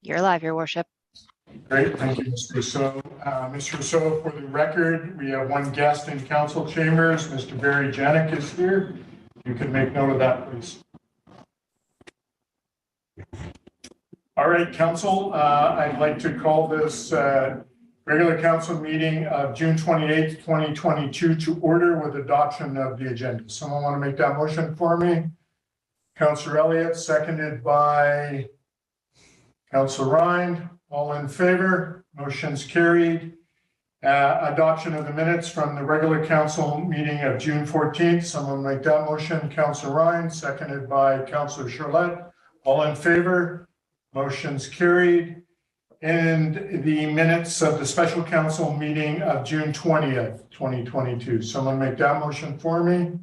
You're live, Your Worship. Great, thank you, Mr. Rousseau. Mr. Rousseau, for the record, we have one guest in council chambers. Mr. Barry Janyk is here. You can make note of that, please. All right, council, I'd like to call this regular council meeting of June 28th, 2022 to order with adoption of the agenda. Someone want to make that motion for me? Councillor Elliott, seconded by Councillor Ryan. All in favor? Motion's carried. Adoption of the minutes from the regular council meeting of June 14th. Someone make that motion. Councillor Ryan, seconded by Councillor Charlotte. All in favor? Motion's carried. And the minutes of the special council meeting of June 20th, 2022. Someone make that motion for me.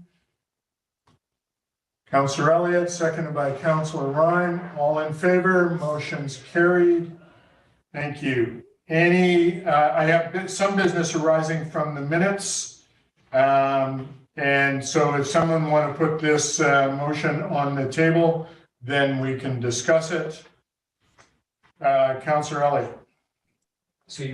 Councillor Elliott, seconded by Councillor Ryan. All in favor? Motion's carried. Thank you. I have some business arising from the minutes. And so if someone want to put this motion on the table, then we can discuss it. Councillor Elliott. So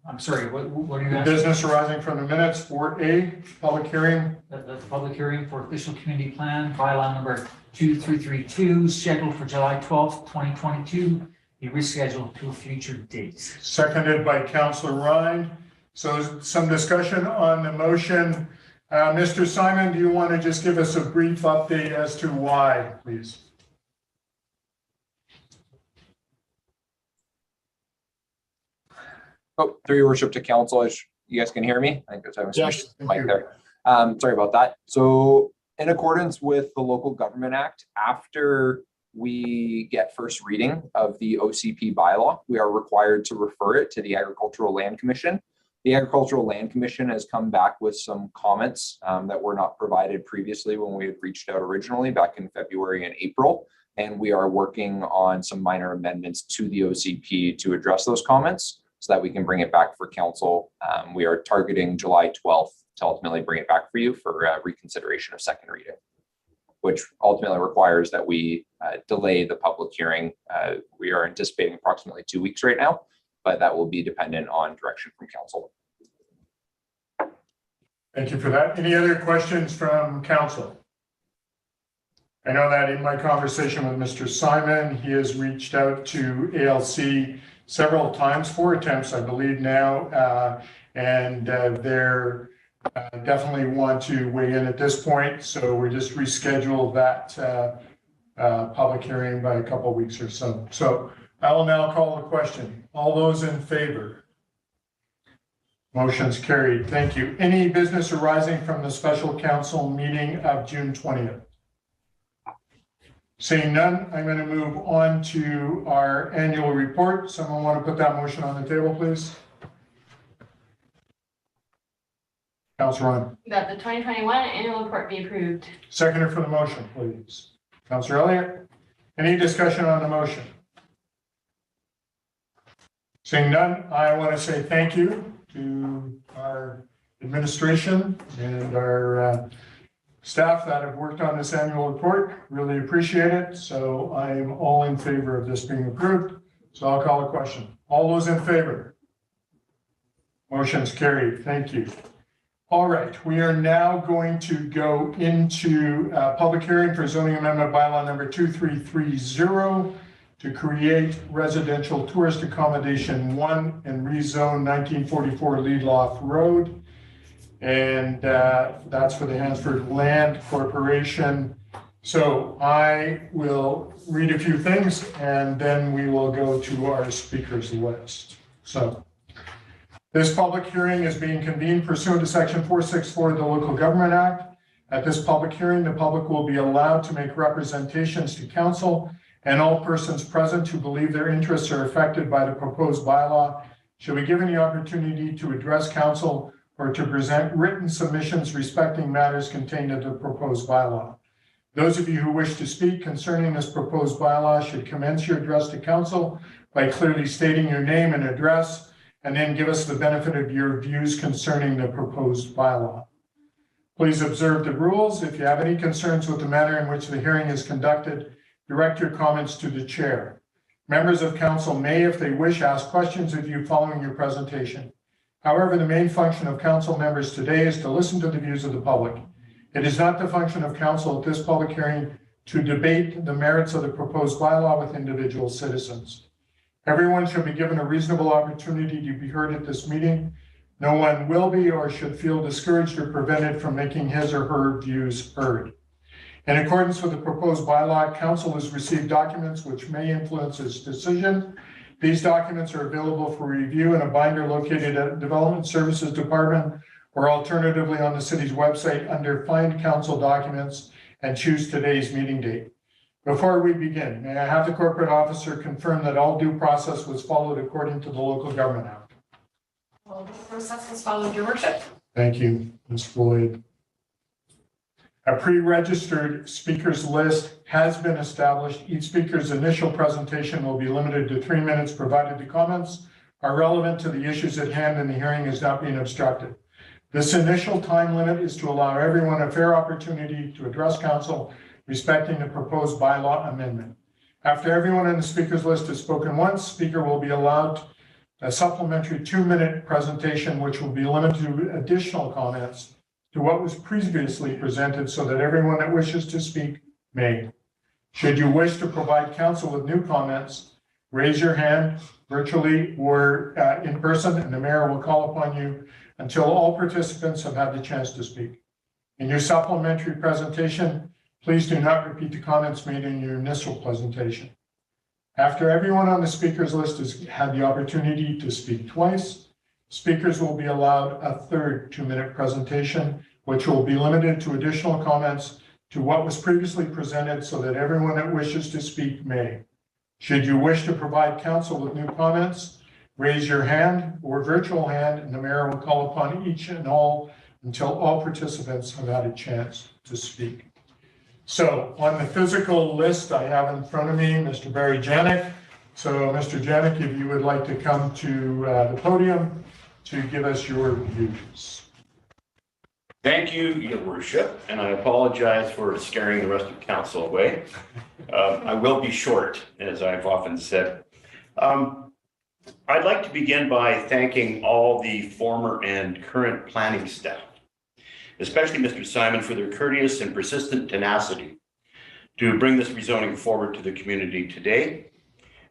I'm sorry, what are you asking? Business arising from the minutes, 4A, public hearing. That's a public hearing for official community plan, bylaw number 2332, scheduled for July 12th, 2022, be rescheduled to a future date. Seconded by Councillor Ryan. So some discussion on the motion. Mr. Simon, do you want to just give us a brief update as to why, please? Oh, through your worship to council, you guys can hear me? I think that's how Yes, mic there. Sorry about that. So in accordance with the Local Government Act, after we get first reading of the OCP bylaw, we are required to refer it to the Agricultural Land Commission. The Agricultural Land Commission has come back with some comments that were not provided previously when we had reached out originally back in February and April. And we are working on some minor amendments to the OCP to address those comments, so that we can bring it back for council. We are targeting July 12th to ultimately bring it back for you for reconsideration of second reading, which ultimately requires that we delay the public hearing. We are anticipating approximately 2 weeks right now, but that will be dependent on direction from council. Thank you for that. Any other questions from council? I know that in my conversation with Mr. Simon, he has reached out to ALC several times, 4 attempts, I believe now, and they're definitely want to weigh in at this point. So we just rescheduled that public hearing by a couple of weeks or so. So I will now call the question. All those in favor? Motion's carried. Thank you. Any business arising from the special council meeting of June 20th? Seeing none, I'm going to move on to our annual report. Someone want to put that motion on the table, please? Councillor Ryan. That the 2021 annual report be approved. Seconder for the motion, please. Councillor Elliott. Any discussion on the motion? Seeing none, I want to say thank you to our administration and our staff that have worked on this annual report. Really appreciate it. So I am all in favor of this being approved. So I'll call a question. All those in favor? Motion's carried. Thank you. All right, we are now going to go into public hearing for zoning amendment bylaw number 2330 to create residential tourist accommodation 1 and rezone 1944 Leidloff Road. And that's for the Hansford Land Corporation. So I will read a few things and then we will go to our speakers list. So this public hearing is being convened pursuant to section 464 of the Local Government Act. At this public hearing, the public will be allowed to make representations to council, and all persons present who believe their interests are affected by the proposed bylaw shall be given the opportunity to address council or to present written submissions respecting matters contained in the proposed bylaw. Those of you who wish to speak concerning this proposed bylaw should commence your address to council by clearly stating your name and address, and then give us the benefit of your views concerning the proposed bylaw. Please observe the rules. If you have any concerns with the manner in which the hearing is conducted, direct your comments to the chair. Members of council may, if they wish, ask questions of you following your presentation. However, the main function of council members today is to listen to the views of the public. It is not the function of council at this public hearing to debate the merits of the proposed bylaw with individual citizens. Everyone should be given a reasonable opportunity to be heard at this meeting. No one will be or should feel discouraged or prevented from making his or her views heard. In accordance with the proposed bylaw, council has received documents which may influence its decision. These documents are available for review in a binder located at Development Services Department or alternatively on the city's website under Find Council Documents and choose today's meeting date. Before we begin, may I have the corporate officer confirm that all due process was followed according to the Local Government Act? Well, the process was followed, Your Worship. Thank you, Ms. Floyd. A pre-registered speakers list has been established. Each speaker's initial presentation will be limited to 3 minutes, provided the comments are relevant to the issues at hand and the hearing is not being obstructed. This initial time limit is to allow everyone a fair opportunity to address council respecting the proposed bylaw amendment. After everyone on the speakers list has spoken once, speaker will be allowed a supplementary 2-minute presentation, which will be limited to additional comments to what was previously presented so that everyone that wishes to speak may. Should you wish to provide council with new comments, raise your hand virtually or in person, and the mayor will call upon you until all participants have had the chance to speak. In your supplementary presentation, please do not repeat the comments made in your initial presentation. After everyone on the speakers list has had the opportunity to speak twice, speakers will be allowed a third 2-minute presentation, which will be limited to additional comments to what was previously presented so that everyone that wishes to speak may. Should you wish to provide council with new comments, raise your hand or virtual hand, and the mayor will call upon each and all until all participants have had a chance to speak. So on the physical list I have in front of me, Mr. Barry Janyk. So Mr. Janyk, if you would like to come to the podium to give us your views. Thank you, Your Worship, and I apologize for scaring the rest of council away. I will be short, as I've often said. I'd like to begin by thanking all the former and current planning staff, especially Mr. Simon, for their courteous and persistent tenacity to bring this rezoning forward to the community today.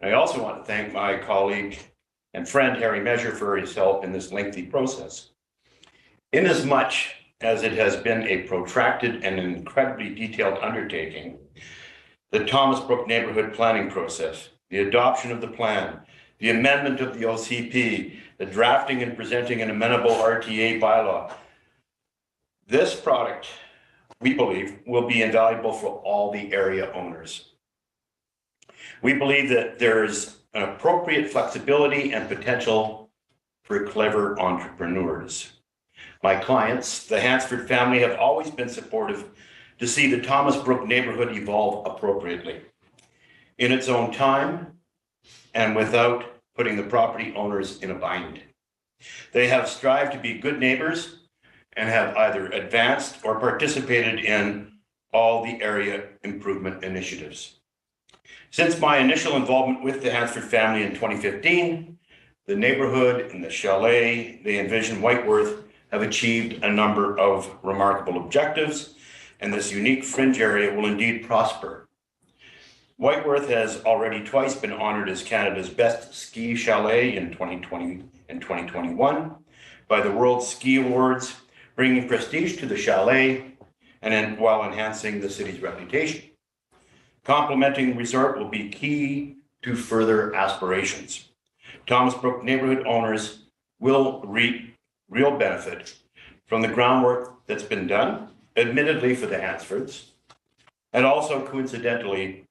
I also want to thank my colleague and friend Harry Measure for his help in this lengthy process. Inasmuch as it has been a protracted and incredibly detailed undertaking, the Thomas Brook neighborhood planning process, the adoption of the plan, the amendment of the OCP, the drafting and presenting an amenable RTA bylaw, this product, we believe, will be invaluable for all the area owners. We believe that there's an appropriate flexibility and potential for clever entrepreneurs. My clients, the Hansford family, have always been supportive to see the Thomas Brook neighborhood evolve appropriately in its own time and without putting the property owners in a bind. They have strived to be good neighbors and have either advanced or participated in all the area improvement initiatives. Since my initial involvement with the Hansford family in 2015, the neighborhood and the chalet they envision Whiteworth have achieved a number of remarkable objectives, and this unique fringe area will indeed prosper. Whiteworth has already twice been honored as Canada's best ski chalet in 2020 and 2021 by the World Ski Awards, bringing prestige to the chalet and while enhancing the city's reputation. Complementing resort will be key to further aspirations. Thomas Brook neighborhood owners will reap real benefit from the groundwork that's been done, admittedly for the Hansfords, and also coincidentally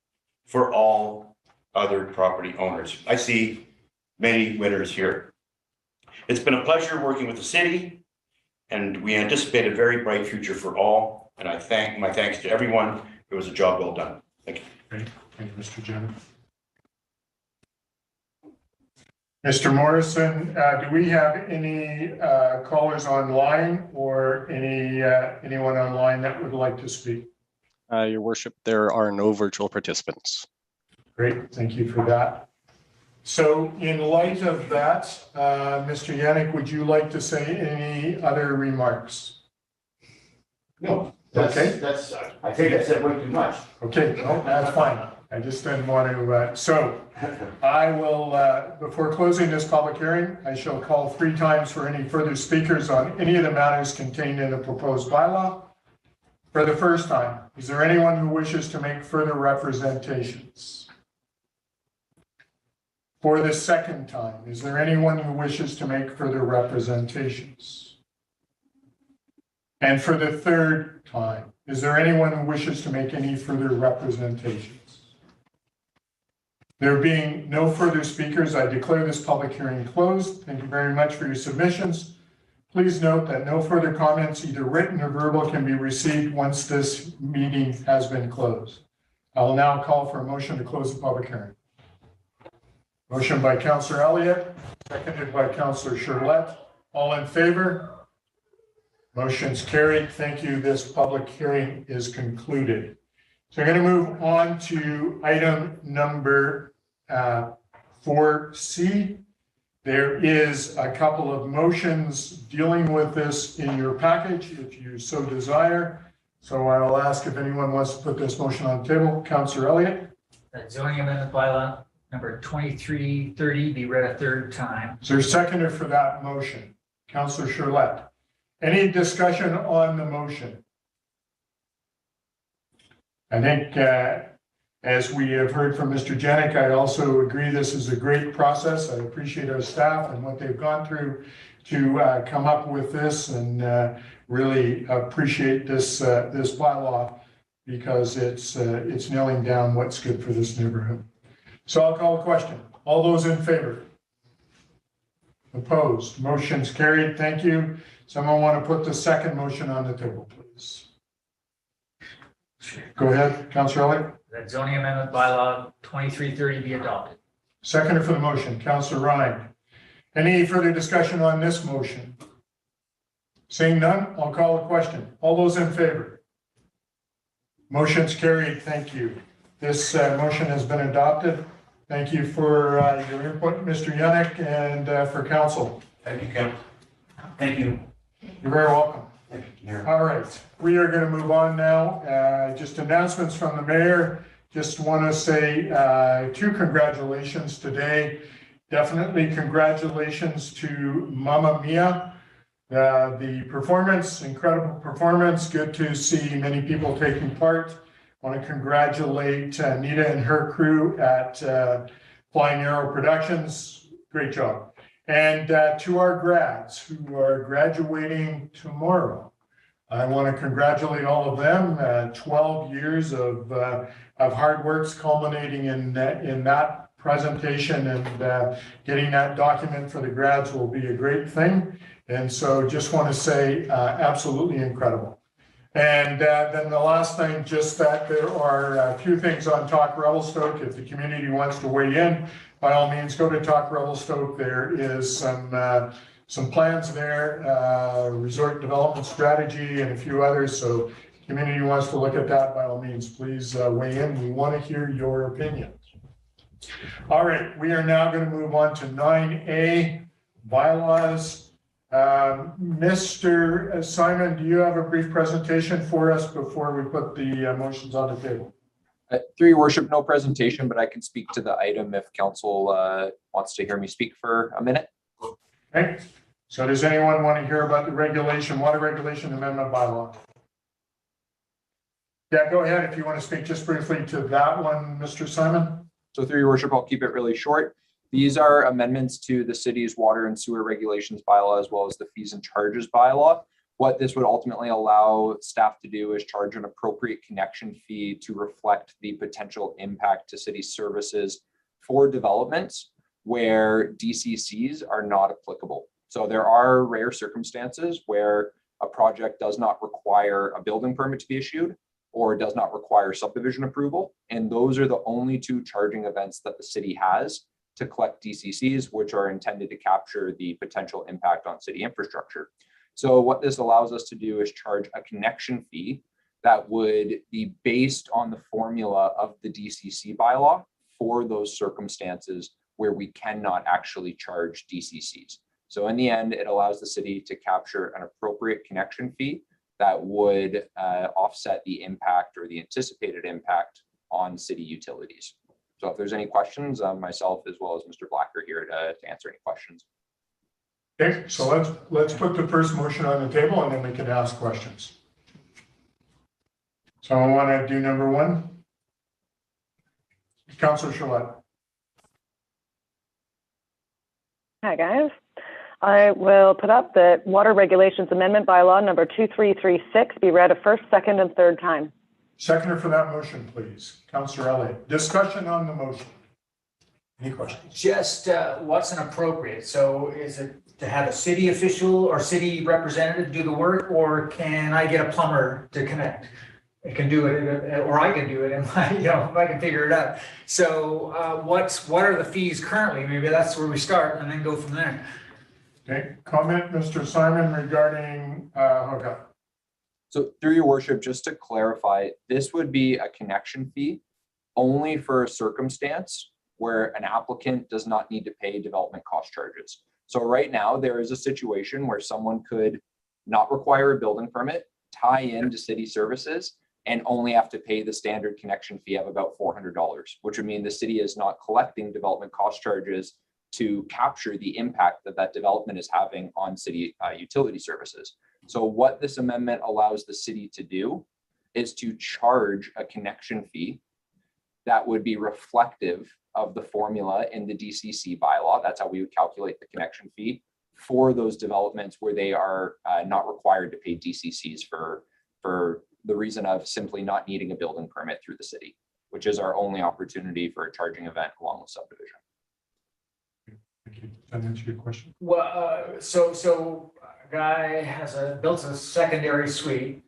for all other property owners. I see many winners here. It's been a pleasure working with the city, and we anticipate a very bright future for all. And my thanks to everyone. It was a job well done. Thank you. Great. Thank you, Mr. Jennings. Mr. Morrison, do we have any callers online or anyone online that would like to speak? Your Worship, there are no virtual participants. Great, thank you for that. So in light of that, Mr. Janyk, would you like to say any other remarks? No, Okay. I think I said way too much. Okay, no, that's fine. I just didn't want to, so I will, before closing this public hearing, I shall call 3 times for any further speakers on any of the matters contained in the proposed bylaw. For the first time, is there anyone who wishes to make further representations? For the second time, is there anyone who wishes to make further representations? And for the third time, is there anyone who wishes to make any further representations? There being no further speakers, I declare this public hearing closed. Thank you very much for your submissions. Please note that no further comments, either written or verbal, can be received once this meeting has been closed. I will now call for a motion to close the public hearing. Motion by Councillor Elliott, seconded by Councillor Charlotte. All in favor? Motion's carried. Thank you. This public hearing is concluded. So I'm going to move on to item number 4C. There is a couple of motions dealing with this in your package, if you so desire. So I'll ask if anyone wants to put this motion on the table. Councillor Elliott. That zoning amendment bylaw number 2330 be read a third time. Is there a seconder for that motion? Councillor Charlotte. Any discussion on the motion? I think as we have heard from Mr. Janyk, I also agree this is a great process. I appreciate our staff and what they've gone through to come up with this, and really appreciate this bylaw because it's nailing down what's good for this neighborhood. So I'll call a question. All those in favor? Opposed? Motion's carried. Thank you. Someone want to put the second motion on the table, please? Go ahead, Councillor Elliott. That zoning amendment bylaw 2330 be adopted. Seconder for the motion, Councillor Ryan. Any further discussion on this motion? Seeing none, I'll call a question. All those in favor? Motion's carried. Thank you. This motion has been adopted. Thank you for your input, Mr. Janyk, and for council. Thank you, Ken. Thank you. You're very welcome. Thank you. All right, we are going to move on now. Just announcements from the mayor. Just want to say 2 congratulations today. Definitely congratulations to Mamma Mia. The performance, incredible performance. Good to see many people taking part. I want to congratulate Nita and her crew at Flying Arrow Productions. Great job. And to our grads who are graduating tomorrow, I want to congratulate all of them. 12 years of hard work culminating in that presentation, and getting that document for the grads will be a great thing. And so just want to say absolutely incredible. And then the last thing, just that there are a few things on Talk Revelstoke. If the community wants to weigh in, by all means, go to Talk Revelstoke. There is some plans there, resort development strategy, and a few others. So if the community wants to look at that, by all means, please weigh in. We want to hear your opinions. All right, we are now going to move on to 9A, bylaws. Mr. Simon, do you have a brief presentation for us before we put the motions on the table? Through your worship, no presentation, but I can speak to the item if council wants to hear me speak for a minute. Okay, so does anyone want to hear about the water regulation amendment bylaw? Yeah, go ahead if you want to speak just briefly to that one, Mr. Simon. So through your worship, I'll keep it really short. These are amendments to the city's water and sewer regulations bylaw, as well as the fees and charges bylaw. What this would ultimately allow staff to do is charge an appropriate connection fee to reflect the potential impact to city services for developments where DCCs are not applicable. So there are rare circumstances where a project does not require a building permit to be issued or does not require subdivision approval. And those are the only 2 charging events that the city has to collect DCCs, which are intended to capture the potential impact on city infrastructure. So what this allows us to do is charge a connection fee that would be based on the formula of the DCC bylaw for those circumstances where we cannot actually charge DCCs. So in the end, it allows the city to capture an appropriate connection fee that would offset the impact or the anticipated impact on city utilities. So if there's any questions, myself as well as Mr. Black are here to answer any questions. Okay, so let's put the first motion on the table and then we can ask questions. So I want to do number one. Councillor Shalat. Hi, guys. I will put up that Water Regulations Amendment Bylaw number 2336 be read a first, second, and third time. Seconder for that motion, please. Councillor Elliott. Discussion on the motion. Any questions? Just what's an appropriate? So is it to have a city official or city representative do the work, or can I get a plumber to connect? It can do it, or I can do it, and if I can figure it out. So what are the fees currently? Maybe that's where we start and then go from there. Okay, comment, Mr. Simon, regarding hookup. So through your worship, just to clarify, this would be a connection fee only for a circumstance where an applicant does not need to pay development cost charges. So right now there is a situation where someone could not require a building permit, tie into city services, and only have to pay the standard connection fee of about $400, which would mean the city is not collecting development cost charges to capture the impact that that development is having on city utility services. So what this amendment allows the city to do is to charge a connection fee that would be reflective of the formula in the DCC bylaw. That's how we would calculate the connection fee for those developments where they are not required to pay DCCs for the reason of simply not needing a building permit through the city, which is our only opportunity for a charging event along with subdivision. Thank you. Does that answer your question? Well, so a guy built a secondary suite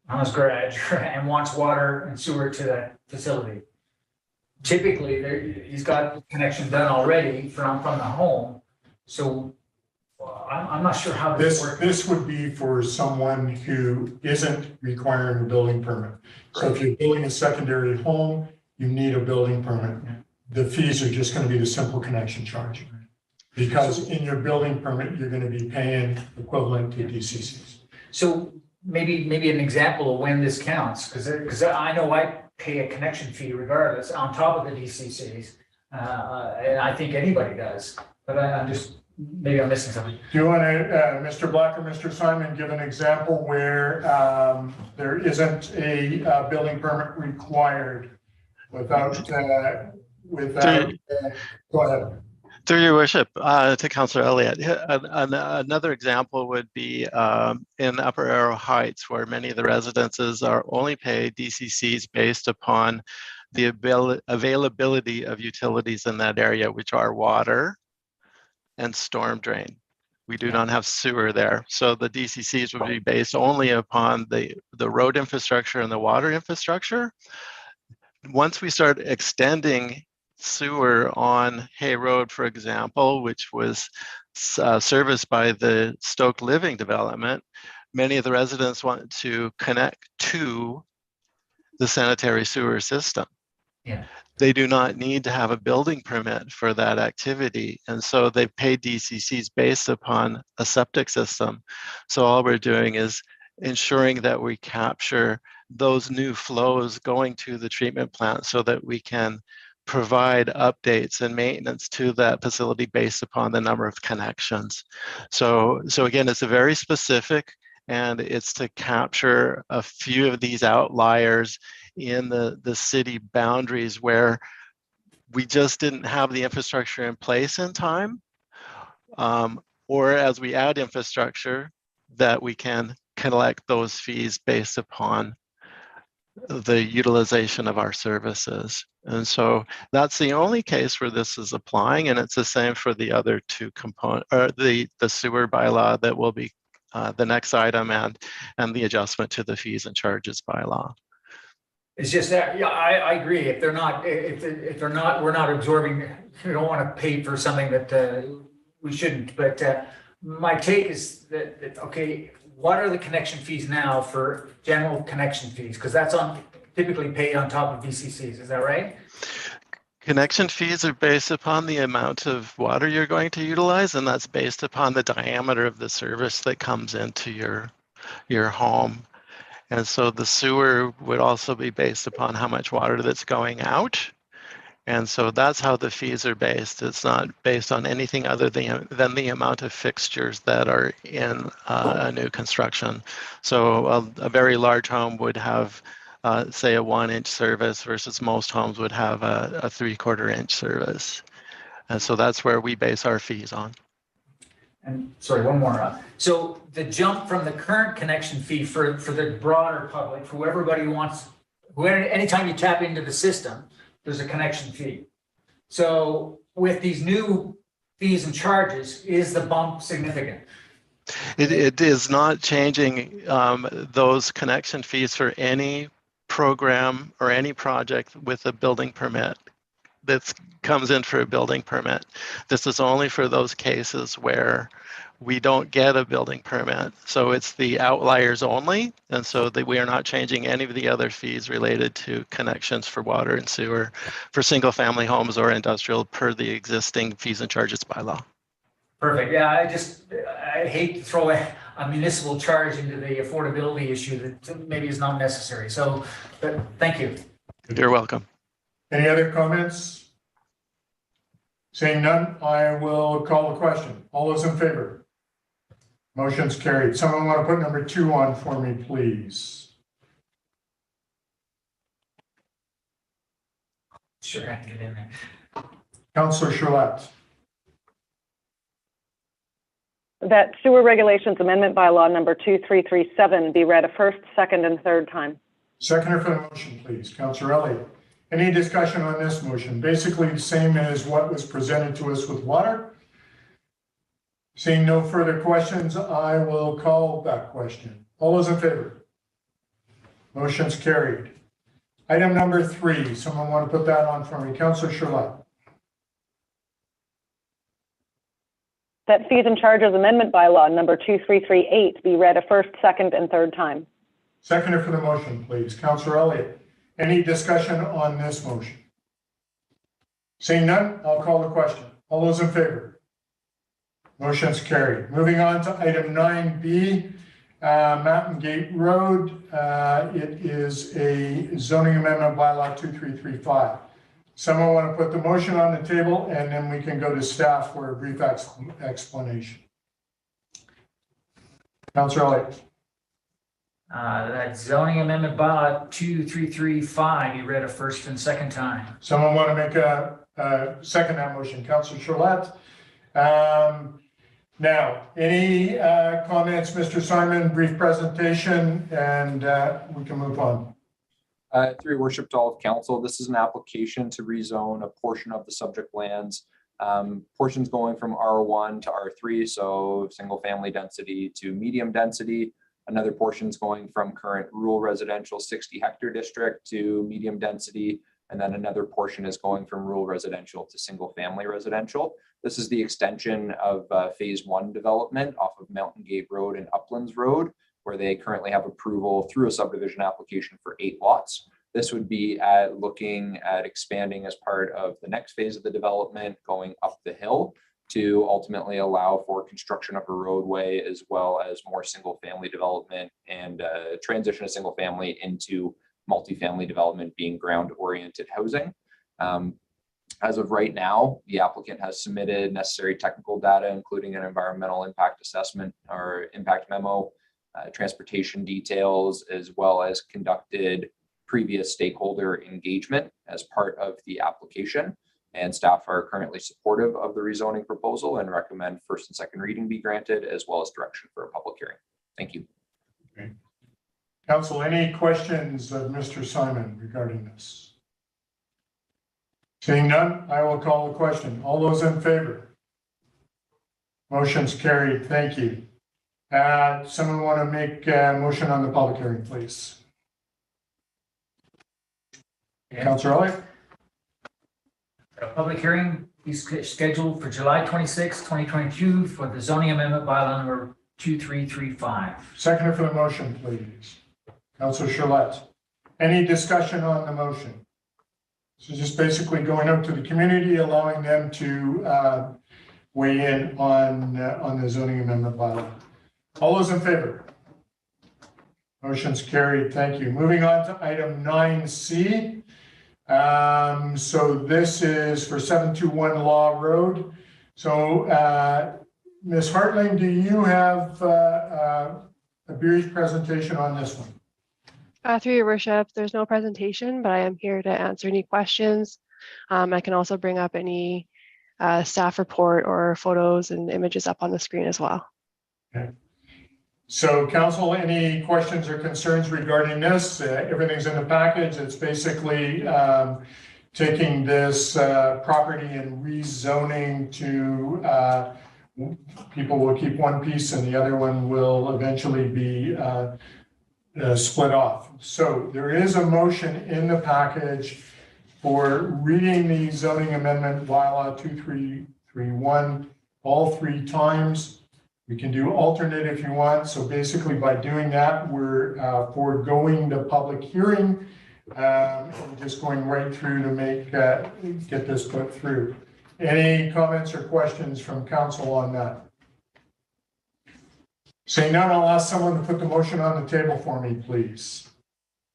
on his garage and wants water and sewer to that facility. Typically, he's got the connection done already from the home. So I'm not sure how this works. This would be for someone who isn't requiring a building permit. So if you're building a secondary home, you need a building permit. The fees are just going to be the simple connection charge. Because in your building permit, you're going to be paying equivalent to DCCs. So maybe an example of when this counts, because I know I pay a connection fee regardless on top of the DCCs, and I think anybody does. But I'm just maybe I'm missing something. Do you want to, Mr. Black or Mr. Simon, give an example where there isn't a building permit required without go ahead. Through your worship, to Councillor Elliott, another example would be in Upper Arrow Heights, where many of the residences are only paid DCCs based upon the availability of utilities in that area, which are water and storm drain. We do not have sewer there. So the DCCs would be based only upon the road infrastructure and the water infrastructure. Once we start extending sewer on Hay Road, for example, which was serviced by the Stoke Living development, many of the residents want to connect to the sanitary sewer system. Yeah. They do not need to have a building permit for that activity. And so they pay DCCs based upon a septic system. So all we're doing is ensuring that we capture those new flows going to the treatment plant so that we can provide updates and maintenance to that facility based upon the number of connections. So again, it's a very specific, and it's to capture a few of these outliers in the city boundaries where we just didn't have the infrastructure in place in time, or as we add infrastructure, that we can collect those fees based upon the utilization of our services. And so that's the only case where this is applying, and it's the same for the other two components, or the sewer bylaw that will be the next item, and the adjustment to the fees and charges bylaw. It's just that, yeah, I agree. If they're not, we're not absorbing. We don't want to pay for something that we shouldn't. But my take is that okay, what are the connection fees now for general connection fees? Because that's typically paid on top of VCCs. Is that right? Connection fees are based upon the amount of water you're going to utilize, and that's based upon the diameter of the service that comes into your home. And so the sewer would also be based upon how much water that's going out. And so that's how the fees are based. It's not based on anything other than the amount of fixtures that are in a new construction. So a very large home would have, say, a 1-inch service versus most homes would have a 3/4-inch service. And so that's where we base our fees on. And sorry, one more. So the jump from the current connection fee for the broader public, for everybody who wants, anytime you tap into the system, there's a connection fee. So with these new fees and charges, is the bump significant? It is not changing those connection fees for any program or any project with a building permit that comes in for a building permit. This is only for those cases where we don't get a building permit. So it's the outliers only. And so we are not changing any of the other fees related to connections for water and sewer for single family homes or industrial per the existing fees and charges bylaw. Perfect. Yeah, I hate to throw a municipal charge into the affordability issue that maybe is not necessary. So, but thank you. You're welcome. Any other comments? Seeing none, I will call the question. All those in favor? Motion's carried. Someone want to put number 2 on for me, please? Sure, I can get in there. Councillor Charlotte. That sewer regulations amendment bylaw number 2337 be read a first, second, and third time. Seconder for the motion, please. Councillor Elliott. Any discussion on this motion? Basically the same as what was presented to us with water. Seeing no further questions, I will call that question. All those in favor? Motion's carried. Item number 3, someone want to put that on for me? Councillor Charlotte. That fees and charges amendment bylaw number 2338 be read a first, second, and third time. Seconder for the motion, please. Councillor Elliott. Any discussion on this motion? Seeing none, I'll call the question. All those in favor? Motion's carried. Moving on to item 9B, Mountain Gate Road. It is a zoning amendment bylaw 2335. Someone want to put the motion on the table, and then we can go to staff for a brief explanation. Councillor Elliott. That zoning amendment bylaw 2335, you read a first and second time. Someone want to make a second that motion? Councillor Charlotte. Now, any comments, Mr. Simon? Brief presentation, and we can move on. Through your worship to all of council, this is an application to rezone a portion of the subject lands. Portions going from R1 to R3, so single family density to medium density. Another portion's going from current rural residential 60-hectare district to medium density. And then another portion is going from rural residential to single family residential. This is the extension of phase 1 development off of Mountain Gate Road and Uplands Road, where they currently have approval through a subdivision application for 8 lots. This would be looking at expanding as part of the next phase of the development, going up the hill to ultimately allow for construction of a roadway, as well as more single family development and transition of single family into multifamily development, being ground oriented housing. As of right now, the applicant has submitted necessary technical data, including an environmental impact assessment or impact memo, transportation details, as well as conducted previous stakeholder engagement as part of the application. And staff are currently supportive of the rezoning proposal and recommend first and second reading be granted, as well as direction for a public hearing. Thank you. Okay. Council, any questions of Mr. Simon regarding this? Seeing none, I will call the question. All those in favor? Motion's carried. Thank you. Someone want to make a motion on the public hearing, please? Yeah. Councillor Elliott. A public hearing is scheduled for July 26, 2022 for the zoning amendment bylaw number 2335. Seconder for the motion, please. Councillor Charlotte. Any discussion on the motion? So just basically going out to the community, allowing them to weigh in on the zoning amendment bylaw. All those in favor? Motion's carried. Thank you. Moving on to item 9C. So this is for 721 Law Road. So Ms. Hartling, do you have a brief presentation on this one? Through your worship, there's no presentation, but I am here to answer any questions. I can also bring up any staff report or photos and images up on the screen as well. Okay. So council, any questions or concerns regarding this? Everything's in the package. It's basically taking this property and rezoning to people will keep one piece and the other one will eventually be split off. So there is a motion in the package for reading the zoning amendment bylaw 2331 all 3 times. We can do alternate if you want. So basically by doing that, we're foregoing the public hearing and just going right through to make get this put through. Any comments or questions from council on that? Seeing none, I'll ask someone to put the motion on the table for me, please.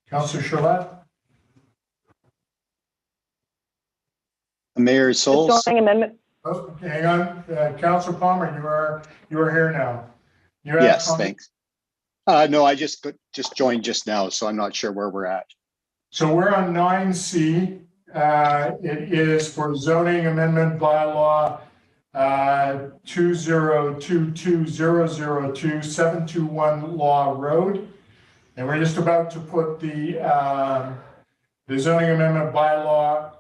Councillor Charlotte? Mayor Sulz. Zoning amendment. Oh, hang on, Councillor Palmer, you are here now. You Yes, thanks. No, I just joined just now, so I'm not sure where we're at. So we're on 9C. It is for zoning amendment bylaw 2022002 721 Law Road. And we're just about to put the zoning amendment bylaw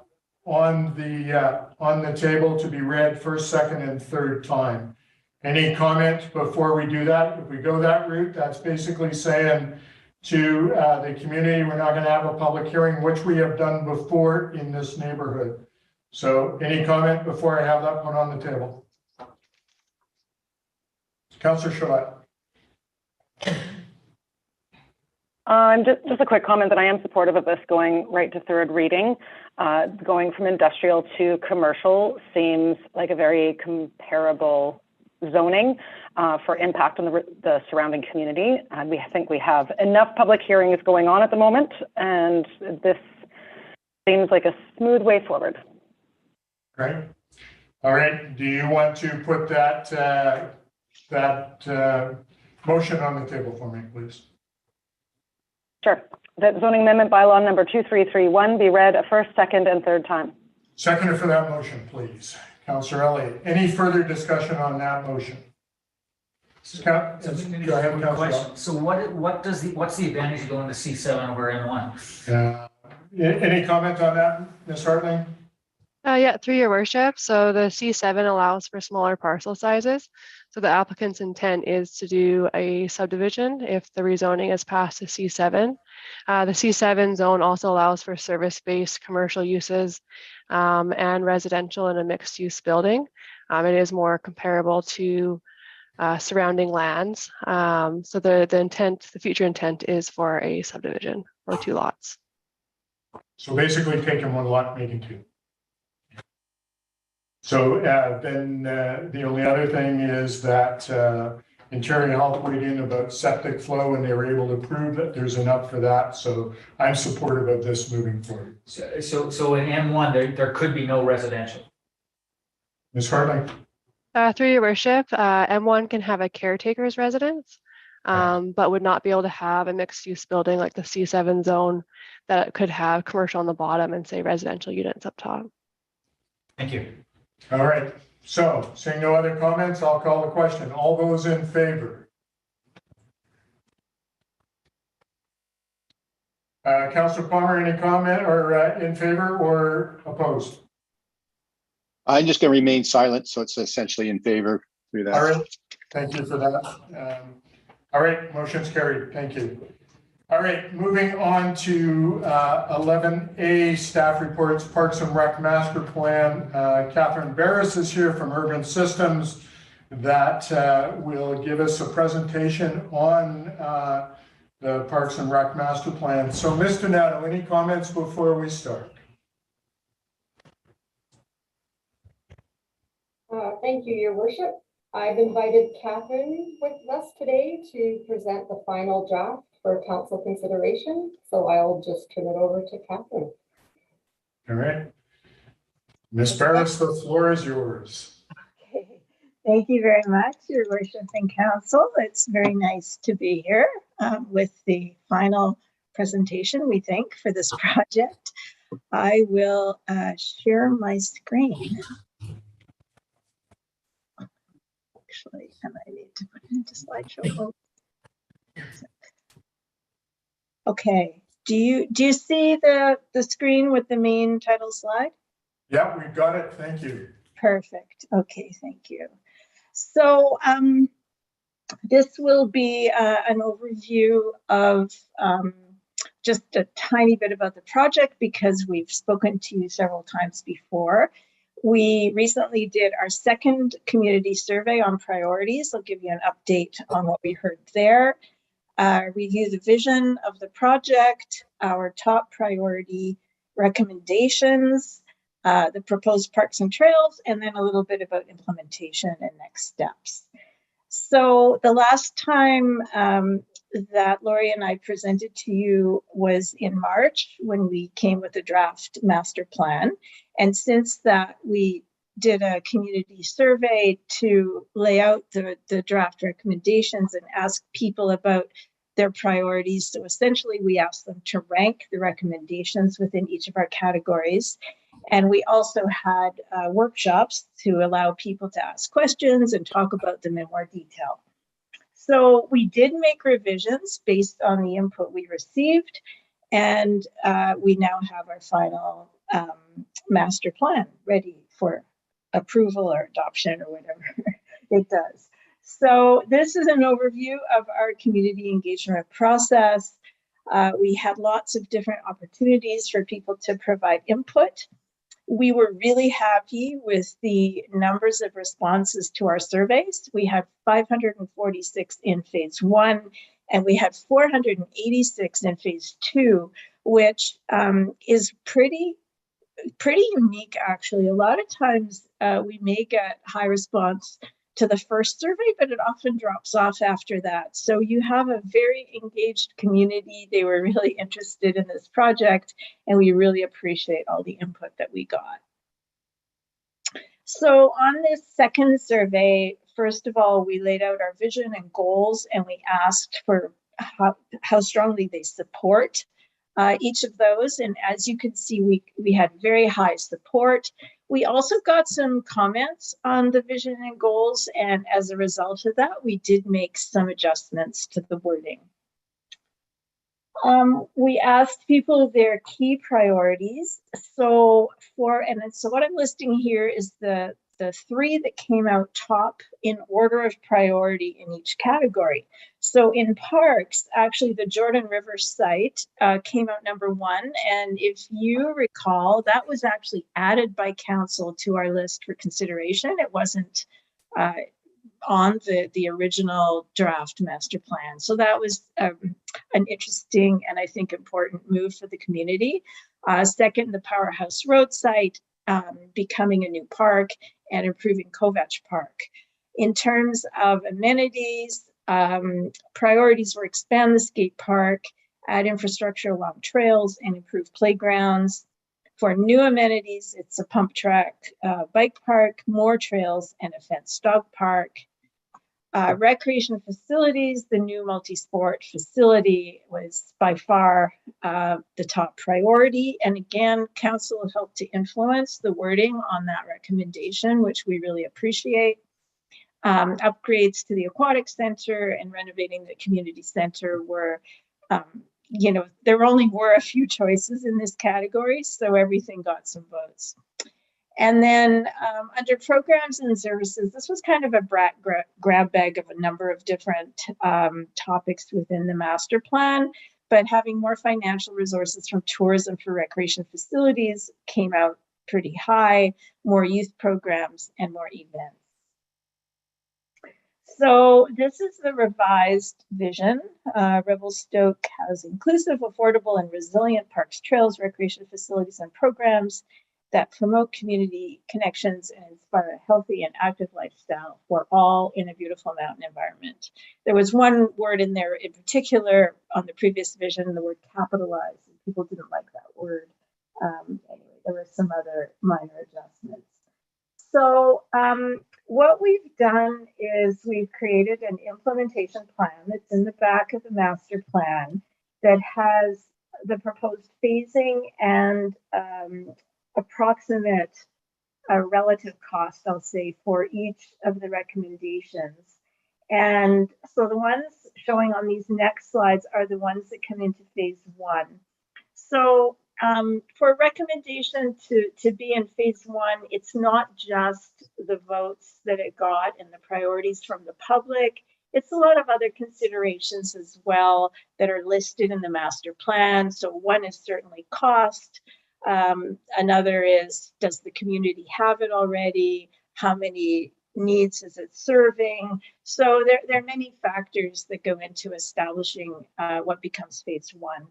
on the table to be read first, second, and third time. Any comment before we do that? If we go that route, that's basically saying to the community, we're not going to have a public hearing, which we have done before in this neighborhood. So any comment before I have that one on the table? Councillor Charlotte. Just a quick comment that I am supportive of this going right to third reading. Going from industrial to commercial seems like a very comparable zoning for impact on the surrounding community. We think we have enough public hearings going on at the moment, and this seems like a smooth way forward. Right. All right. Do you want to put that motion on the table for me, please? Sure. That zoning amendment bylaw number 2331 be read a first, second, and third time. Seconder for that motion, please. Councillor Elliott. Any further discussion on that motion? Go ahead, Councillor. So what's the advantage of going to C7 over M1? Any comment on that, Ms. Hartling? Yeah, through your worship. So the C7 allows for smaller parcel sizes. So the applicant's intent is to do a subdivision if the rezoning is passed to C7. The C7 zone also allows for service-based commercial uses and residential in a mixed-use building. It is more comparable to surrounding lands. So the future intent is for a subdivision or 2 lots. So basically taking 1 lot, making 2. So then the only other thing is that Ontario Health weighed in about septic flow and they were able to prove that there's enough for that. So I'm supportive of this moving forward. So in M1, there could be no residential. Ms. Hartling? Through your worship, M1 can have a caretaker's residence, but would not be able to have a mixed-use building like the C7 zone that could have commercial on the bottom and say residential units up top. Thank you. All right. So seeing no other comments, I'll call the question. All those in favor? Councillor Palmer, any comment or in favor or opposed? I'm just going to remain silent, so it's essentially in favor through that. All right. Thank you for that. All right. Motion's carried. Thank you. All right. Moving on to 11A staff reports, Parks and Rec Master Plan. Catherine Barris is here from Urban Systems that will give us a presentation on the Parks and Rec Master Plan. So Mr. Nato, any comments before we start? Thank you, Your Worship. I've invited Catherine with us today to present the final draft for council consideration. So I'll just turn it over to Catherine. All right. Ms. Barris, the floor is yours. Okay. Thank you very much, Your Worship and Council. It's very nice to be here with the final presentation, we think, for this project. I will share my screen. Actually, and I need to put it into slideshow. Okay. Do you see the screen with the main title slide? Yeah, we've got it. Thank you. Perfect. Okay, thank you. So this will be an overview of just a tiny bit about the project because we've spoken to you several times before. We recently did our second community survey on priorities. I'll give you an update on what we heard there. Review the vision of the project, our top priority recommendations, the proposed parks and trails, and then a little bit about implementation and next steps. So the last time that Lori and I presented to you was in March when we came with a draft master plan. And since that, we did a community survey to lay out the draft recommendations and ask people about their priorities. So essentially, we asked them to rank the recommendations within each of our categories. And we also had workshops to allow people to ask questions and talk about them in more detail. So we did make revisions based on the input we received, and we now have our final master plan ready for approval or adoption or whatever it does. So this is an overview of our community engagement process. We had lots of different opportunities for people to provide input. We were really happy with the numbers of responses to our surveys. We had 546 in phase 1, and we had 486 in phase 2, which is pretty unique, actually. A lot of times we may get high response to the first survey, but it often drops off after that. So you have a very engaged community. They were really interested in this project, and we really appreciate all the input that we got. So on this second survey, first of all, we laid out our vision and goals, and we asked for how strongly they support each of those. And as you can see, we had very high support. We also got some comments on the vision and goals, and as a result of that, we did make some adjustments to the wording. We asked people their key priorities. So what I'm listing here is the 3 that came out top in order of priority in each category. So in parks, actually the Jordan River site came out number 1. And if you recall, that was actually added by council to our list for consideration. It wasn't on the original draft master plan. So that was an interesting and I think important move for the community. Second, the Powerhouse Road site becoming a new park and improving Kovach Park. In terms of amenities, priorities were expand the skate park, add infrastructure along trails, and improve playgrounds. For new amenities, it's a pump track, bike park, more trails, and a fenced dog park. Recreation facilities, the new multi-sport facility was by far the top priority. And again, council helped to influence the wording on that recommendation, which we really appreciate. Upgrades to the Aquatic Center and renovating the community center were, there only were a few choices in this category, so everything got some votes. And then under programs and services, this was kind of a grab bag of a number of different topics within the master plan, but having more financial resources from tourism for recreation facilities came out pretty high, more youth programs and more events. So this is the revised vision. Revelstoke has inclusive, affordable, and resilient parks, trails, recreation facilities, and programs that promote community connections and inspire a healthy and active lifestyle for all in a beautiful mountain environment. There was one word in there in particular on the previous vision, the word capitalized, and people didn't like that word. Anyway, there were some other minor adjustments. So what we've done is we've created an implementation plan that's in the back of the master plan that has the proposed phasing and approximate relative cost, I'll say, for each of the recommendations. And so the ones showing on these next slides are the ones that come into phase one. So for a recommendation to be in phase one, it's not just the votes that it got and the priorities from the public. It's a lot of other considerations as well that are listed in the master plan. So one is certainly cost. Another is, does the community have it already? How many needs is it serving? So there are many factors that go into establishing what becomes phase one.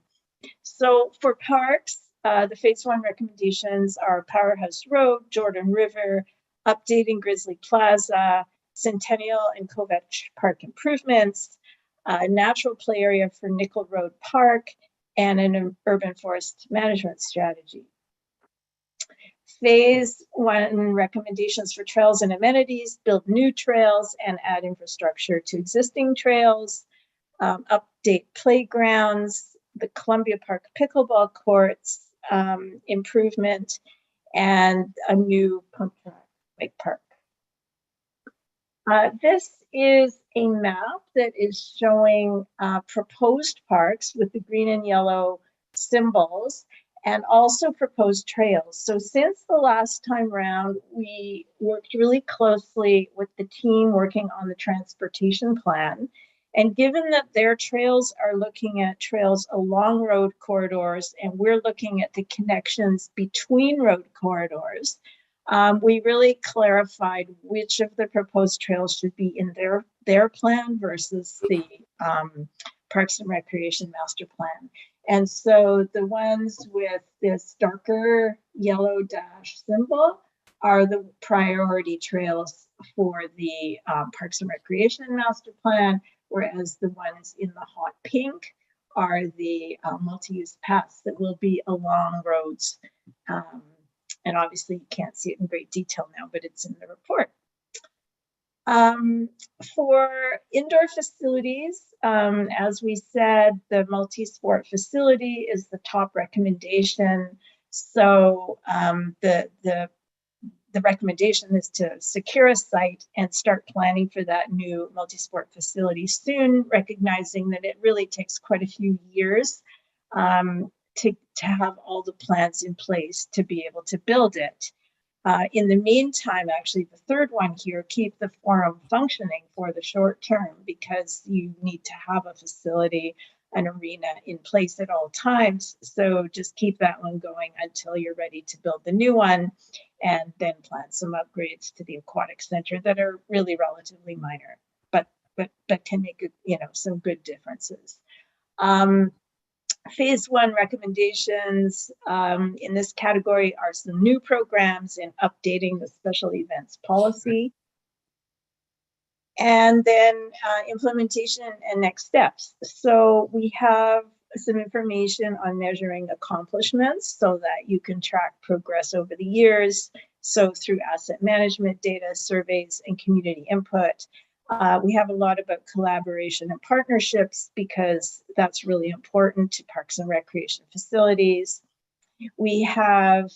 So for parks, the phase one recommendations are Powerhouse Road, Jordan River, updating Grizzly Plaza, Centennial and Covett Park improvements, a natural play area for Nickel Road Park, and an urban forest management strategy. Phase one recommendations for trails and amenities: build new trails and add infrastructure to existing trails, update playgrounds, the Columbia Park pickleball courts, improvement, and a new pump track bike park. This is a map that is showing proposed parks with the green and yellow symbols, and also proposed trails. So since the last time round, we worked really closely with the team working on the transportation plan. And given that their trails are looking at trails along road corridors, and we're looking at the connections between road corridors, we really clarified which of the proposed trails should be in their plan versus the Parks and Recreation Master Plan. And so the ones with this darker yellow dash symbol are the priority trails for the Parks and Recreation Master Plan, whereas the ones in the hot pink are the multi-use paths that will be along roads. And obviously you can't see it in great detail now, but it's in the report. For indoor facilities, as we said, the multi-sport facility is the top recommendation. So the recommendation is to secure a site and start planning for that new multi-sport facility soon, recognizing that it really takes quite a few years to have all the plans in place to be able to build it. In the meantime, actually, the third one here, keep the forum functioning for the short term, because you need to have a facility, an arena in place at all times. So just keep that one going until you're ready to build the new one, and then plan some upgrades to the aquatic center that are really relatively minor, but can make some good differences. Phase one recommendations in this category are some new programs and updating the special events policy. And then implementation and next steps. So we have some information on measuring accomplishments so that you can track progress over the years. So through asset management data, surveys, and community input. We have a lot about collaboration and partnerships, because that's really important to parks and recreation facilities. We have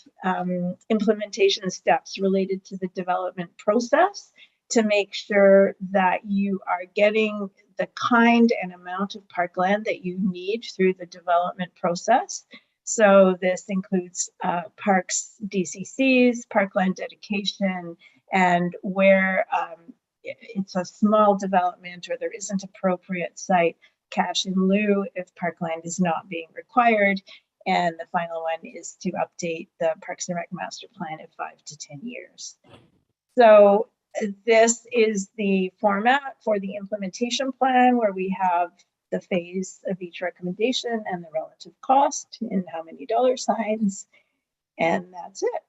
implementation steps related to the development process to make sure that you are getting the kind and amount of parkland that you need through the development process. So this includes parks DCCs, parkland dedication, and where it's a small development or there isn't appropriate site, cash in lieu if parkland is not being required. And the final one is to update the Parks and Rec Master Plan in 5 to 10 years. So this is the format for the implementation plan, where we have the phase of each recommendation and the relative cost and how many dollar signs. And that's it.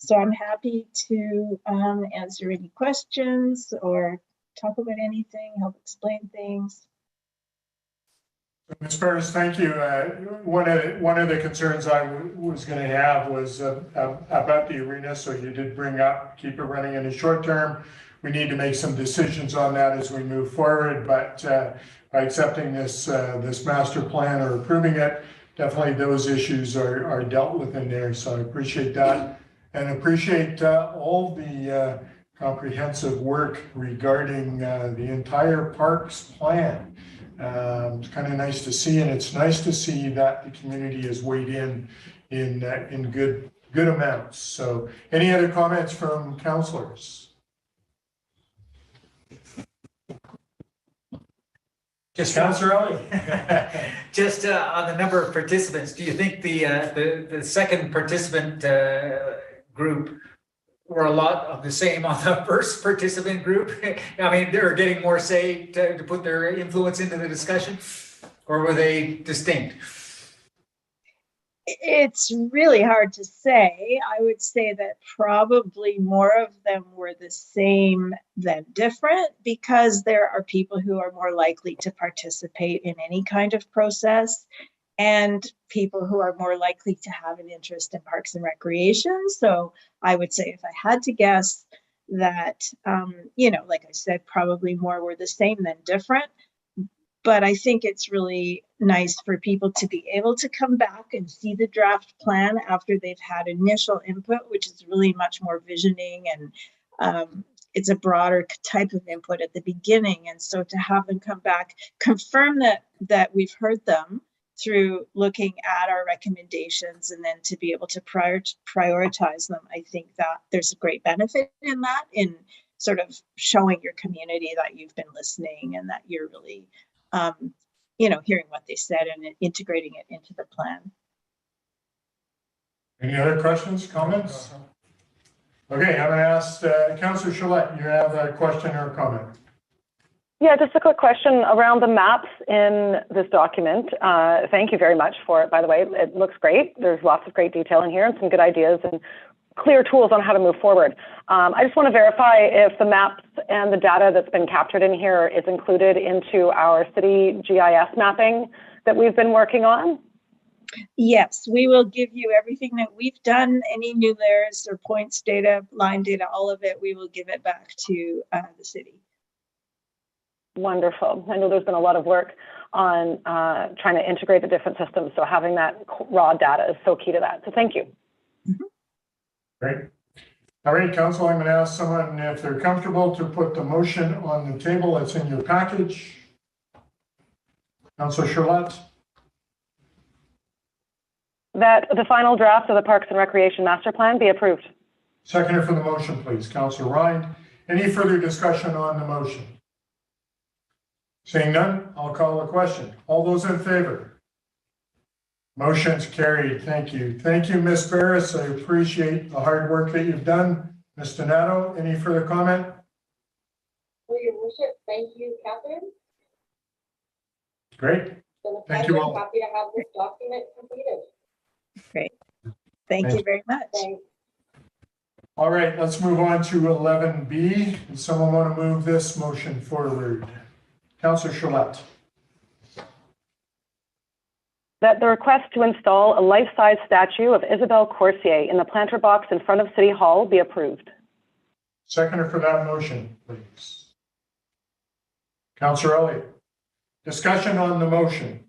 So I'm happy to answer any questions or talk about anything, help explain things. Ms. Ferris, thank you. One of the concerns I was going to have was about the arena. So you did bring up, keep it running in the short term. We need to make some decisions on that as we move forward. But by accepting this master plan or approving it, definitely those issues are dealt with in there. So I appreciate that, and appreciate all the comprehensive work regarding the entire parks plan. It's kind of nice to see, and it's nice to see that the community has weighed in good amounts. So any other comments from councillors? Just Councillor Ellie. Just on the number of participants, do you think the second participant group were a lot of the same on the first participant group? I mean, they're getting more say to put their influence into the discussion, or were they distinct? It's really hard to say. I would say that probably more of them were the same than different, because there are people who are more likely to participate in any kind of process and people who are more likely to have an interest in parks and recreation. So I would say, if I had to guess, that, like I said, probably more were the same than different. But I think it's really nice for people to be able to come back and see the draft plan after they've had initial input, which is really much more visioning, and it's a broader type of input at the beginning. And so to have them come back, confirm that we've heard them through looking at our recommendations, and then to be able to prioritize them, I think that there's a great benefit in that, in sort of showing your community that you've been listening and that you're really hearing what they said and integrating it into the plan. Any other questions, comments? Okay, I'm going to ask Councillor Chalette, you have a question or a comment? Yeah, just a quick question around the maps in this document. Thank you very much for it, by the way. It looks great. There's lots of great detail in here and some good ideas and clear tools on how to move forward. I just want to verify if the maps and the data that's been captured in here is included into our city GIS mapping that we've been working on. Yes, we will give you everything that we've done, any new layers or points data, line data, all of it, we will give it back to the city. Wonderful. I know there's been a lot of work on trying to integrate the different systems, so having that raw data is so key to that. So thank you. Mm-hmm. Great. All right, Council, I'm going to ask someone if they're comfortable to put the motion on the table that's in your package. Councillor Chalette. That the final draft of the Parks and Recreation Master Plan be approved. Seconder for the motion, please. Councillor Rind. Any further discussion on the motion? Seeing none, I'll call the question. All those in favor? Motion's carried. Thank you. Thank you, Ms. Ferris. I appreciate the hard work that you've done. Ms. Donato, any further comment? For your worship, thank you, Catherine. Great. Thank you all. Happy to have this document completed. Great. Thank you very much. Thanks. All right, let's move on to 11B. Does someone want to move this motion forward? Councillor Chalette. That the request to install a life-size statue of Isabelle Coursier in the planter box in front of City Hall be approved. Seconder for that motion, please. Councillor Elliott. Discussion on the motion.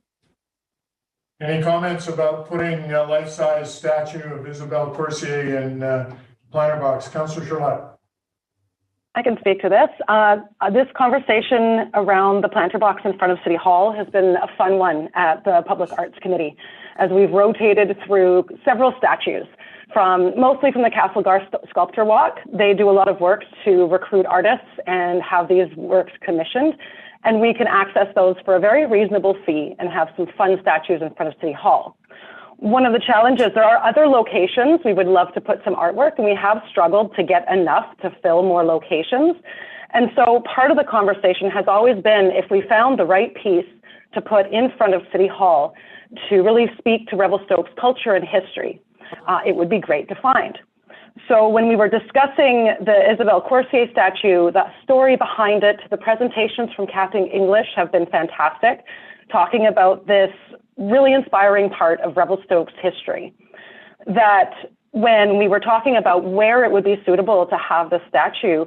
Any comments about putting a life-size statue of Isabelle Coursier in planter box? Councillor Chalette. I can speak to this. This conversation around the planter box in front of City Hall has been a fun one at the Public Arts Committee, as we've rotated through several statues, mostly from the Castlegar Sculpture Walk. They do a lot of work to recruit artists and have these works commissioned, and we can access those for a very reasonable fee and have some fun statues in front of City Hall. One of the challenges, there are other locations we would love to put some artwork, and we have struggled to get enough to fill more locations. And so part of the conversation has always been, if we found the right piece to put in front of City Hall to really speak to Revelstoke's culture and history, it would be great to find. So when we were discussing the Isabelle Coursier statue, the story behind it, the presentations from Captain English have been fantastic, talking about this really inspiring part of Revelstoke's history. That when we were talking about where it would be suitable to have the statue,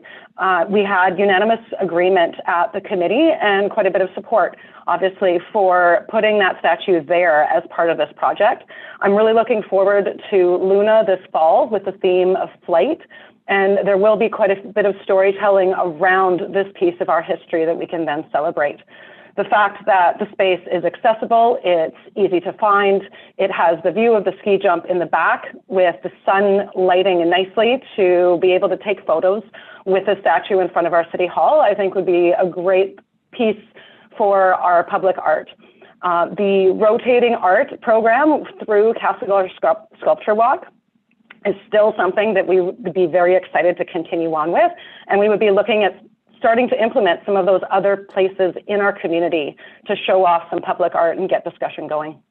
we had unanimous agreement at the committee and quite a bit of support, obviously, for putting that statue there as part of this project. I'm really looking forward to Luna this fall with the theme of flight, and there will be quite a bit of storytelling around this piece of our history that we can then celebrate. The fact that the space is accessible, it's easy to find, it has the view of the ski jump in the back with the sun lighting nicely to be able to take photos with the statue in front of our City Hall, I think would be a great piece for our public art. The rotating art program through Castlegar Sculpture Walk is still something that we would be very excited to continue on with, and we would be looking at starting to implement some of those other places in our community to show off some public art and get discussion going.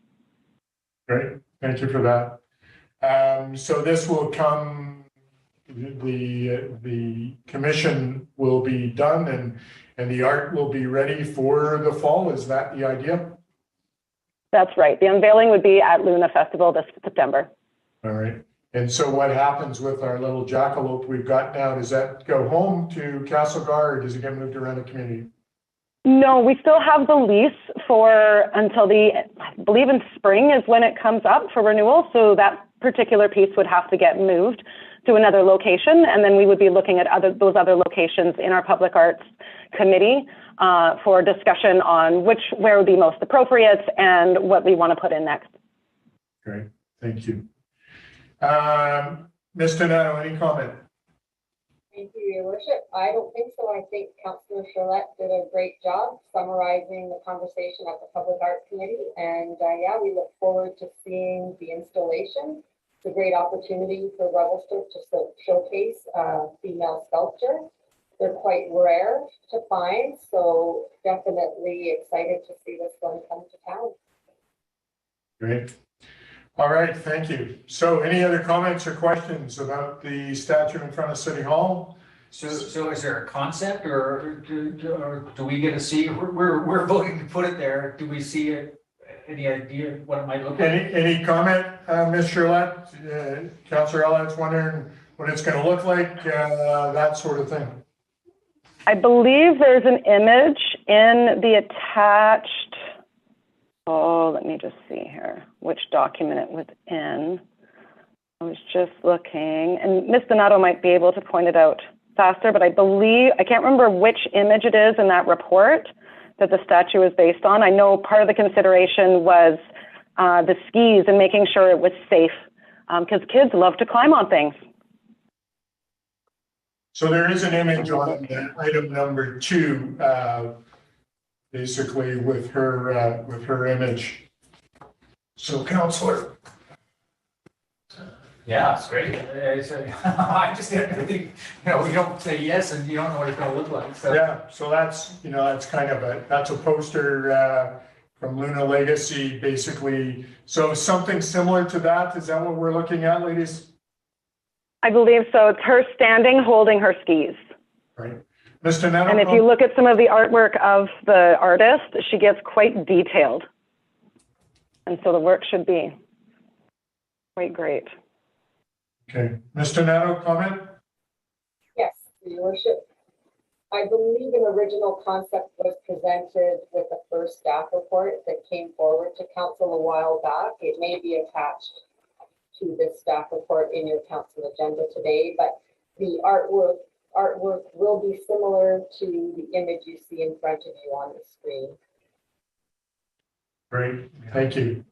Great, thank you for that. So this will come, the commission will be done and the art will be ready for the fall. Is that the idea? That's right. The unveiling would be at Luna Festival this September. All right. And so what happens with our little jackalope we've got now? Does that go home to Castlegar or does it get moved around the community? No, we still have the lease for until I believe in spring is when it comes up for renewal. So that particular piece would have to get moved to another location. And then we would be looking at those other locations in our public arts committee for discussion on where would be most appropriate and what we want to put in next. Great, thank you. Ms. Donato, any comment? Thank you, Your Worship. I don't think so. I think Councillor Charlotte did a great job summarizing the conversation at the Public Art Committee. And yeah, we look forward to seeing the installation. It's a great opportunity for Revelstoke to showcase female sculpture. They're quite rare to find, so definitely excited to see this one come to town. Great. All right, thank you. So any other comments or questions about the statue in front of City Hall? So is there a concept or do we get to see, we're voting to put it there. Do we see it? Any idea what it might look like? Any comment, Ms. Charlotte? Councillor Elliott's wondering what it's going to look like, that sort of thing. I believe there's an image in the attached, let me just see here, which document it was in. I was just looking, and Ms. Donato might be able to point it out faster, but I can't remember which image it is in that report that the statue is based on. I know part of the consideration was the skis and making sure it was safe, because kids love to climb on things. So there is an image on item number 2, basically with her image. So, Councillor. Yeah, it's great. I just didn't think, we don't say yes and you don't know what it's going to look like. So. Yeah, so that's, that's kind of that's a poster from Luna Legacy, basically. So something similar to that, is that what we're looking at, ladies? I believe so. It's her standing, holding her skis. Right. Mr. Nettle, and if you look at some of the artwork of the artist, she gets quite detailed. And so the work should be quite great. Okay. Mr. Nettle, comment? Yes, Your Worship. I believe an original concept was presented with the first staff report that came forward to council a while back. It may be attached to this staff report in your council agenda today, but the artwork will be similar to the image you see in front of you on the screen. Great, thank you.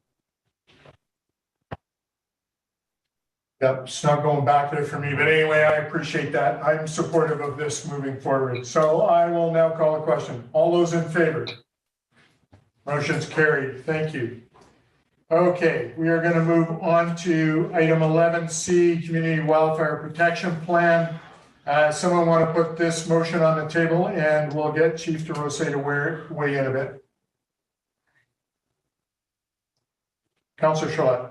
Yep, it's not going back there for me, but anyway, I appreciate that. I'm supportive of this moving forward. So I will now call a question. All those in favor? Motion's carried, thank you. Okay, we are going to move on to item 11C, Community Wildfire Protection Plan. Someone want to put this motion on the table, and we'll get Chief DeRose to weigh in a bit. Councillor Charlotte.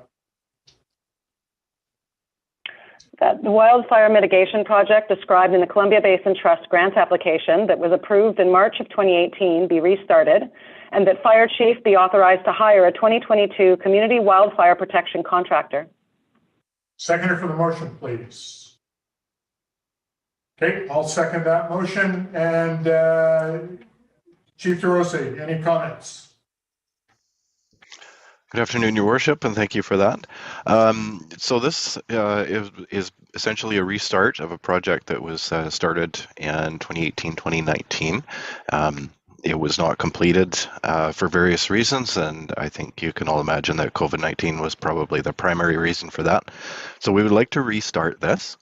That the wildfire mitigation project described in the Columbia Basin Trust grant application that was approved in March of 2018 be restarted, and that Fire Chief be authorized to hire a 2022 community wildfire protection contractor. Seconder for the motion, please. Okay, I'll second that motion. And Chief DeRossi, any comments? Good afternoon, Your Worship, and thank you for that. So this is essentially a restart of a project that was started in 2018-2019. It was not completed for various reasons, and I think you can all imagine that COVID-19 was probably the primary reason for that. So we would like to restart this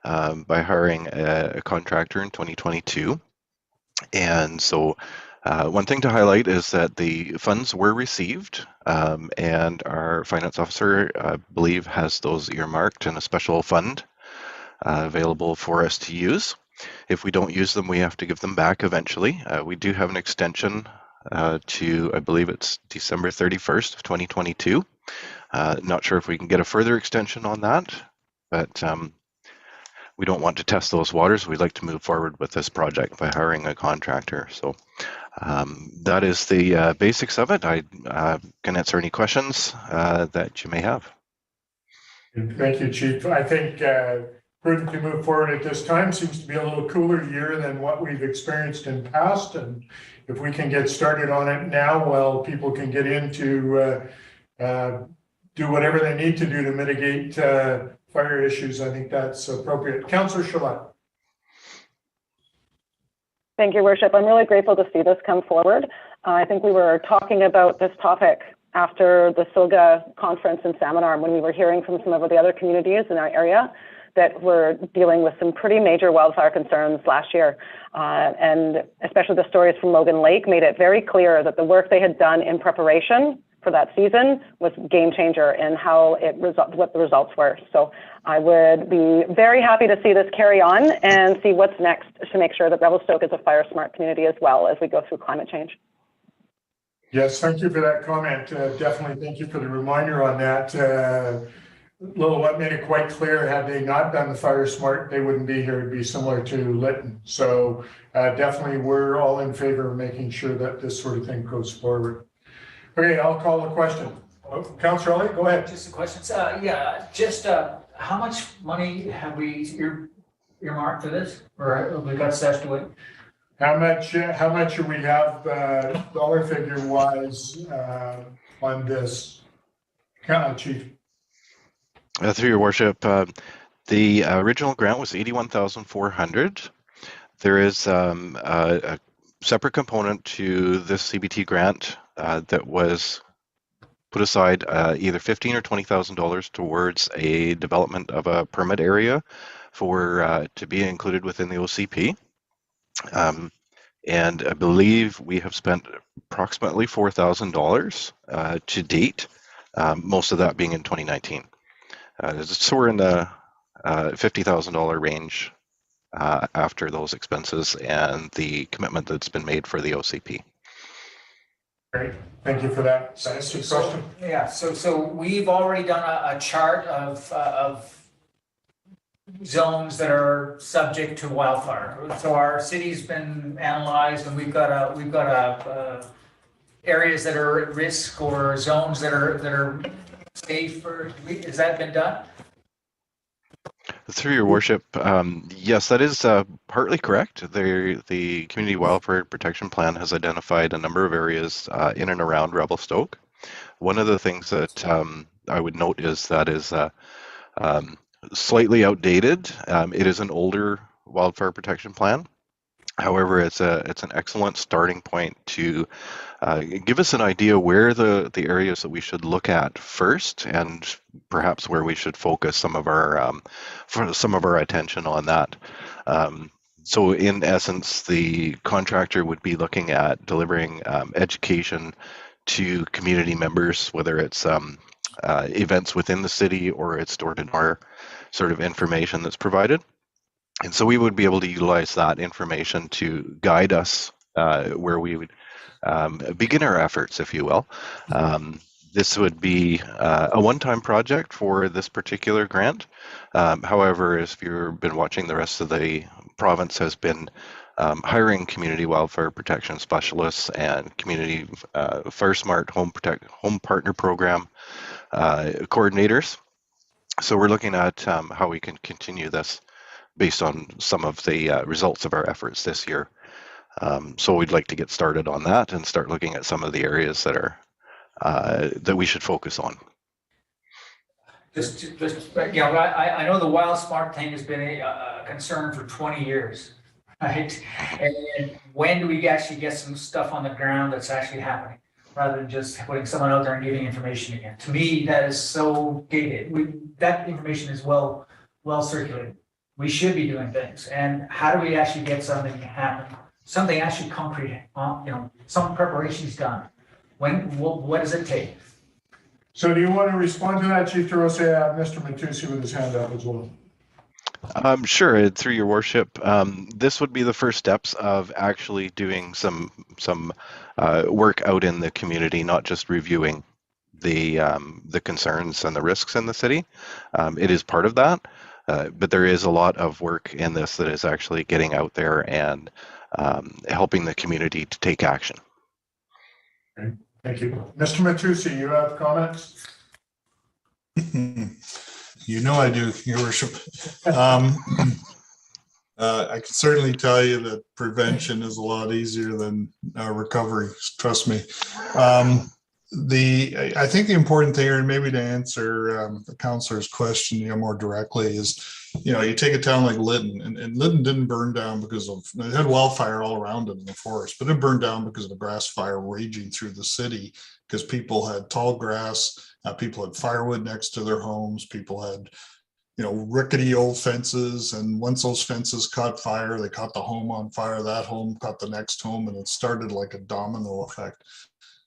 by hiring a contractor in 2022. And so one thing to highlight is that the funds were received, and our finance officer, I believe, has those earmarked in a special fund available for us to use. If we don't use them, we have to give them back eventually. We do have an extension to, I believe it's December 31st of 2022. Not sure if we can get a further extension on that, but we don't want to test those waters. We'd like to move forward with this project by hiring a contractor. So that is the basics of it. I can answer any questions that you may have. Thank you, Chief. I think prudent to move forward at this time. Seems to be a little cooler year than what we've experienced in past. And if we can get started on it now, well, people can get into do whatever they need to do to mitigate fire issues. I think that's appropriate. Councillor Charlotte. Thank you, Worship. I'm really grateful to see this come forward. I think we were talking about this topic after the SILGA conference in Salmon Arm when we were hearing from some of the other communities in our area that were dealing with some pretty major wildfire concerns last year. And especially the stories from Logan Lake made it very clear that the work they had done in preparation for that season was game changer in how what the results were. So I would be very happy to see this carry on and see what's next to make sure that Revelstoke is a fire smart community as well as we go through climate change. Yes, thank you for that comment. Definitely thank you for the reminder on that. What made it quite clear, had they not done the fire smart, they wouldn't be here. It'd be similar to Lytton. So definitely we're all in favor of making sure that this sort of thing goes forward. Okay, I'll call the question. Councillor Elliott, go ahead. Just a question. How much money have we earmarked for this, or have we got stashed away? How much do we have dollar figure wise on this? Chief. Through your worship, the original grant was $81,400. There is a separate component to this CBT grant that was put aside either $15,000 or $20,000 towards a development of a permit area for to be included within the OCP. And I believe we have spent approximately $4,000 to date, most of that being in 2019. So we're in the $50,000 range after those expenses and the commitment that's been made for the OCP. Great, thank you for that. That's your question. Yeah, so we've already done a chart of zones that are subject to wildfire. So our city's been analyzed, and we've got areas that are at risk or zones that are safe. Has that been done? Through your worship, yes, that is partly correct. The Community Wildfire Protection Plan has identified a number of areas in and around Revelstoke. One of the things that I would note is that is slightly outdated. It is an older wildfire protection plan. However, it's an excellent starting point to give us an idea where the areas that we should look at first, and perhaps where we should focus some of our attention on that. So in essence, the contractor would be looking at delivering education to community members, whether it's events within the city or it's door-to-door sort of information that's provided. And so we would be able to utilize that information to guide us where we would begin our efforts, if you will. This would be a one-time project for this particular grant. However, if you've been watching, the rest of the province has been hiring community wildfire protection specialists and community Fire Smart home partner program coordinators. So we're looking at how we can continue this based on some of the results of our efforts this year. So we'd like to get started on that and start looking at some of the areas that are that we should focus on. Just, you know, I know the Wild Smart thing has been a concern for 20 years, right? And when do we actually get some stuff on the ground that's actually happening, rather than just putting someone out there and giving information again? To me, that is so gated. That information is well circulated. We should be doing things. And how do we actually get something to happen? Something actually concrete, you know, some preparation is done. What does it take? So do you want to respond to that, Chief Terose? I have Mr. Matusi with his hand up as well. Sure, through your worship. This would be the first steps of actually doing some work out in the community, not just reviewing the concerns and the risks in the city. It is part of that, but there is a lot of work in this that is actually getting out there and helping the community to take action. Okay, thank you. Mr. Matusi, you have comments? You know I do, Your Worship. I can certainly tell you that prevention is a lot easier than recovery, trust me. I think the important thing here, and maybe to answer the councillor's question, you know, more directly, is, you know, you take a town like Lytton, and Lytton didn't burn down because of, it had wildfire all around it in the forest, but it burned down because of the grass fire raging through the city, because people had tall grass, people had firewood next to their homes, people had, you know, rickety old fences, and once those fences caught fire, they caught the home on fire, that home caught the next home, and it started like a domino effect.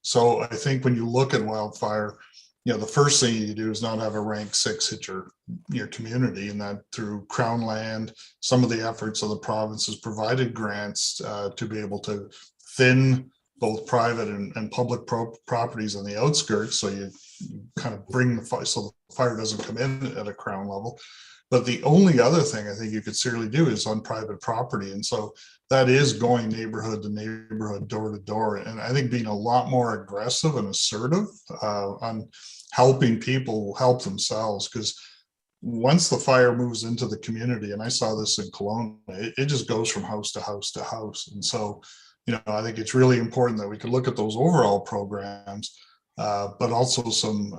So I think when you look at wildfire, you know, the first thing you do is not have a rank 6 hit your community, and that through Crown land, some of the efforts of the province has provided grants to be able to thin both private and public properties on the outskirts, so you kind of bring the fire, so the fire doesn't come in at a Crown level. But the only other thing I think you could seriously do is on private property. And so that is going neighborhood to neighborhood, door to door. And I think being a lot more aggressive and assertive on helping people help themselves, because once the fire moves into the community, and I saw this in Kelowna, it just goes from house to house to house. And so, you know, I think it's really important that we could look at those overall programs, but also some,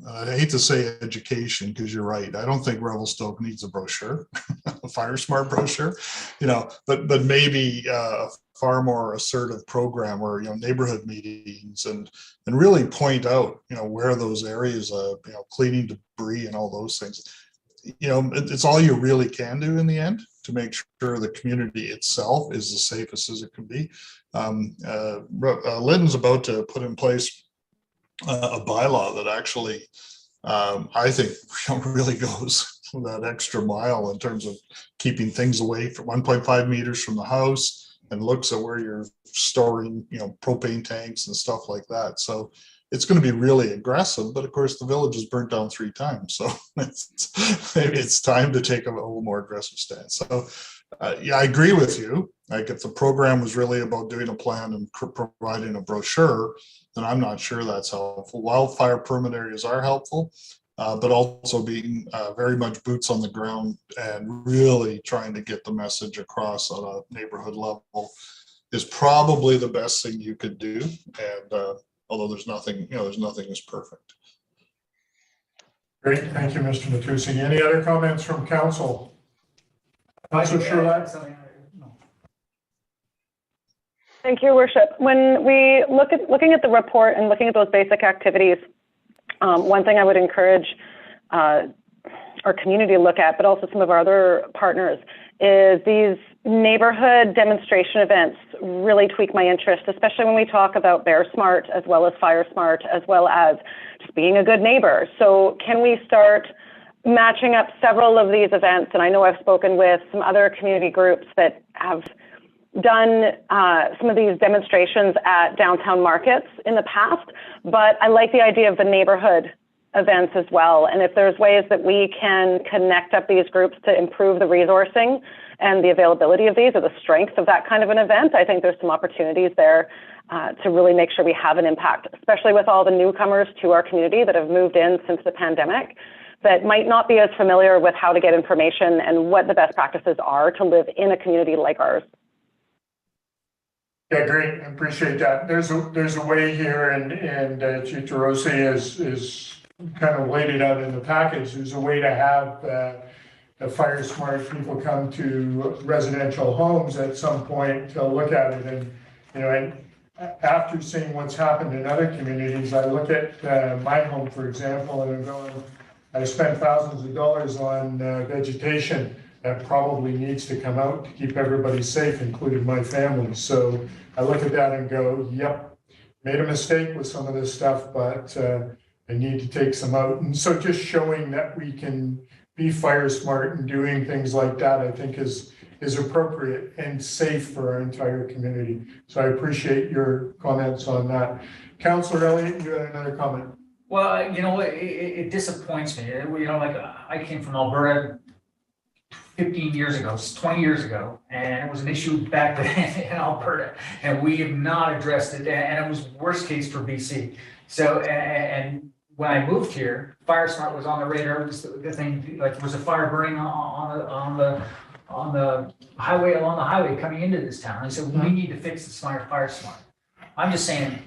I hate to say education, because you're right. I don't think Revelstoke needs a brochure, a Fire Smart brochure, you know, but maybe a far more assertive program where, you know, neighborhood meetings and really point out, you know, where those areas of, you know, cleaning debris and all those things. You know, it's all you really can do in the end to make sure the community itself is the safest as it can be. Lytton's about to put in place a bylaw that actually, I think, you know, really goes that extra mile in terms of keeping things away from 1.5 meters from the house, and looks at where you're storing, you know, propane tanks and stuff like that. So it's going to be really aggressive, but of course the village is burnt down 3 times. So maybe it's time to take a little more aggressive stance. So yeah, I agree with you. Like, if the program was really about doing a plan and providing a brochure, then I'm not sure that's helpful. Wildfire permit areas are helpful, but also being very much boots on the ground and really trying to get the message across on a neighborhood level is probably the best thing you could do. And although there's nothing, you know, there's nothing is perfect. Great, thank you, Mr. Matusi. Any other comments from council? Councilor Sherlatt? Thank you, Your Worship. When we looking at the report and looking at those basic activities, one thing I would encourage our community to look at, but also some of our other partners, is these neighborhood demonstration events really tweak my interest, especially when we talk about Bear Smart as well as Fire Smart, as well as just being a good neighbor. So can we start matching up several of these events? And I know I've spoken with some other community groups that have done some of these demonstrations at downtown markets in the past, but I like the idea of the neighborhood events as well. And if there's ways that we can connect up these groups to improve the resourcing and the availability of these, or the strength of that kind of an event, I think there's some opportunities there to really make sure we have an impact, especially with all the newcomers to our community that have moved in since the pandemic, that might not be as familiar with how to get information and what the best practices are to live in a community like ours. Yeah, great. I appreciate that. There's a way here, and Chief Rossi is kind of laid it out in the package. There's a way to have the fire smart people come to residential homes at some point to look at it. And, you know, and after seeing what's happened in other communities, I look at my home, for example, and I'm going, I spent thousands of dollars on vegetation that probably needs to come out to keep everybody safe, including my family. So I look at that and go, yep, made a mistake with some of this stuff, but I need to take some out. And so just showing that we can be fire smart and doing things like that, I think is appropriate and safe for our entire community. So I appreciate your comments on that. Councillor Elliott, you had another comment. Well, you know what, it disappoints me. You know, like I came from Alberta 15 years ago, 20 years ago, and it was an issue back then in Alberta, and we have not addressed it, and it was worst case for BC. So, and when I moved here, Fire Smart was on the radar. It was the thing, like there was a fire burning on the highway, along the highway coming into this town. I said, we need to fix this Fire Smart. I'm just saying,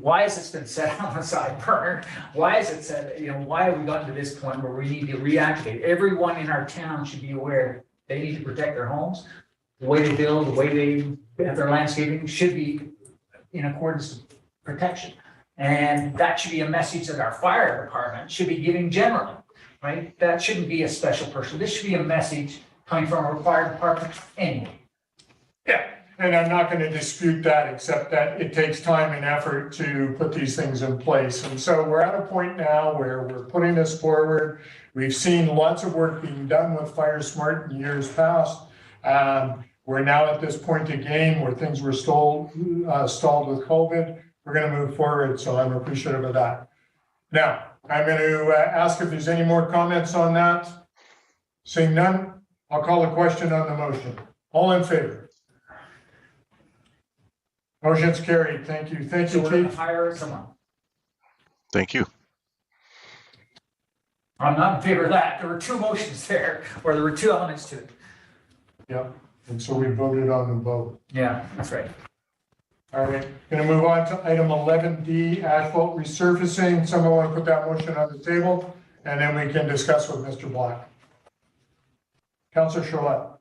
why has this been set on the side burner? Why is it set, you know, why have we gotten to this point where we need to reactivate? Everyone in our town should be aware they need to protect their homes. The way they build, the way they have their landscaping should be in accordance with protection. And that should be a message that our fire department should be giving generally, right? That shouldn't be a special person. This should be a message coming from a fire department anyway. Yeah. And I'm not going to dispute that, except that it takes time and effort to put these things in place. And so we're at a point now where we're putting this forward. We've seen lots of work being done with Fire Smart in years past. We're now at this point again where things were stalled with COVID. We're going to move forward, so I'm appreciative of that. Now, I'm going to ask if there's any more comments on that. Seeing none, I'll call a question on the motion. All in favor? Motion's carried. Thank you. Thank you, So we're going to Chief. hire someone. Thank you. I'm not in favor of that. There were two motions there, or there were two elements to it. Yeah, and so we voted on them both. Yeah, that's right. All right, going to move on to item 11D, asphalt resurfacing. Someone want to put that motion on the table, and then we can discuss with Mr. Black. Councillor Charlotte.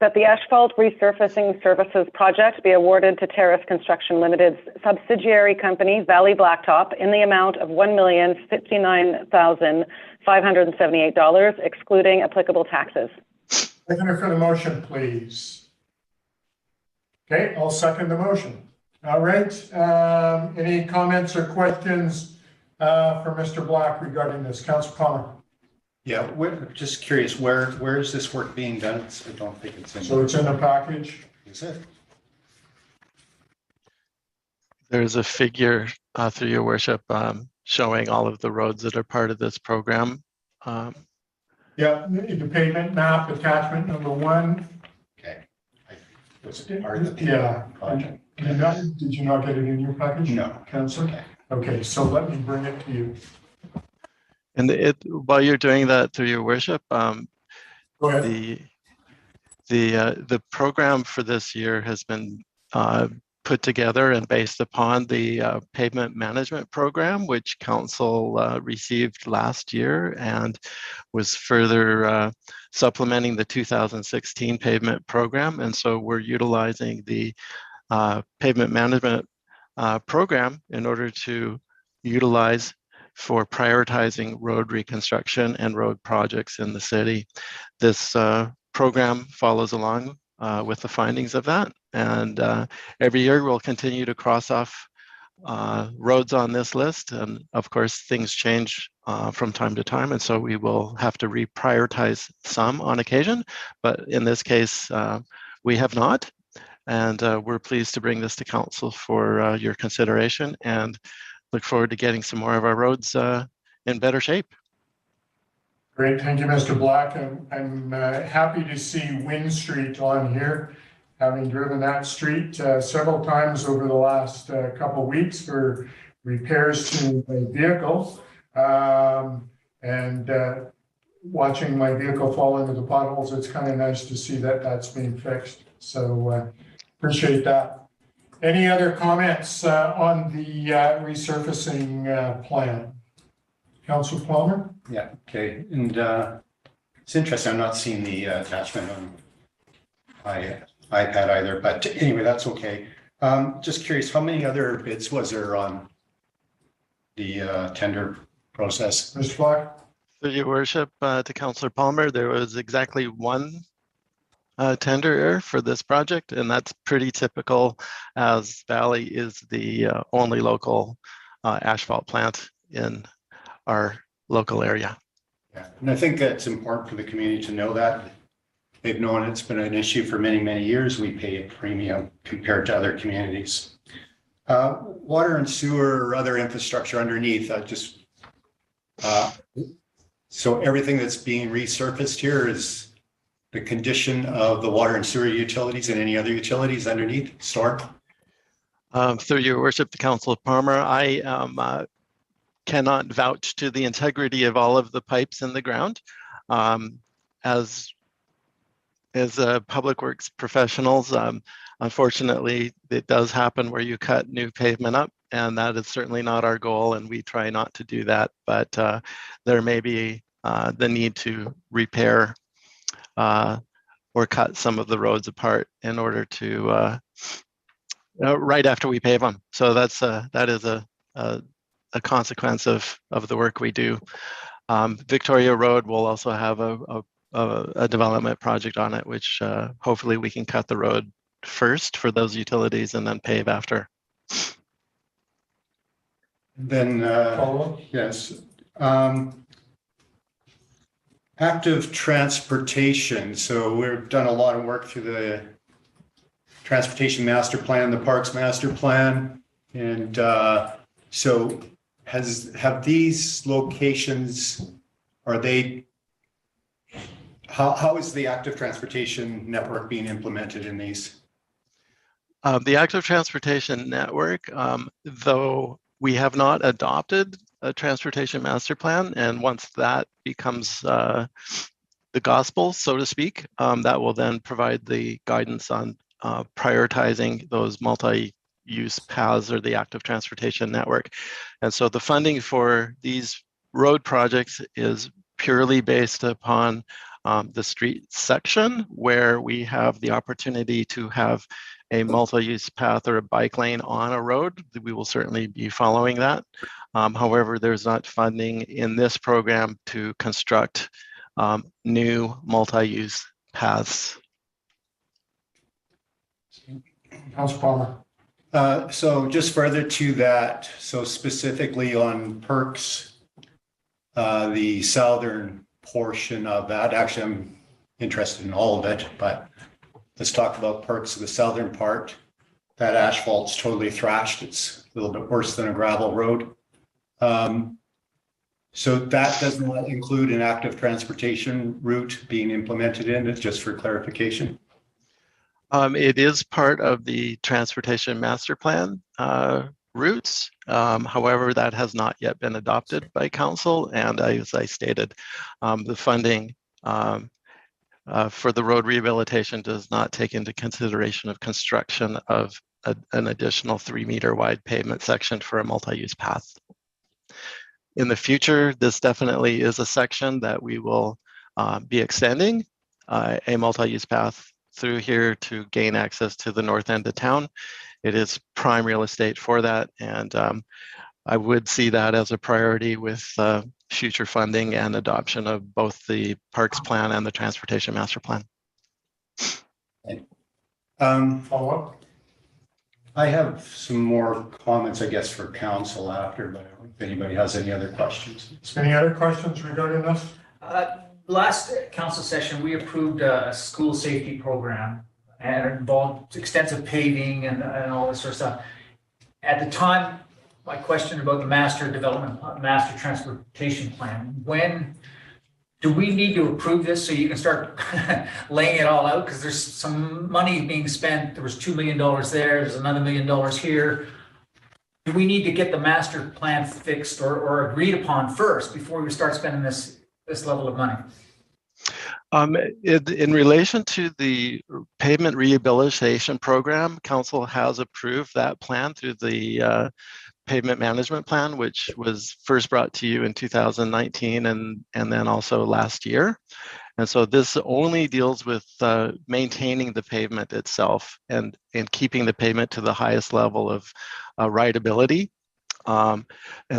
That the asphalt resurfacing services project be awarded to Terrace Construction Limited's subsidiary company, Valley Blacktop, in the amount of $1,059,578, excluding applicable taxes. Seconder for the motion, please. Okay, I'll second the motion. All right, any comments or questions for Mr. Black regarding this? Councillor Palmer. Yeah, we're just curious, where is this work being done? I don't think it's in. So it's in the package? Is it? There's a figure through your worship showing all of the roads that are part of this program. Yeah, the pavement map, attachment number 1. Okay. Was it part of the Yeah. project? Did you not get it in your package? No. Councillor? Okay. Okay, so let me bring it to you. And while you're doing that through your worship, Go ahead. the program for this year has been put together and based upon the pavement management program, which council received last year and was further supplementing the 2016 pavement program. And so we're utilizing the pavement management program in order to utilize for prioritizing road reconstruction and road projects in the city. This program follows along with the findings of that. And every year we'll continue to cross off roads on this list. And of course, things change from time to time. And so we will have to reprioritize some on occasion. But in this case, we have not. And we're pleased to bring this to council for your consideration and look forward to getting some more of our roads in better shape. Great, thank you, Mr. Black. I'm happy to see Wynn Street on here, having driven that street several times over the last couple of weeks for repairs to my vehicle. And watching my vehicle fall into the potholes, it's kind of nice to see that that's being fixed. So appreciate that. Any other comments on the resurfacing plan? Councilor Palmer? Yeah, okay, and it's interesting, I'm not seeing the attachment on my iPad either, but anyway, that's okay. Just curious, how many other bids was there on the tender process? Mr. Black? Through your worship, to Councillor Palmer, there was exactly one tender for this project, and that's pretty typical, as Valley is the only local asphalt plant in our local area. Yeah, and I think that's important for the community to know that. They've known it's been an issue for many, many years. We pay a premium compared to other communities. Water and sewer or other infrastructure underneath, so everything that's being resurfaced here is the condition of the water and sewer utilities and any other utilities underneath storm? Through your worship, to Councillor Palmer, I cannot vouch to the integrity of all of the pipes in the ground. As public works professionals, unfortunately, it does happen where you cut new pavement up, and that is certainly not our goal, and we try not to do that. But there may be the need to repair or cut some of the roads apart in order to right after we pave them. So that is a consequence of the work we do. Victoria Road will also have a development project on it, which hopefully we can cut the road first for those utilities and then pave after. Then, yes. Active transportation. So we've done a lot of work through the Transportation Master Plan, the Parks Master Plan. And so have these locations, are they, how is the active transportation network being implemented in these? The active transportation network, though we have not adopted a transportation master plan, and once that becomes the gospel, so to speak, that will then provide the guidance on prioritizing those multi-use paths or the active transportation network. And so the funding for these road projects is purely based upon the street section where we have the opportunity to have a multi-use path or a bike lane on a road. We will certainly be following that. However, there's not funding in this program to construct new multi-use paths. Councilor Palmer. So just further to that, so specifically on Perks, the southern portion of that, actually I'm interested in all of it, but let's talk about Perks, the southern part. That asphalt's totally thrashed. It's a little bit worse than a gravel road. So that does not include an active transportation route being implemented in it, just for clarification. It is part of the transportation master plan routes. However, that has not yet been adopted by council. And as I stated, the funding for the road rehabilitation does not take into consideration of construction of an additional 3-meter wide pavement section for a multi-use path. In the future, this definitely is a section that we will be extending a multi-use path through here to gain access to the north end of town. It is prime real estate for that, and I would see that as a priority with future funding and adoption of both the Parks Plan and the Transportation Master Plan. Follow up? I have some more comments, I guess, for council after, but I don't know if anybody has any other questions. Any other questions regarding this? Last council session, we approved a school safety program and it involved extensive paving and all this sort of stuff. At the time, my question about the master transportation plan, when do we need to approve this so you can start laying it all out? Because there's some money being spent. There was $2 million there. There's another $1 million here. Do we need to get the master plan fixed or agreed upon first before we start spending this level of money? In relation to the pavement rehabilitation program, council has approved that plan through the pavement management plan, which was first brought to you in 2019 and then also last year. And so this only deals with maintaining the pavement itself and keeping the pavement to the highest level of rideability. And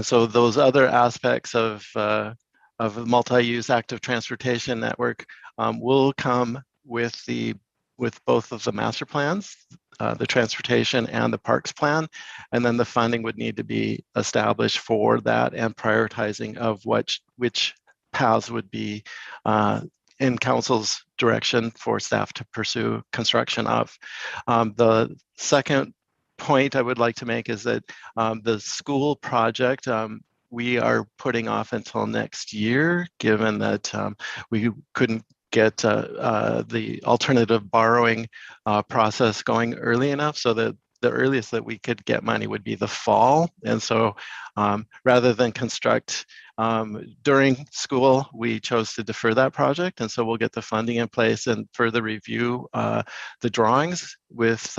so those other aspects of a multi-use active transportation network will come with both of the master plans, the transportation and the parks plan, and then the funding would need to be established for that and prioritizing of which paths would be in council's direction for staff to pursue construction of. The second point I would like to make is that the school project we are putting off until next year, given that we couldn't get the alternative borrowing process going early enough, so that the earliest that we could get money would be the fall. And so rather than construct during school, we chose to defer that project. And so we'll get the funding in place and further review the drawings with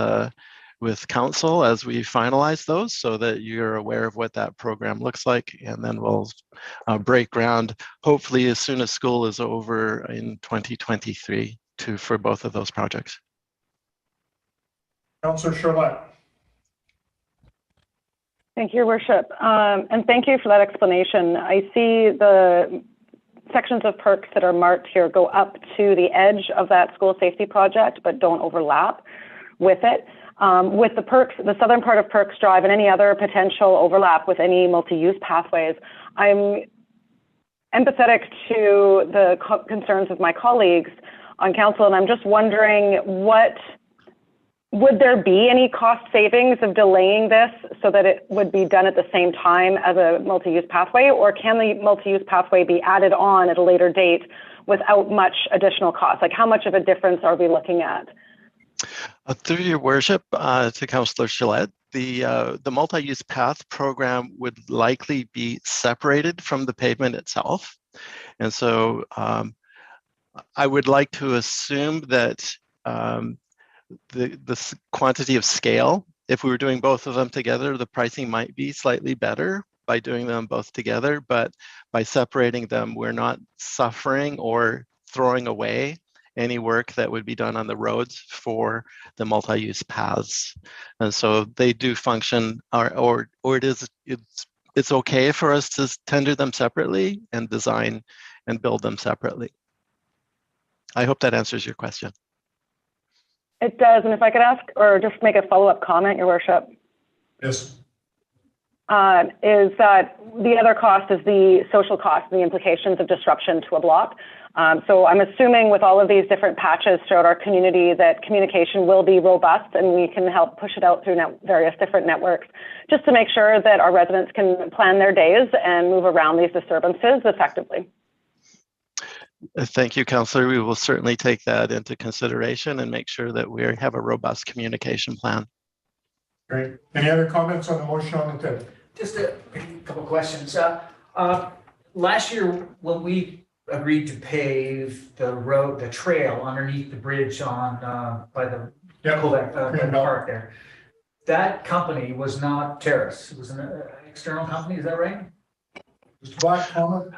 council as we finalize those, so that you're aware of what that program looks like. And then we'll break ground hopefully as soon as school is over in 2023 for both of those projects. Councillor Charlotte. Thank you, Your Worship. And thank you for that explanation. I see the sections of perks that are marked here go up to the edge of that school safety project, but don't overlap with it. With the perks, the southern part of Perks Drive and any other potential overlap with any multi-use pathways, I'm empathetic to the concerns of my colleagues on council, and I'm just wondering, would there be any cost savings of delaying this so that it would be done at the same time as a multi-use pathway, or can the multi-use pathway be added on at a later date without much additional cost? Like, how much of a difference are we looking at? Through your worship, to Councillor Gillette, the multi-use path program would likely be separated from the pavement itself. And so I would like to assume that the quantity of scale, if we were doing both of them together, the pricing might be slightly better by doing them both together, but by separating them, we're not suffering or throwing away any work that would be done on the roads for the multi-use paths. And so they do function, or it's okay for us to tender them separately and design and build them separately. I hope that answers your question. It does, and if I could ask, or just make a follow-up comment, Your Worship. Yes. Is that the other cost is the social cost and the implications of disruption to a block. So I'm assuming with all of these different patches throughout our community that communication will be robust and we can help push it out through various different networks just to make sure that our residents can plan their days and move around these disturbances effectively. Thank you, Councillor. We will certainly take that into consideration and make sure that we have a robust communication plan. Great. Any other comments on the motion on the table? Just a couple of questions. Last year, when we agreed to pave the trail underneath the bridge on by the park there, that company was not Terrace. It was an external company. Is that right? Mr. Black, comment?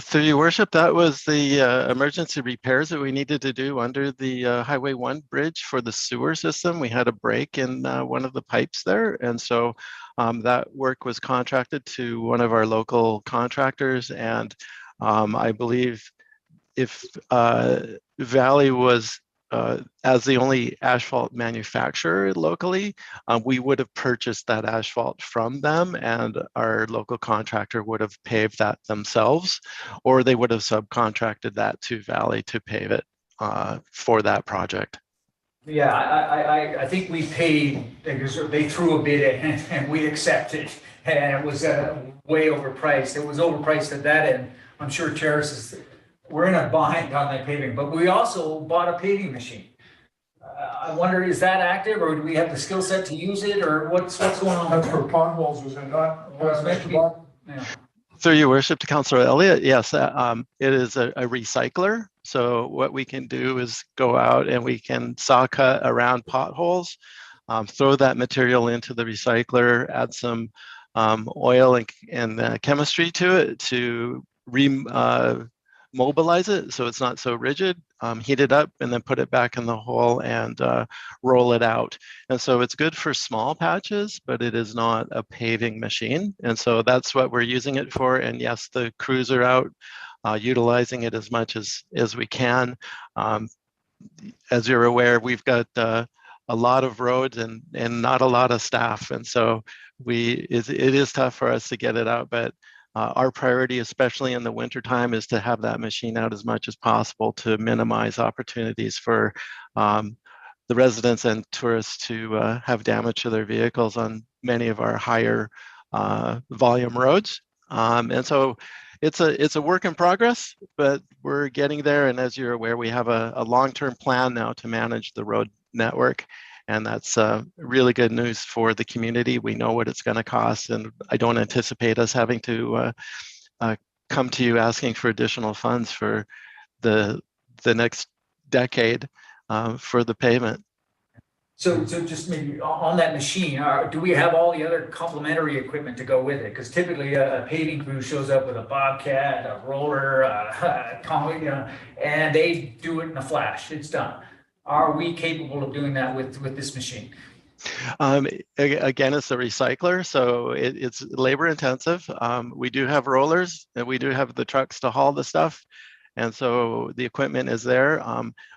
Through your worship, that was the emergency repairs that we needed to do under the Highway 1 bridge for the sewer system. We had a break in one of the pipes there. And so that work was contracted to one of our local contractors. And I believe if Valley was as the only asphalt manufacturer locally, we would have purchased that asphalt from them, and our local contractor would have paved that themselves, or they would have subcontracted that to Valley to pave it for that project. Yeah, I think we paid, because they threw a bid in and we accepted, and it was way overpriced. It was overpriced at that end. I'm sure Terrace is, we're in a bind on that paving, but we also bought a paving machine. I wonder, is that active, or do we have the skill set to use it, or what's going on? That's for potholes, was it not? Yeah. Through your worship to Councillor Elliott, yes, it is a recycler. So what we can do is go out and we can saw cut around potholes, throw that material into the recycler, add some oil and chemistry to it to mobilize it so it's not so rigid, heat it up, and then put it back in the hole and roll it out. And so it's good for small patches, but it is not a paving machine. And so that's what we're using it for. And yes, the crews are out utilizing it as much as we can. As you're aware, we've got a lot of roads and not a lot of staff. And so it is tough for us to get it out, but our priority, especially in the wintertime, is to have that machine out as much as possible to minimize opportunities for the residents and tourists to have damage to their vehicles on many of our higher volume roads. And so it's a work in progress, but we're getting there. And as you're aware, we have a long-term plan now to manage the road network. And that's really good news for the community. We know what it's going to cost, and I don't anticipate us having to come to you asking for additional funds for the next decade for the pavement. So just maybe on that machine, do we have all the other complementary equipment to go with it? Because typically a paving crew shows up with a bobcat, a roller, and they do it in a flash. It's done. Are we capable of doing that with this machine? Again, it's a recycler, so it's labor intensive. We do have rollers, and we do have the trucks to haul the stuff, and so the equipment is there.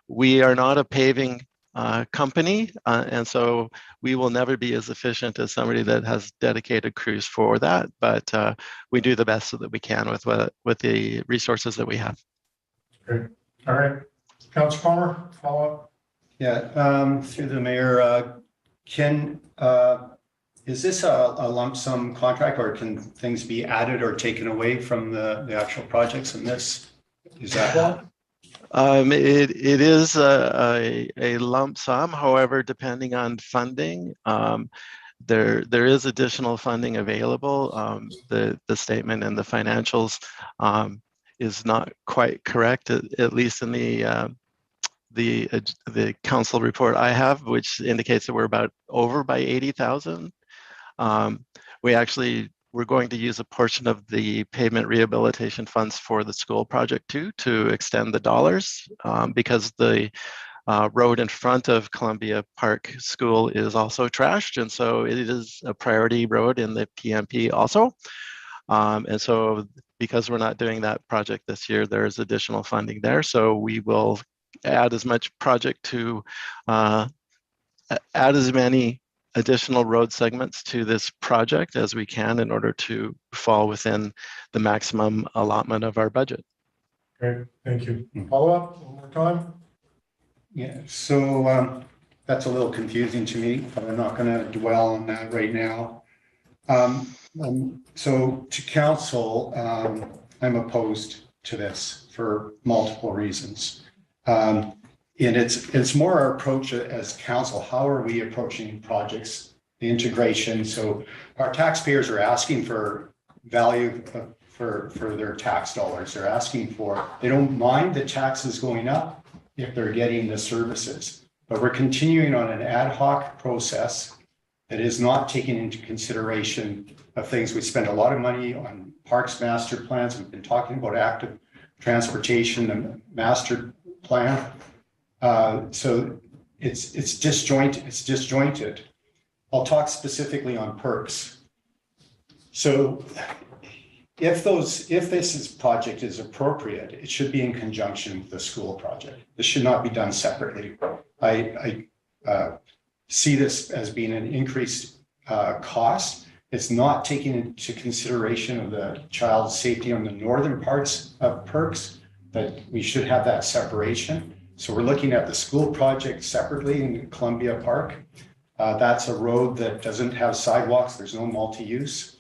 We are not a paving company, and so we will never be as efficient as somebody that has dedicated crews for that, but we do the best so that we can with the resources that we have. Great. All right. Councilor Palmer, follow up. Yeah, through the mayor, is this a lump sum contract, or can things be added or taken away from the actual projects in this? Is that? It is a lump sum. However, depending on funding, there is additional funding available. The statement and the financials is not quite correct, at least in the council report I have, which indicates that we're about over by 80,000. We're going to use a portion of the pavement rehabilitation funds for the school project too, to extend the dollars, because the road in front of Columbia Park School is also trashed. And so it is a priority road in the PMP also. And so because we're not doing that project this year, there's additional funding there. So we will add as much project to add as many additional road segments to this project as we can in order to fall within the maximum allotment of our budget. Great, thank you. Follow up one more time. Yeah, so that's a little confusing to me, but I'm not going to dwell on that right now. So to council, I'm opposed to this for multiple reasons. And it's more our approach as council. How are we approaching projects, the integration? So our taxpayers are asking for value for their tax dollars. They're asking for, they don't mind the taxes going up if they're getting the services. But we're continuing on an ad hoc process that is not taking into consideration of things. We spend a lot of money on parks master plans. We've been talking about active transportation and master plan. So it's disjointed. I'll talk specifically on perks. So if this project is appropriate, it should be in conjunction with the school project. This should not be done separately. I see this as being an increased cost. It's not taking into consideration of the child's safety on the northern parts of Perks, that we should have that separation. So we're looking at the school project separately in Columbia Park. That's a road that doesn't have sidewalks. There's no multi-use.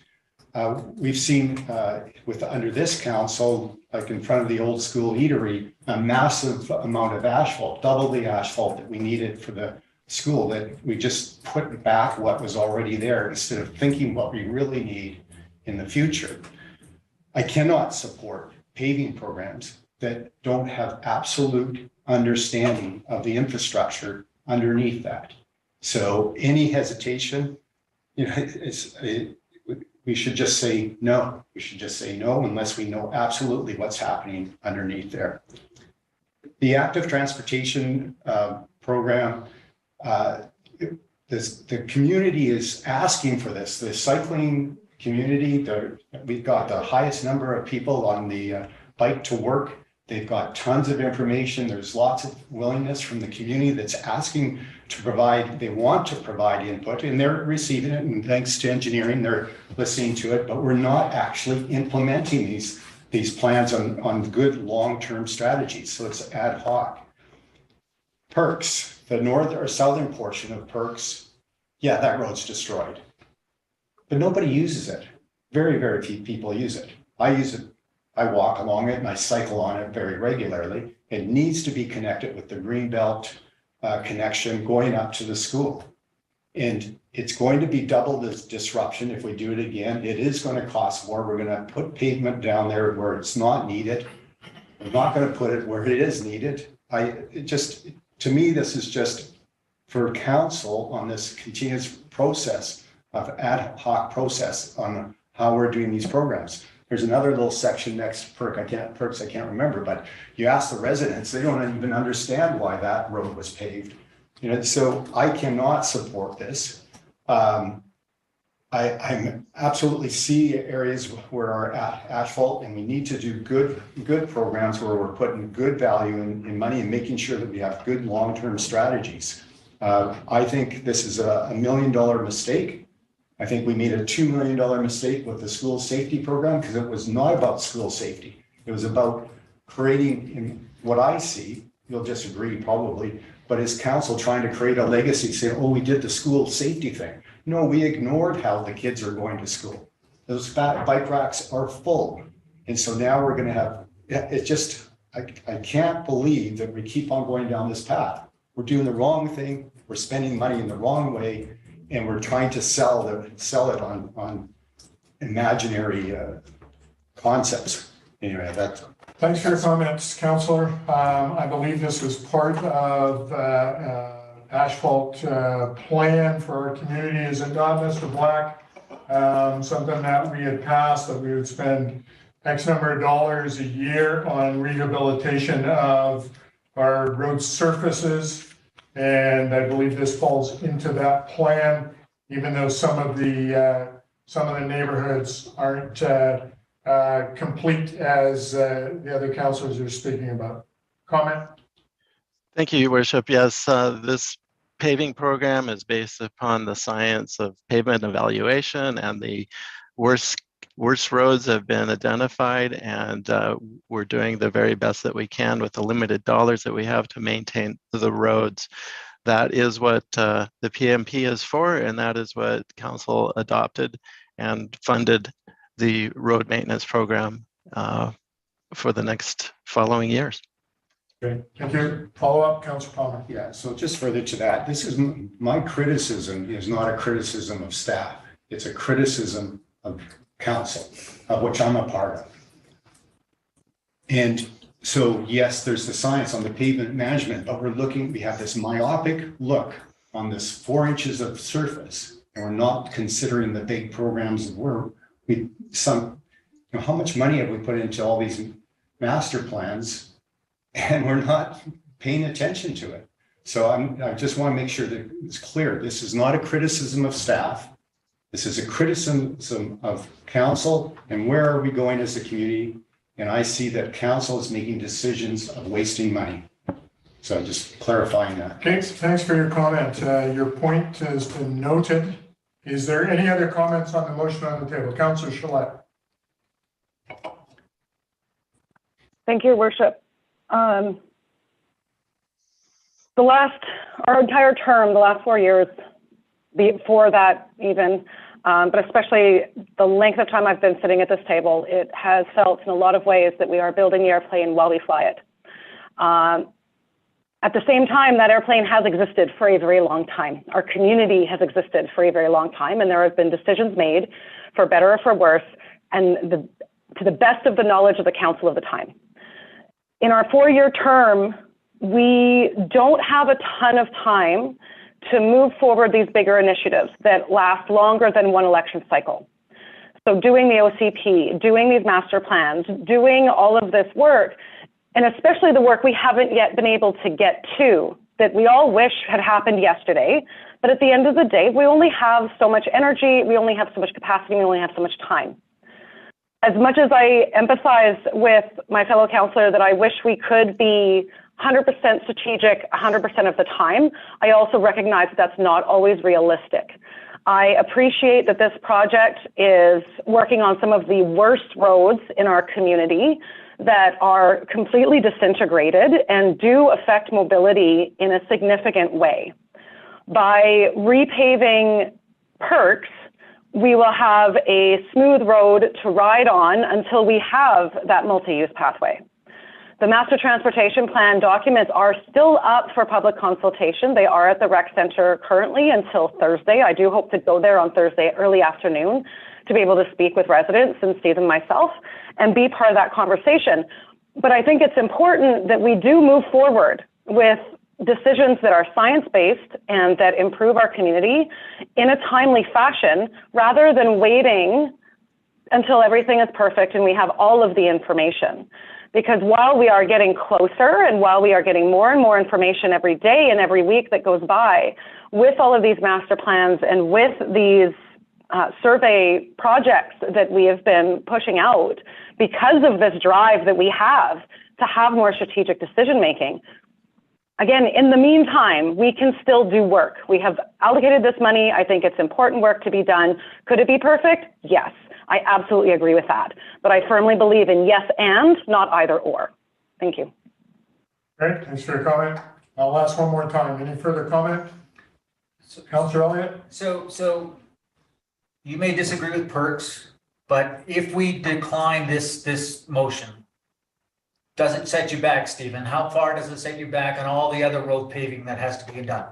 We've seen under this council, like in front of the old school eatery, a massive amount of asphalt, double the asphalt that we needed for the school, that we just put back what was already there instead of thinking what we really need in the future. I cannot support paving programs that don't have absolute understanding of the infrastructure underneath that. So any hesitation, we should just say no. We should just say no unless we know absolutely what's happening underneath there. The active transportation program, the community is asking for this. The cycling community, we've got the highest number of people on the bike to work. They've got tons of information. There's lots of willingness from the community that's asking to provide, they want to provide input, and they're receiving it, and thanks to engineering, they're listening to it, but we're not actually implementing these plans on good long-term strategies. So it's ad hoc. Perks, the north or southern portion of Perks, yeah, that road's destroyed, but nobody uses it. Very, very few people use it. I use it. I walk along it and I cycle on it very regularly. It needs to be connected with the Greenbelt connection going up to the school. And it's going to be double the disruption if we do it again. It is going to cost more. We're going to put pavement down there where it's not needed. We're not going to put it where it is needed. To me, this is just for council on this continuous process of ad hoc process on how we're doing these programs. There's another little section next to Perks, I can't remember, but you ask the residents, they don't even understand why that road was paved. So I cannot support this. I absolutely see areas where our asphalt, and we need to do good programs where we're putting good value in money and making sure that we have good long-term strategies. I think this is a $1 million mistake. I think we made a $2 million mistake with the school safety program because it was not about school safety. It was about creating, in what I see, you'll disagree probably, but is council trying to create a legacy saying, oh, we did the school safety thing. No, we ignored how the kids are going to school. Those fat bike racks are full. And so now we're going to have, I can't believe that we keep on going down this path. We're doing the wrong thing. We're spending money in the wrong way. And we're trying to sell it on imaginary concepts. Anyway, that's. Thanks for your comments, Councillor. I believe this was part of asphalt plan for our community. Is it not, Mr. Black? Something that we had passed that we would spend X number of dollars a year on rehabilitation of our road surfaces. And I believe this falls into that plan, even though some of the neighborhoods aren't complete as the other councillors are speaking about. Comment? Thank you, Your Worship. Yes, this paving program is based upon the science of pavement evaluation, and the worst roads have been identified, and we're doing the very best that we can with the limited dollars that we have to maintain the roads. That is what the PMP is for, and that is what council adopted and funded the road maintenance program for the next following years. Okay, thank you. Follow up, Councillor Palmer. Yeah, so just further to that, this is my criticism is not a criticism of staff. It's a criticism of council, of which I'm a part of. And so, yes, there's the science on the pavement management, but we have this myopic look on this 4 inches of surface, and we're not considering the big programs how much money have we put into all these master plans, and we're not paying attention to it. So I just want to make sure that it's clear. This is not a criticism of staff. This is a criticism of council and where are we going as a community? And I see that council is making decisions of wasting money. So just clarifying that. Okay, thanks for your comment. Your point has been noted. Is there any other comments on the motion on the table? Councillor Gillette. Thank you, Your Worship. Our entire term, the last 4 years, before that even, but especially the length of time I've been sitting at this table, it has felt in a lot of ways that we are building the airplane while we fly it. At the same time, that airplane has existed for a very long time. Our community has existed for a very long time, and there have been decisions made, for better or for worse, and to the best of the knowledge of the council of the time. In our 4-year term, we don't have a ton of time to move forward these bigger initiatives that last longer than one election cycle. So doing the OCP, doing these master plans, doing all of this work, and especially the work we haven't yet been able to get to, that we all wish had happened yesterday. But at the end of the day, we only have so much energy, we only have so much capacity, we only have so much time. As much as I empathize with my fellow councillor that I wish we could be 100% strategic 100% of the time, I also recognize that's not always realistic. I appreciate that this project is working on some of the worst roads in our community that are completely disintegrated and do affect mobility in a significant way. By repaving Perks, we will have a smooth road to ride on until we have that multi-use pathway. The master transportation plan documents are still up for public consultation. They are at the rec center currently until Thursday. I do hope to go there on Thursday early afternoon to be able to speak with residents and see them myself and be part of that conversation. But I think it's important that we do move forward with decisions that are science-based and that improve our community in a timely fashion, rather than waiting until everything is perfect and we have all of the information. Because while we are getting closer and while we are getting more and more information every day and every week that goes by, with all of these master plans and with these survey projects that we have been pushing out, because of this drive that we have to have more strategic decision making, again, in the meantime, we can still do work. We have allocated this money. I think it's important work to be done. Could it be perfect? Yes, I absolutely agree with that. But I firmly believe in yes and, not either or. Thank you. Great, thanks for your comment. I'll ask one more time. Any further comment? Councillor Elliott? So you may disagree with Perks, but if we decline this motion, does it set you back, Stephen? How far does it set you back on all the other road paving that has to be done?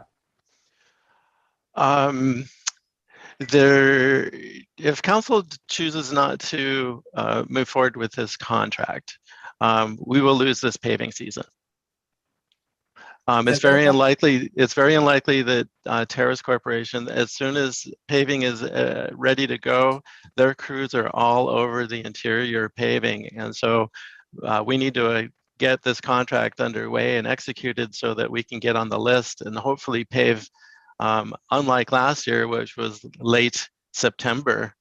If council chooses not to move forward with this contract, we will lose this paving season. It's very unlikely that Terrace Corporation, as soon as paving is ready to go, their crews are all over the interior paving. And so we need to get this contract underway and executed so that we can get on the list and hopefully pave, unlike last year, which was late September,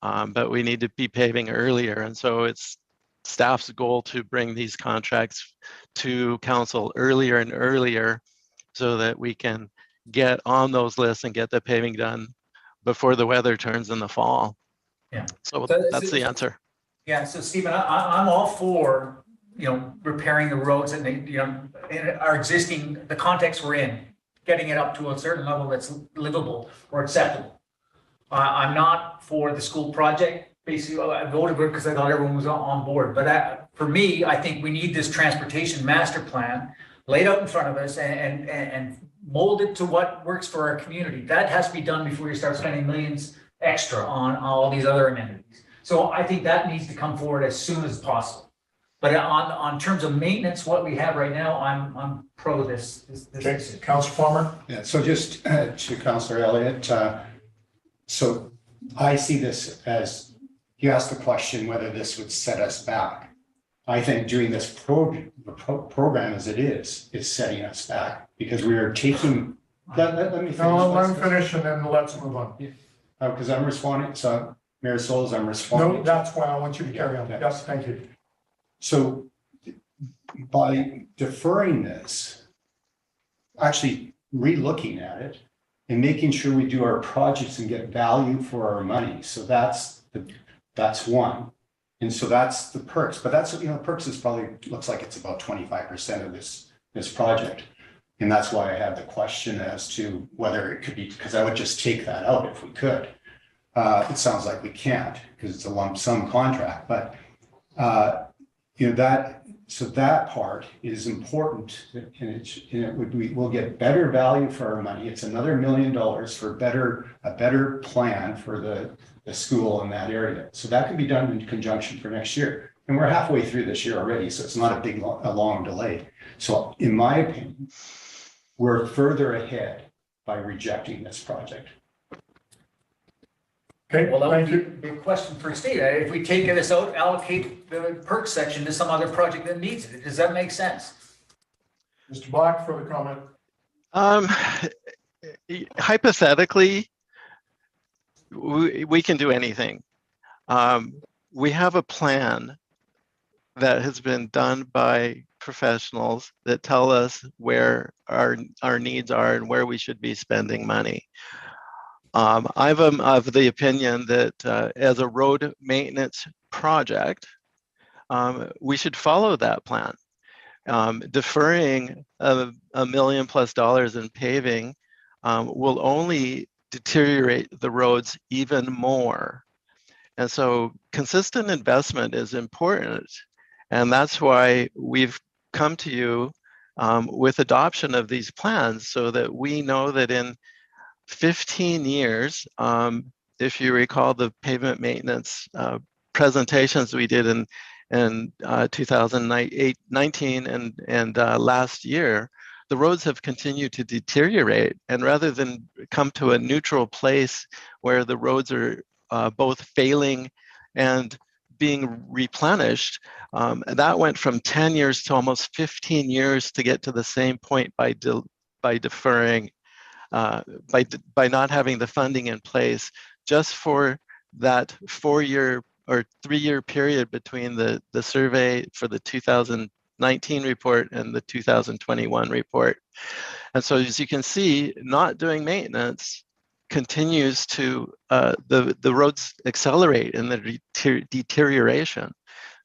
but we need to be paving earlier. And so it's staff's goal to bring these contracts to council earlier and earlier so that we can get on those lists and get the paving done before the weather turns in the fall. Yeah. So that's the answer. Yeah. So Stephen, I'm all for, repairing the roads and in our existing, the context we're in, getting it up to a certain level that's livable or acceptable. I'm not for the school project. Basically, I voted for it because I thought everyone was on board. But for me, I think we need this transportation master plan laid out in front of us and molded to what works for our community. That has to be done before you start spending millions extra on all these other amenities. So I think that needs to come forward as soon as possible. But on terms of maintenance, what we have right now, I'm pro this. Okay, Councillor Palmer. Yeah, so just to Councillor Elliott, so I see this as, you asked the question whether this would set us back. I think doing this program as it is setting us back because we are taking, let me finish. No, let me finish and then let's move on. because I'm responding, so Mayor Sulz, I'm responding. No, that's why I want you to carry on. Yeah. Yes, thank you. So by deferring this, actually re-looking at it and making sure we do our projects and get value for our money. So that's one. And so that's the perks, but that's, perks is probably, looks like it's about 25% of this project. And that's why I had the question as to whether it could be, because I would just take that out if we could. It sounds like we can't because it's a lump sum contract, but so that part is important, and we'll get better value for our money. It's another $1 million for a better plan for the school in that area. So that can be done in conjunction for next year. And we're halfway through this year already, so it's not a long delay. So in my opinion, we're further ahead by rejecting this project. Okay, Well, that thank would you. be a question for Steve. If we take this out, allocate the perk section to some other project that needs it, does that make sense? Mr. Black for the comment. Hypothetically, we can do anything. We have a plan that has been done by professionals that tell us where our needs are and where we should be spending money. I'm of the opinion that as a road maintenance project, we should follow that plan. Deferring $1 million+ in paving will only deteriorate the roads even more. And so consistent investment is important. And that's why we've come to you with adoption of these plans so that we know that in 15 years, if you recall the pavement maintenance presentations we did in 2019 and last year, the roads have continued to deteriorate. And rather than come to a neutral place where the roads are both failing and being replenished, that went from 10 years to almost 15 years to get to the same point by deferring, by not having the funding in place just for that 4-year or 3-year period between the survey for the 2019 report and the 2021 report. And so as you can see, not doing maintenance continues to, the roads accelerate in the deterioration.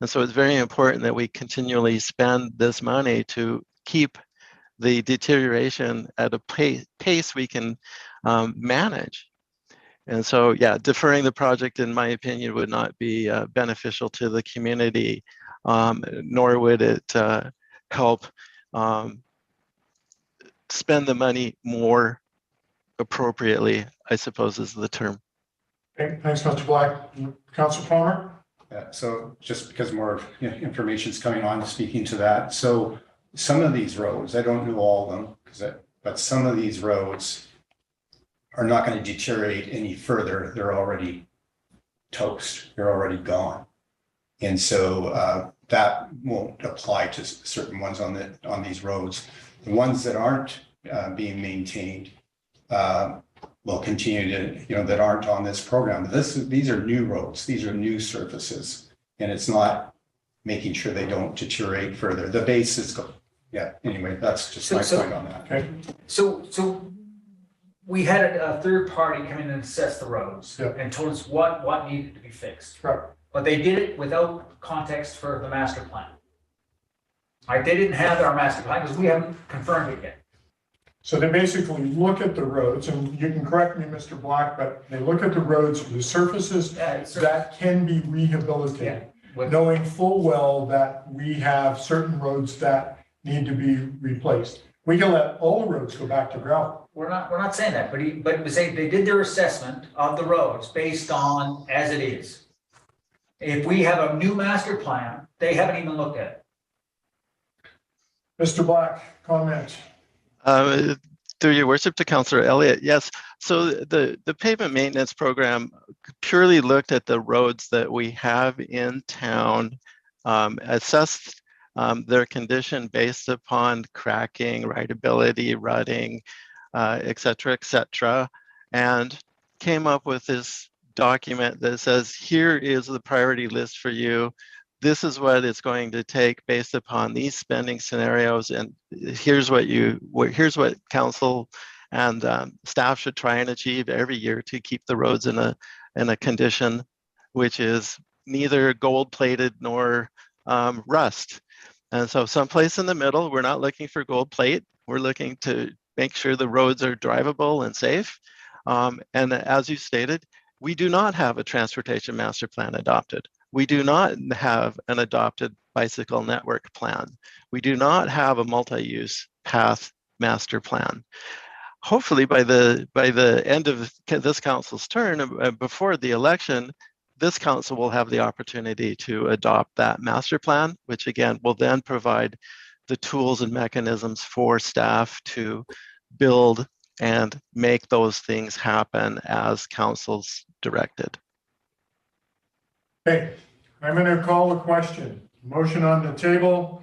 And so it's very important that we continually spend this money to keep the deterioration at a pace we can manage. And so, yeah, deferring the project, in my opinion, would not be beneficial to the community, nor would it help spend the money more appropriately, I suppose is the term. Okay, thanks, Mr. Black. Councilor Palmer? Yeah, so just because more information is coming on, speaking to that. So some of these roads, I don't know all of them, but some of these roads are not going to deteriorate any further. They're already toast. They're already gone. And so that won't apply to certain ones on these roads. The ones that aren't being maintained will continue to, that aren't on this program. These are new roads. These are new surfaces. And it's not making sure they don't deteriorate further. The base is, anyway, that's just my point on that. Okay. So we had a third party come in and assess the roads and told us what needed to be fixed. Right. But they did it without context for the master plan. Right? They didn't have our master plan because we haven't confirmed it yet. So they basically look at the roads, and you can correct me, Mr. Black, but they look at the roads, the surfaces that can be rehabilitated, knowing full well that we have certain roads that need to be replaced. We can let all roads go back to gravel. We're not saying that, but we say they did their assessment of the roads based on as it is. If we have a new master plan, they haven't even looked at it. Mr. Black, comment. Through your worship to Councillor Elliott, yes. So the pavement maintenance program purely looked at the roads that we have in town, assessed their condition based upon cracking, rideability, rutting, et cetera, and came up with this document that says, here is the priority list for you. This is what it's going to take based upon these spending scenarios, and here's what council and staff should try and achieve every year to keep the roads in a condition which is neither gold-plated nor rust. And so someplace in the middle, we're not looking for gold plate. We're looking to make sure the roads are drivable and safe. And as you stated, we do not have a transportation master plan adopted. We do not have an adopted bicycle network plan. We do not have a multi-use path master plan. Hopefully by the end of this council's term, before the election, this council will have the opportunity to adopt that master plan, which again will then provide the tools and mechanisms for staff to build and make those things happen as council's directed. Okay, I'm going to call a question. Motion on the table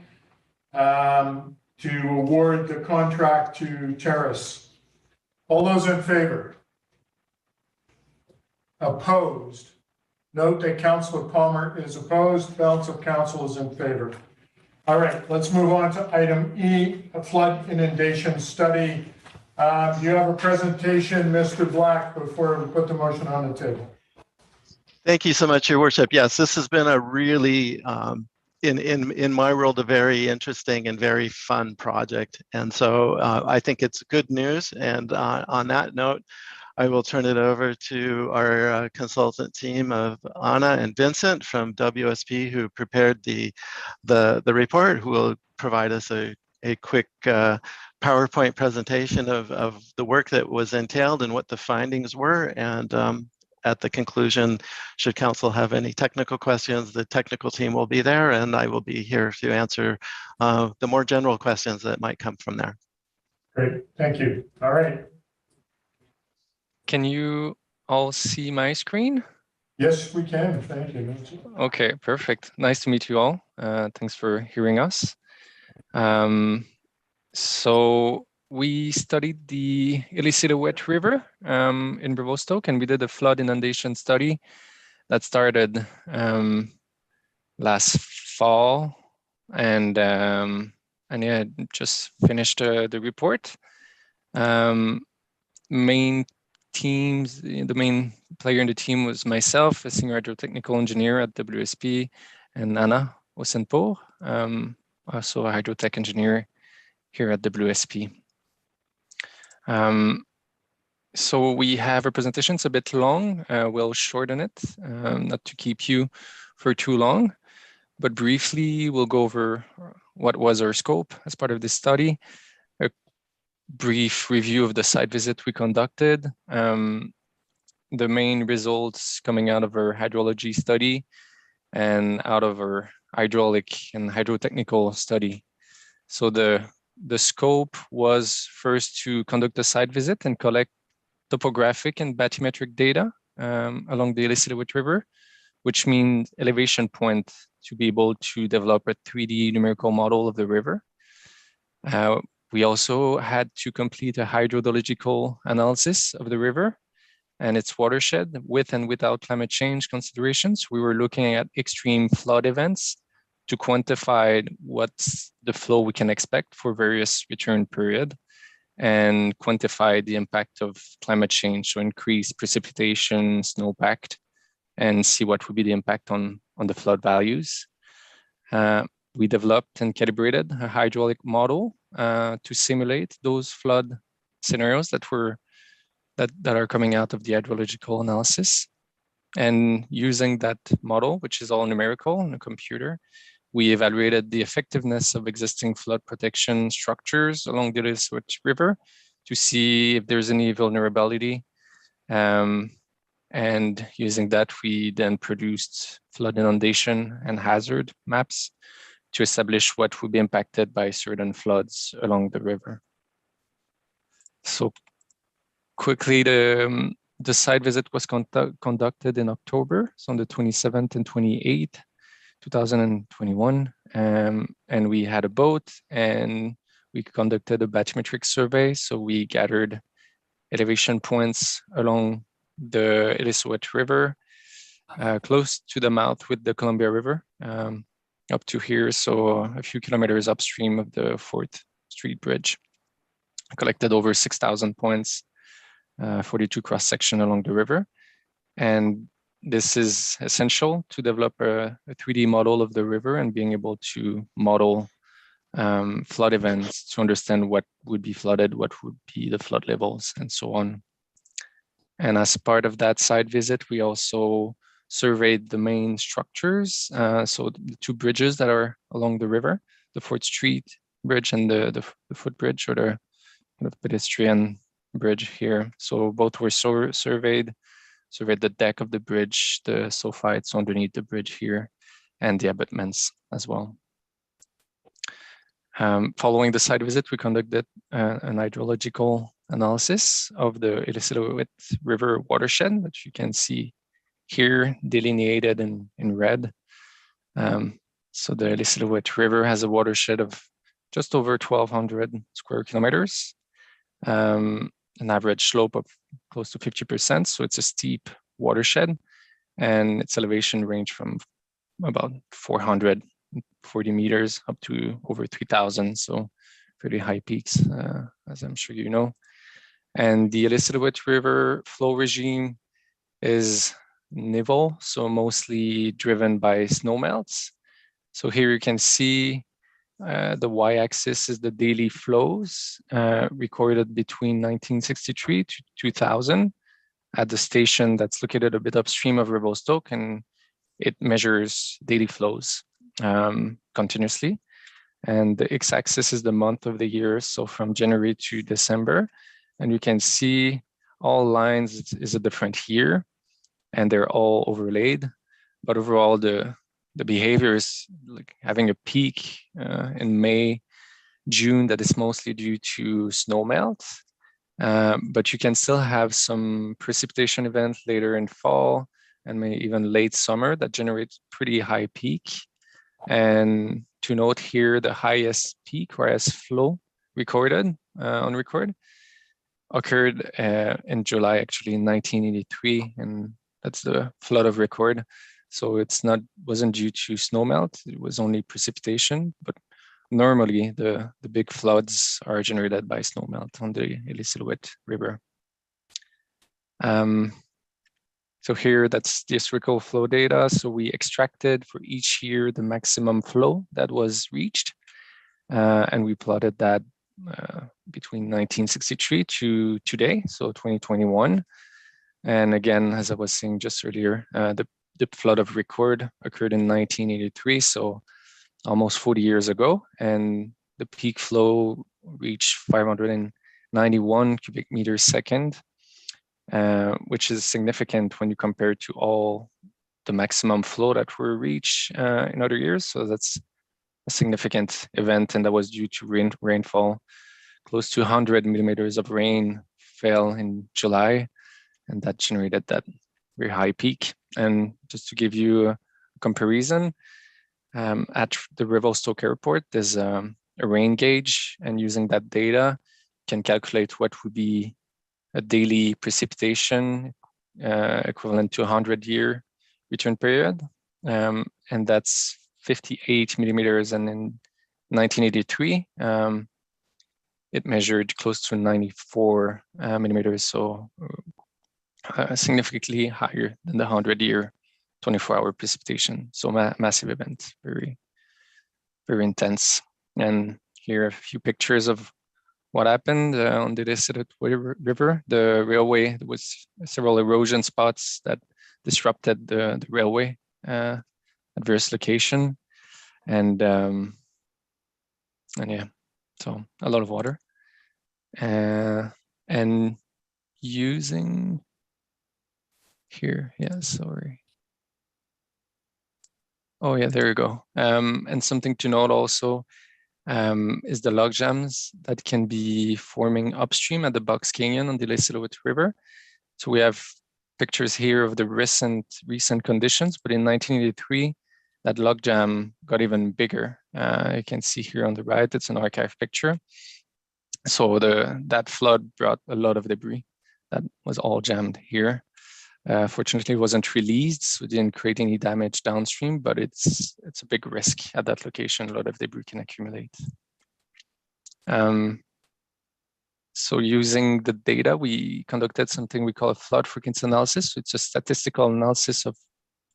to award the contract to Terrace. All those in favor? Opposed? Note that Councillor Palmer is opposed. Balance of council is in favor. All right, let's move on to item E, a flood inundation study. You have a presentation, Mr. Black, before we put the motion on the table. Thank you so much, Your Worship. Yes, this has been a really, in my world, a very interesting and very fun project. And so I think it's good news. And on that note, I will turn it over to our consultant team of Anna and Vincent from WSP, who prepared the report, who will provide us a quick PowerPoint presentation of the work that was entailed and what the findings were. And at the conclusion, should council have any technical questions, the technical team will be there, and I will be here to answer the more general questions that might come from there. Great, thank you. All right. Can you all see my screen? Yes, we can. Thank you. Okay, perfect. Nice to meet you all. Thanks for hearing us. So we studied the Illicit wet river in Revelstoke, and we did a flood inundation study that started last fall, and yeah, just finished the report. The main player in the team was myself, a senior hydrotechnical engineer at WSP, and Anna Osenpour, also a hydrotech engineer here at WSP. So we have a presentation. It's a bit long. We'll shorten it, not to keep you for too long, but briefly we'll go over what was our scope as part of this study, a brief review of the site visit we conducted, the main results coming out of our hydrology study and out of our hydraulic and hydrotechnical study. So the scope was first to conduct a site visit and collect topographic and bathymetric data along the Illicit River, which means elevation point to be able to develop a 3D numerical model of the river. We also had to complete a hydrological analysis of the river and its watershed with and without climate change considerations. We were looking at extreme flood events to quantify what's the flow we can expect for various return period and quantify the impact of climate change, so increased precipitation, snowpack, and see what would be the impact on the flood values. We developed and calibrated a hydraulic model to simulate those flood scenarios that are coming out of the hydrological analysis. And using that model, which is all numerical on a computer, we evaluated the effectiveness of existing flood protection structures along the Illicit River to see if there's any vulnerability. And using that, we then produced flood inundation and hazard maps to establish what would be impacted by certain floods along the river. So quickly, the site visit was conducted in October, so on the 27th and 28th, 2021. And we had a boat and we conducted a bathymetric survey. So we gathered elevation points along the Illicit River, close to the mouth with the Columbia River, up to here, so a few kilometers upstream of the 4th Street Bridge. Collected over 6,000 points, 42 cross-section along the river. And this is essential to develop a 3D model of the river and being able to model flood events to understand what would be flooded, what would be the flood levels, and so on. And as part of that site visit, we also surveyed the main structures. So the 2 bridges that are along the river, the 4th Street Bridge and the footbridge, or the kind of pedestrian bridge here. So both were surveyed the deck of the bridge, the sulfites underneath the bridge here, and the abutments as well. Following the site visit, we conducted an hydrological analysis of the Illicit River watershed, which you can see here delineated in red. So the Illicit River has a watershed of just over 1,200 square kilometers, an average slope of close to 50%. So it's a steep watershed, and its elevation range from about 440 meters up to over 3,000. So pretty high peaks, as I'm sure you know. And the Illicit River flow regime is nival, so mostly driven by snowmelts. So here you can see the y-axis is the daily flows recorded between 1963 to 2000 at the station that's located a bit upstream of Revelstoke, and it measures daily flows continuously. And the x-axis is the month of the year, so from January to December. And you can see all lines is a different year, and they're all overlaid. But overall, the behavior is like having a peak in May, June that is mostly due to snow melt. But you can still have some precipitation events later in fall and maybe even late summer that generates pretty high peak. And to note here, the highest peak or highest flow recorded on record occurred in July, actually in 1983, and that's the flood of record. So wasn't due to snowmelt, it was only precipitation, but normally the big floods are generated by snowmelt on the Illicit River. So here, that's the historical flow data. So we extracted for each year the maximum flow that was reached, and we plotted that between 1963 to today, so 2021. And again, as I was saying just earlier, the flood of record occurred in 1983, so almost 40 years ago, and the peak flow reached 591 cubic meters second, which is significant when you compare to all the maximum flow that were reached in other years. So that's a significant event, and that was due to rainfall. Close to 100 millimeters of rain fell in July, and that generated that very high peak. And just to give you a comparison, at the Revelstoke Airport, there's a rain gauge, and using that data, can calculate what would be a daily precipitation equivalent to a 100-year return period. And that's 58 millimeters. And in 1983, it measured close to 94 millimeters, so significantly higher than the 100-year 24-hour precipitation. So massive event, very, very intense. And here are a few pictures of what happened on the Illicit River. The railway, there was several erosion spots that disrupted the railway at various location. And yeah, so a lot of water. And using here, yeah, sorry. Oh yeah, there you go. And something to note also is the log jams that can be forming upstream at the Box Canyon on the Illicit River. So we have pictures here of the recent conditions, but in 1983, that log jam got even bigger. You can see here on the right, it's an archive picture. So that flood brought a lot of debris that was all jammed here. Fortunately, it wasn't released, so it didn't create any damage downstream, but it's a big risk at that location. A lot of debris can accumulate. So using the data, we conducted something we call a flood frequency analysis. It's a statistical analysis of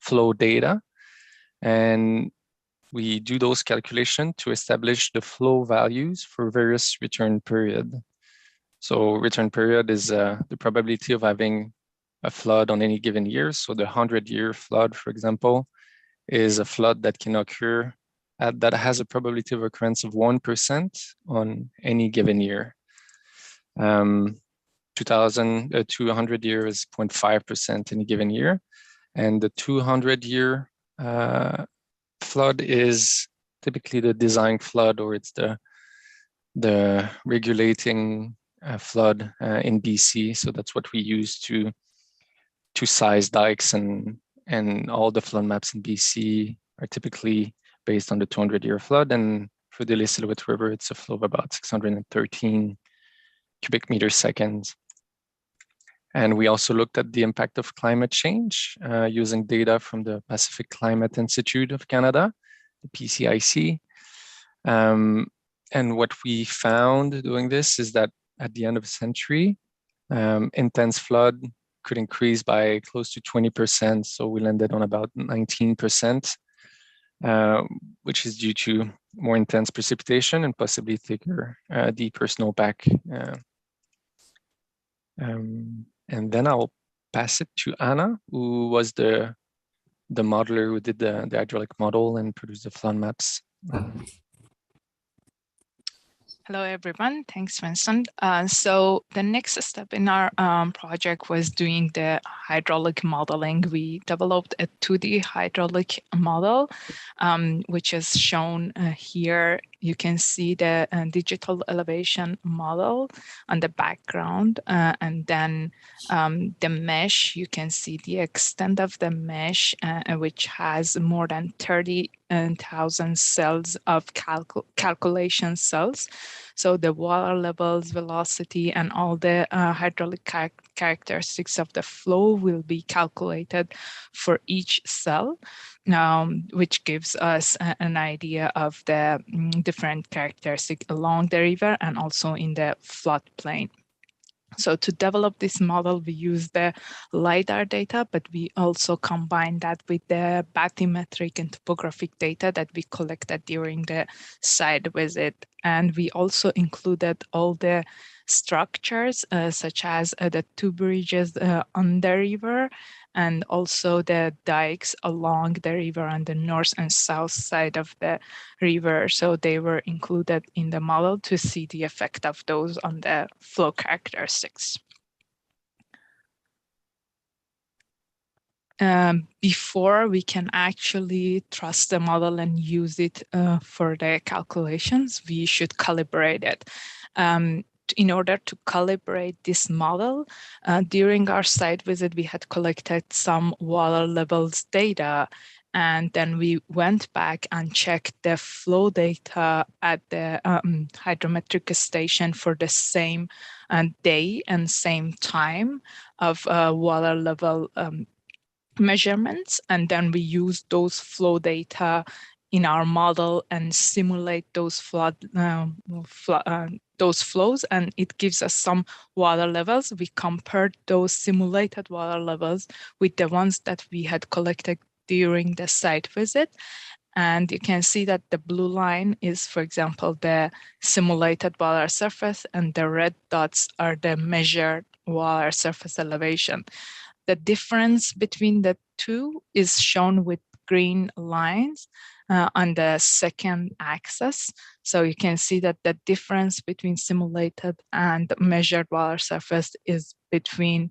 flow data. And we do those calculations to establish the flow values for various return period. So return period is the probability of having a flood on any given year. So the 100-year flood, for example, is a flood that can occur that has a probability of occurrence of 1% on any given year. 200 year is 0.5% any given year. And the 200-year flood is typically the design flood, or it's the regulating flood in BC. So that's what we use to size dikes, and all the flood maps in BC are typically based on the 200-year flood. And for the Illicit River, it's a flow of about 613 cubic meters seconds. And we also looked at the impact of climate change using data from the Pacific Climate Institute of Canada, the PCIC. And what we found doing this is that at the end of the century, intense flood could increase by close to 20%. So we landed on about 19%, which is due to more intense precipitation and possibly thicker, deeper snowpack. And then I'll pass it to Anna, who was the modeler who did the hydraulic model and produced the flood maps. Hello, everyone. Thanks, Vincent. So the next step in our project was doing the hydraulic modeling. We developed a 2D hydraulic model, which is shown here. You can see the digital elevation model on the background, and then the mesh. You can see the extent of the mesh, which has more than 30,000 cells of calculation cells. So the water levels, velocity, and all the hydraulic characteristics of the flow will be calculated for each cell, which gives us an idea of the different characteristics along the river and also in the floodplain. So to develop this model, we use the LiDAR data, but we also combine that with the bathymetric and topographic data that we collected during the site visit. And we also included all the structures, such as the two bridges on the river, and also the dikes along the river on the north and south side of the river. So they were included in the model to see the effect of those on the flow characteristics. Before we can actually trust the model and use it for the calculations, we should calibrate it. In order to calibrate this model, during our site visit, we had collected some water levels data, and then we went back and checked the flow data at the hydrometric station for the same day and same time of water level measurements. And then we used those flow data in our model and simulate those those flows, and it gives us some water levels. We compared those simulated water levels with the ones that we had collected during the site visit. And you can see that the blue line is, for example, the simulated water surface, and the red dots are the measured water surface elevation. The difference between the two is shown with green lines on the second axis. So you can see that the difference between simulated and measured water surface is between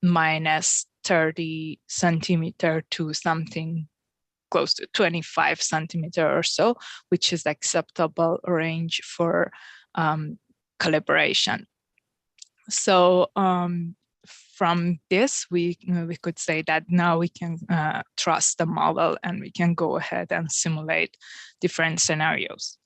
minus 30 centimeter to something close to 25 centimeter or so, which is acceptable range for calibration. So from this, we could say that now we can trust the model and we can go ahead and simulate different scenarios.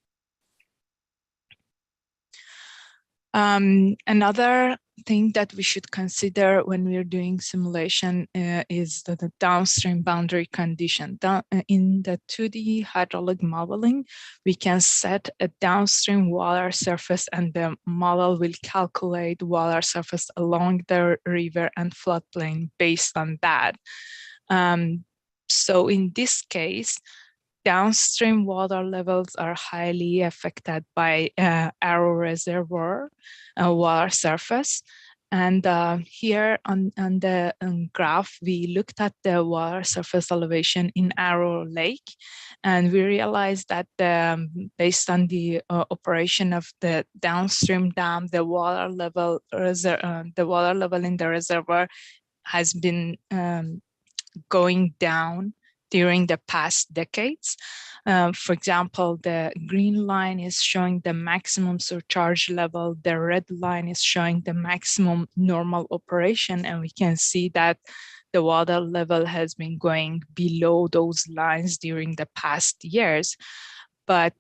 Another thing that we should consider when we're doing simulation is the downstream boundary condition. In the 2D hydraulic modeling, we can set a downstream water surface, and the model will calculate water surface along the river and floodplain based on that. So in this case, downstream water levels are highly affected by Arrow Reservoir water surface. And here on the graph, we looked at the water surface elevation in Arrow Lake, and we realized that based on the operation of the downstream dam, the water level in the reservoir has been going down during the past decades. For example, the green line is showing the maximum surcharge level, the red line is showing the maximum normal operation, and we can see that the water level has been going below those lines during the past years. But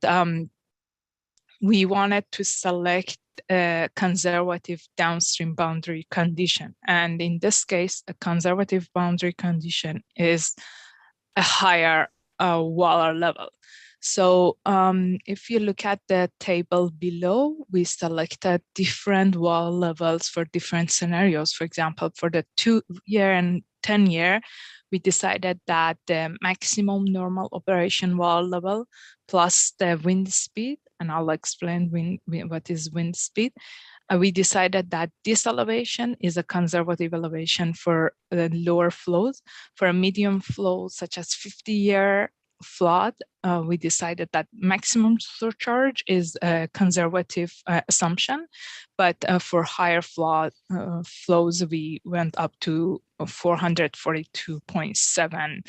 we wanted to select a conservative downstream boundary condition. And in this case, a conservative boundary condition is a higher water level. So if you look at the table below, we selected different water levels for different scenarios. For example, for the 2-year and 10-year, we decided that the maximum normal operation water level plus the wind speed, and I'll explain what is wind speed. We decided that this elevation is a conservative elevation for the lower flows. For a medium flow, such as 50-year flood, we decided that maximum surcharge is a conservative assumption, but for higher flood flows, we went up to 442.7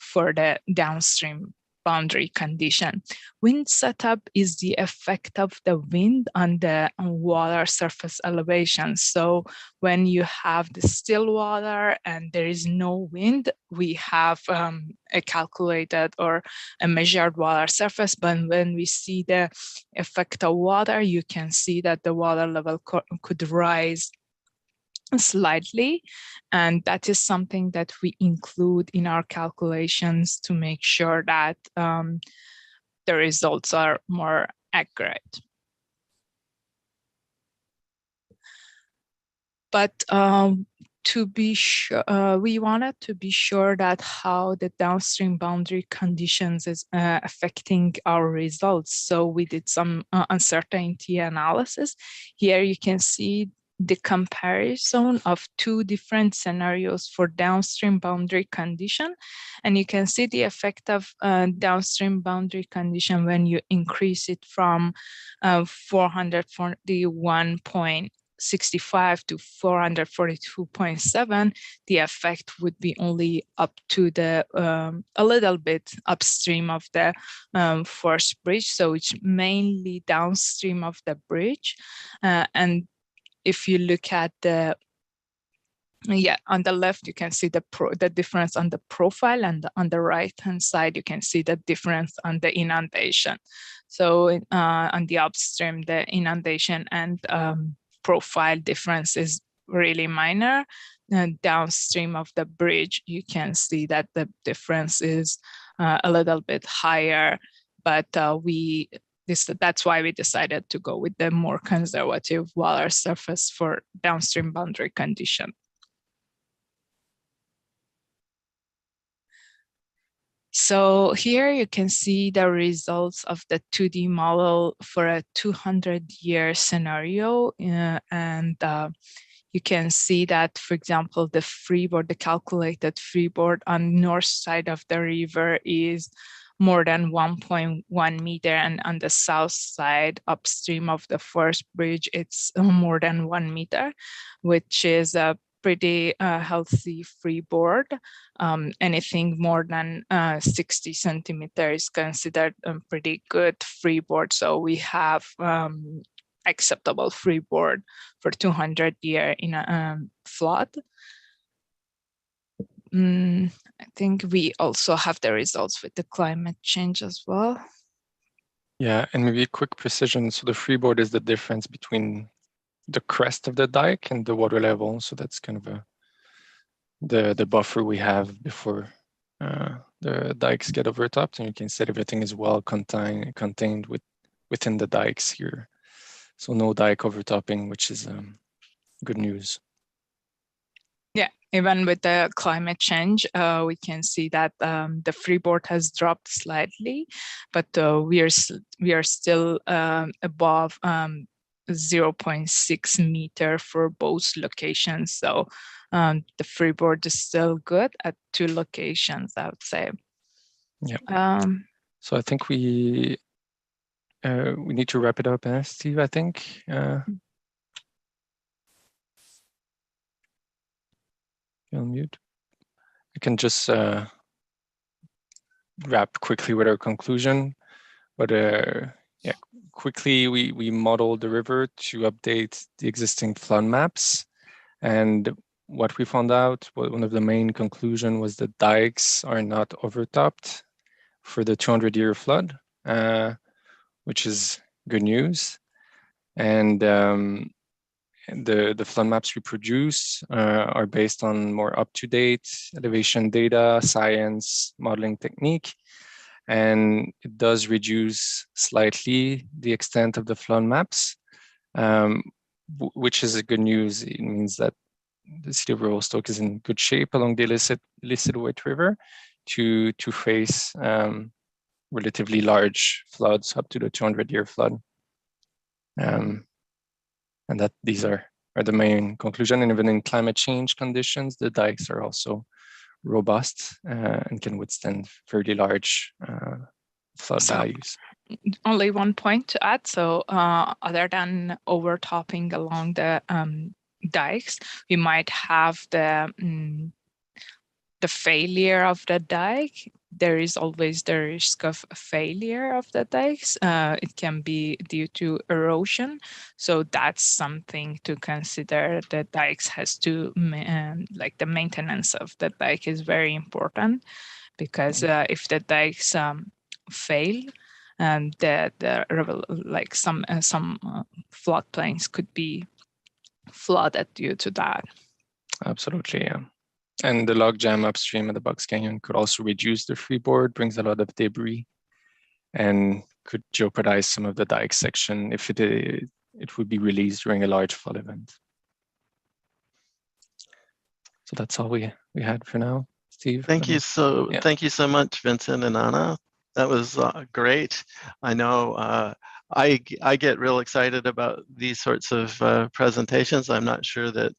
for the downstream boundary condition. Wind setup is the effect of the wind on the water surface elevation. So when you have the still water and there is no wind, we have a calculated or a measured water surface. But when we see the effect of water, you can see that the water level could rise slightly, and that is something that we include in our calculations to make sure that the results are more accurate. But to be sure, we wanted to be sure that how the downstream boundary conditions is affecting our results. So we did some uncertainty analysis. Here you can see the comparison of 2 different scenarios for downstream boundary condition. And you can see the effect of downstream boundary condition when you increase it from 441.65 to 442.7, the effect would be only up to the a little bit upstream of the first bridge. So it's mainly downstream of the bridge. And if you look at the, on the left, you can see the difference on the profile, and on the right-hand side, you can see the difference on the inundation. So on the upstream, the inundation and profile difference is really minor. And downstream of the bridge, you can see that the difference is a little bit higher, but that's why we decided to go with the more conservative water surface for downstream boundary condition. So here you can see the results of the 2D model for a 200-year scenario. And you can see that, for example, the freeboard, the calculated freeboard on north side of the river is more than 1.1 meter, and on the south side upstream of the first bridge, it's more than 1 meter, which is a pretty healthy freeboard. Anything more than 60 centimeters is considered a pretty good freeboard. So we have acceptable freeboard for 200-year in a flood. I think we also have the results with the climate change as well. Yeah, and maybe a quick precision. So the freeboard is the difference between the crest of the dike and the water level. So that's kind of the buffer we have before the dikes get overtopped, and you can see everything is well contained within the dikes here. So no dike overtopping, which is good news. Yeah, even with the climate change, we can see that the freeboard has dropped slightly, but we are still above 0.6 meter for both locations. So the freeboard is still good at 2 locations, I would say. Yeah. So I think we need to wrap it up, Steve, I think. You'll mute. I can just wrap quickly with our conclusion. But yeah, quickly, we modeled the river to update the existing flood maps. And what we found out, one of the main conclusion was that dikes are not overtopped for the 200-year flood, which is good news. And the flood maps we produce are based on more up-to-date elevation data, science, modeling technique. And it does reduce slightly the extent of the flood maps, which is a good news. It means that the city of Revelstoke is in good shape along the Illicit White River to face relatively large floods up to the 200-year flood. And that these are the main conclusion. And even in climate change conditions, the dikes are also robust and can withstand fairly large flood values. Only one point to add. So other than overtopping along the dikes, we might have the failure of the dike. There is always the risk of failure of the dikes. It can be due to erosion. So that's something to consider. The dikes has to, like the maintenance of the dike is very important, because if the dikes fail, like some floodplains could be flooded due to that. Absolutely, yeah. And the log jam upstream of the Bucks Canyon could also reduce the freeboard, brings a lot of debris, and could jeopardize some of the dike section if it would be released during a large flood event. So that's all we had for now. Steve? Thank you so much, Vincent and Anna. That was great. I know I get real excited about these sorts of presentations. I'm not sure that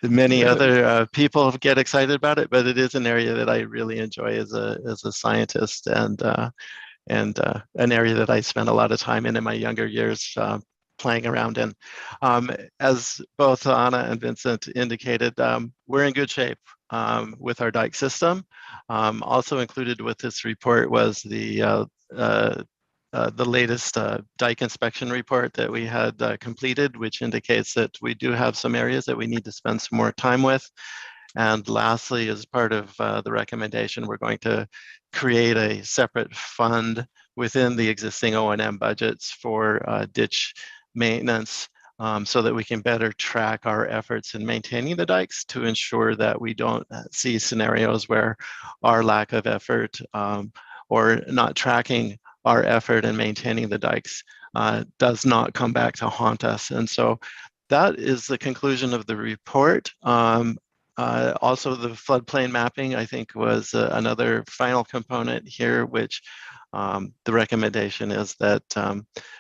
many other people get excited about it, but it is an area that I really enjoy as a scientist, and an area that I spent a lot of time in my younger years playing around in. As both Anna and Vincent indicated, we're in good shape with our dike system. Also included with this report was the latest dike inspection report that we had completed, which indicates that we do have some areas that we need to spend some more time with. And lastly, as part of the recommendation, we're going to create a separate fund within the existing O&M budgets for ditch maintenance, so that we can better track our efforts in maintaining the dikes to ensure that we don't see scenarios where our lack of effort or not tracking our effort in maintaining the dikes does not come back to haunt us. And so that is the conclusion of the report. Also, the floodplain mapping, I think, was another final component here, which the recommendation is that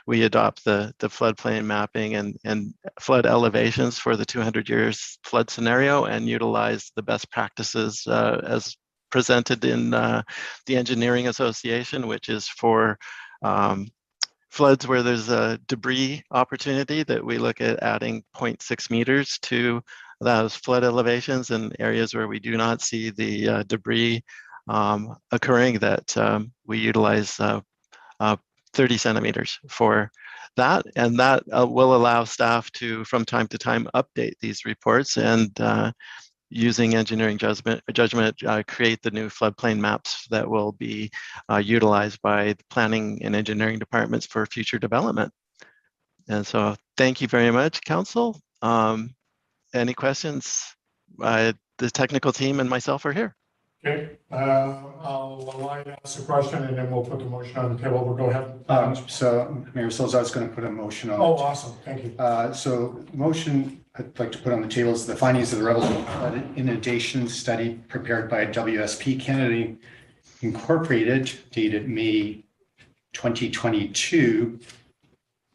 we adopt the floodplain mapping and flood elevations for the 200 years flood scenario and utilize the best practices as presented in the Engineering Association, which is for floods where there's a debris opportunity, that we look at adding 0.6 meters to those flood elevations, and areas where we do not see the debris occurring, that we utilize 30 centimeters for that. And that will allow staff to, from time to time, update these reports and using engineering judgment, create the new floodplain maps that will be utilized by the planning and engineering departments for future development. And so thank you very much, Council. Any questions? The technical team and myself are here. Okay, I'll allow you to ask the question and then we'll put the motion on the table. We'll go ahead. So Mayor Sulz, I was going to put a motion on. Oh, awesome. Thank you. So motion I'd like to put on the table is the findings of the Revelstoke inundation study prepared by WSP Canada Incorporated, dated May 2022,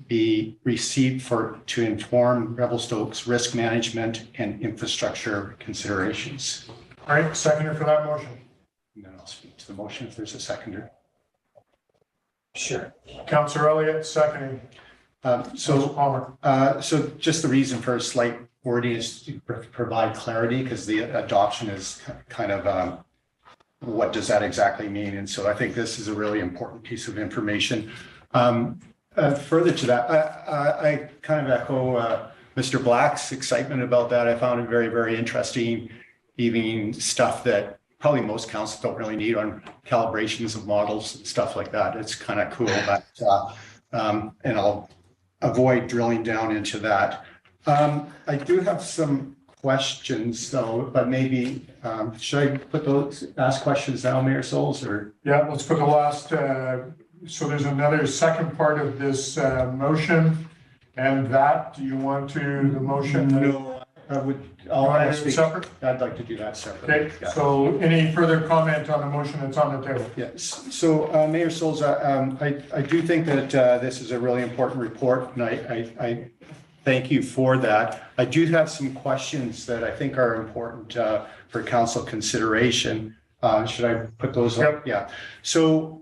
be received to inform Revelstoke's risk management and infrastructure considerations. All right, seconder for that motion. And then I'll speak to the motion if there's a seconder. Sure. Councillor Elliott, seconding. So just the reason for a slight wording is to provide clarity, because the adoption is kind of what does that exactly mean? And so I think this is a really important piece of information. Further to that, I kind of echo Mr. Black's excitement about that. I found it very, very interesting, even stuff that probably most councils don't really need on calibrations of models and stuff like that. It's kind of cool, but and I'll avoid drilling down into that. I do have some questions though, but maybe should I ask questions now, Mayor Sulz, or? Yeah, let's put the last, so there's another second part of this motion, and that, do you want to, the motion? No, I'll speak separate. I'd like to do that separately. Okay, yeah. So any further comment on the motion that's on the table? Yes, so Mayor Sulz, I do think that this is a really important report, and I thank you for that. I do have some questions that I think are important for council consideration. Should I put those up? Yeah. So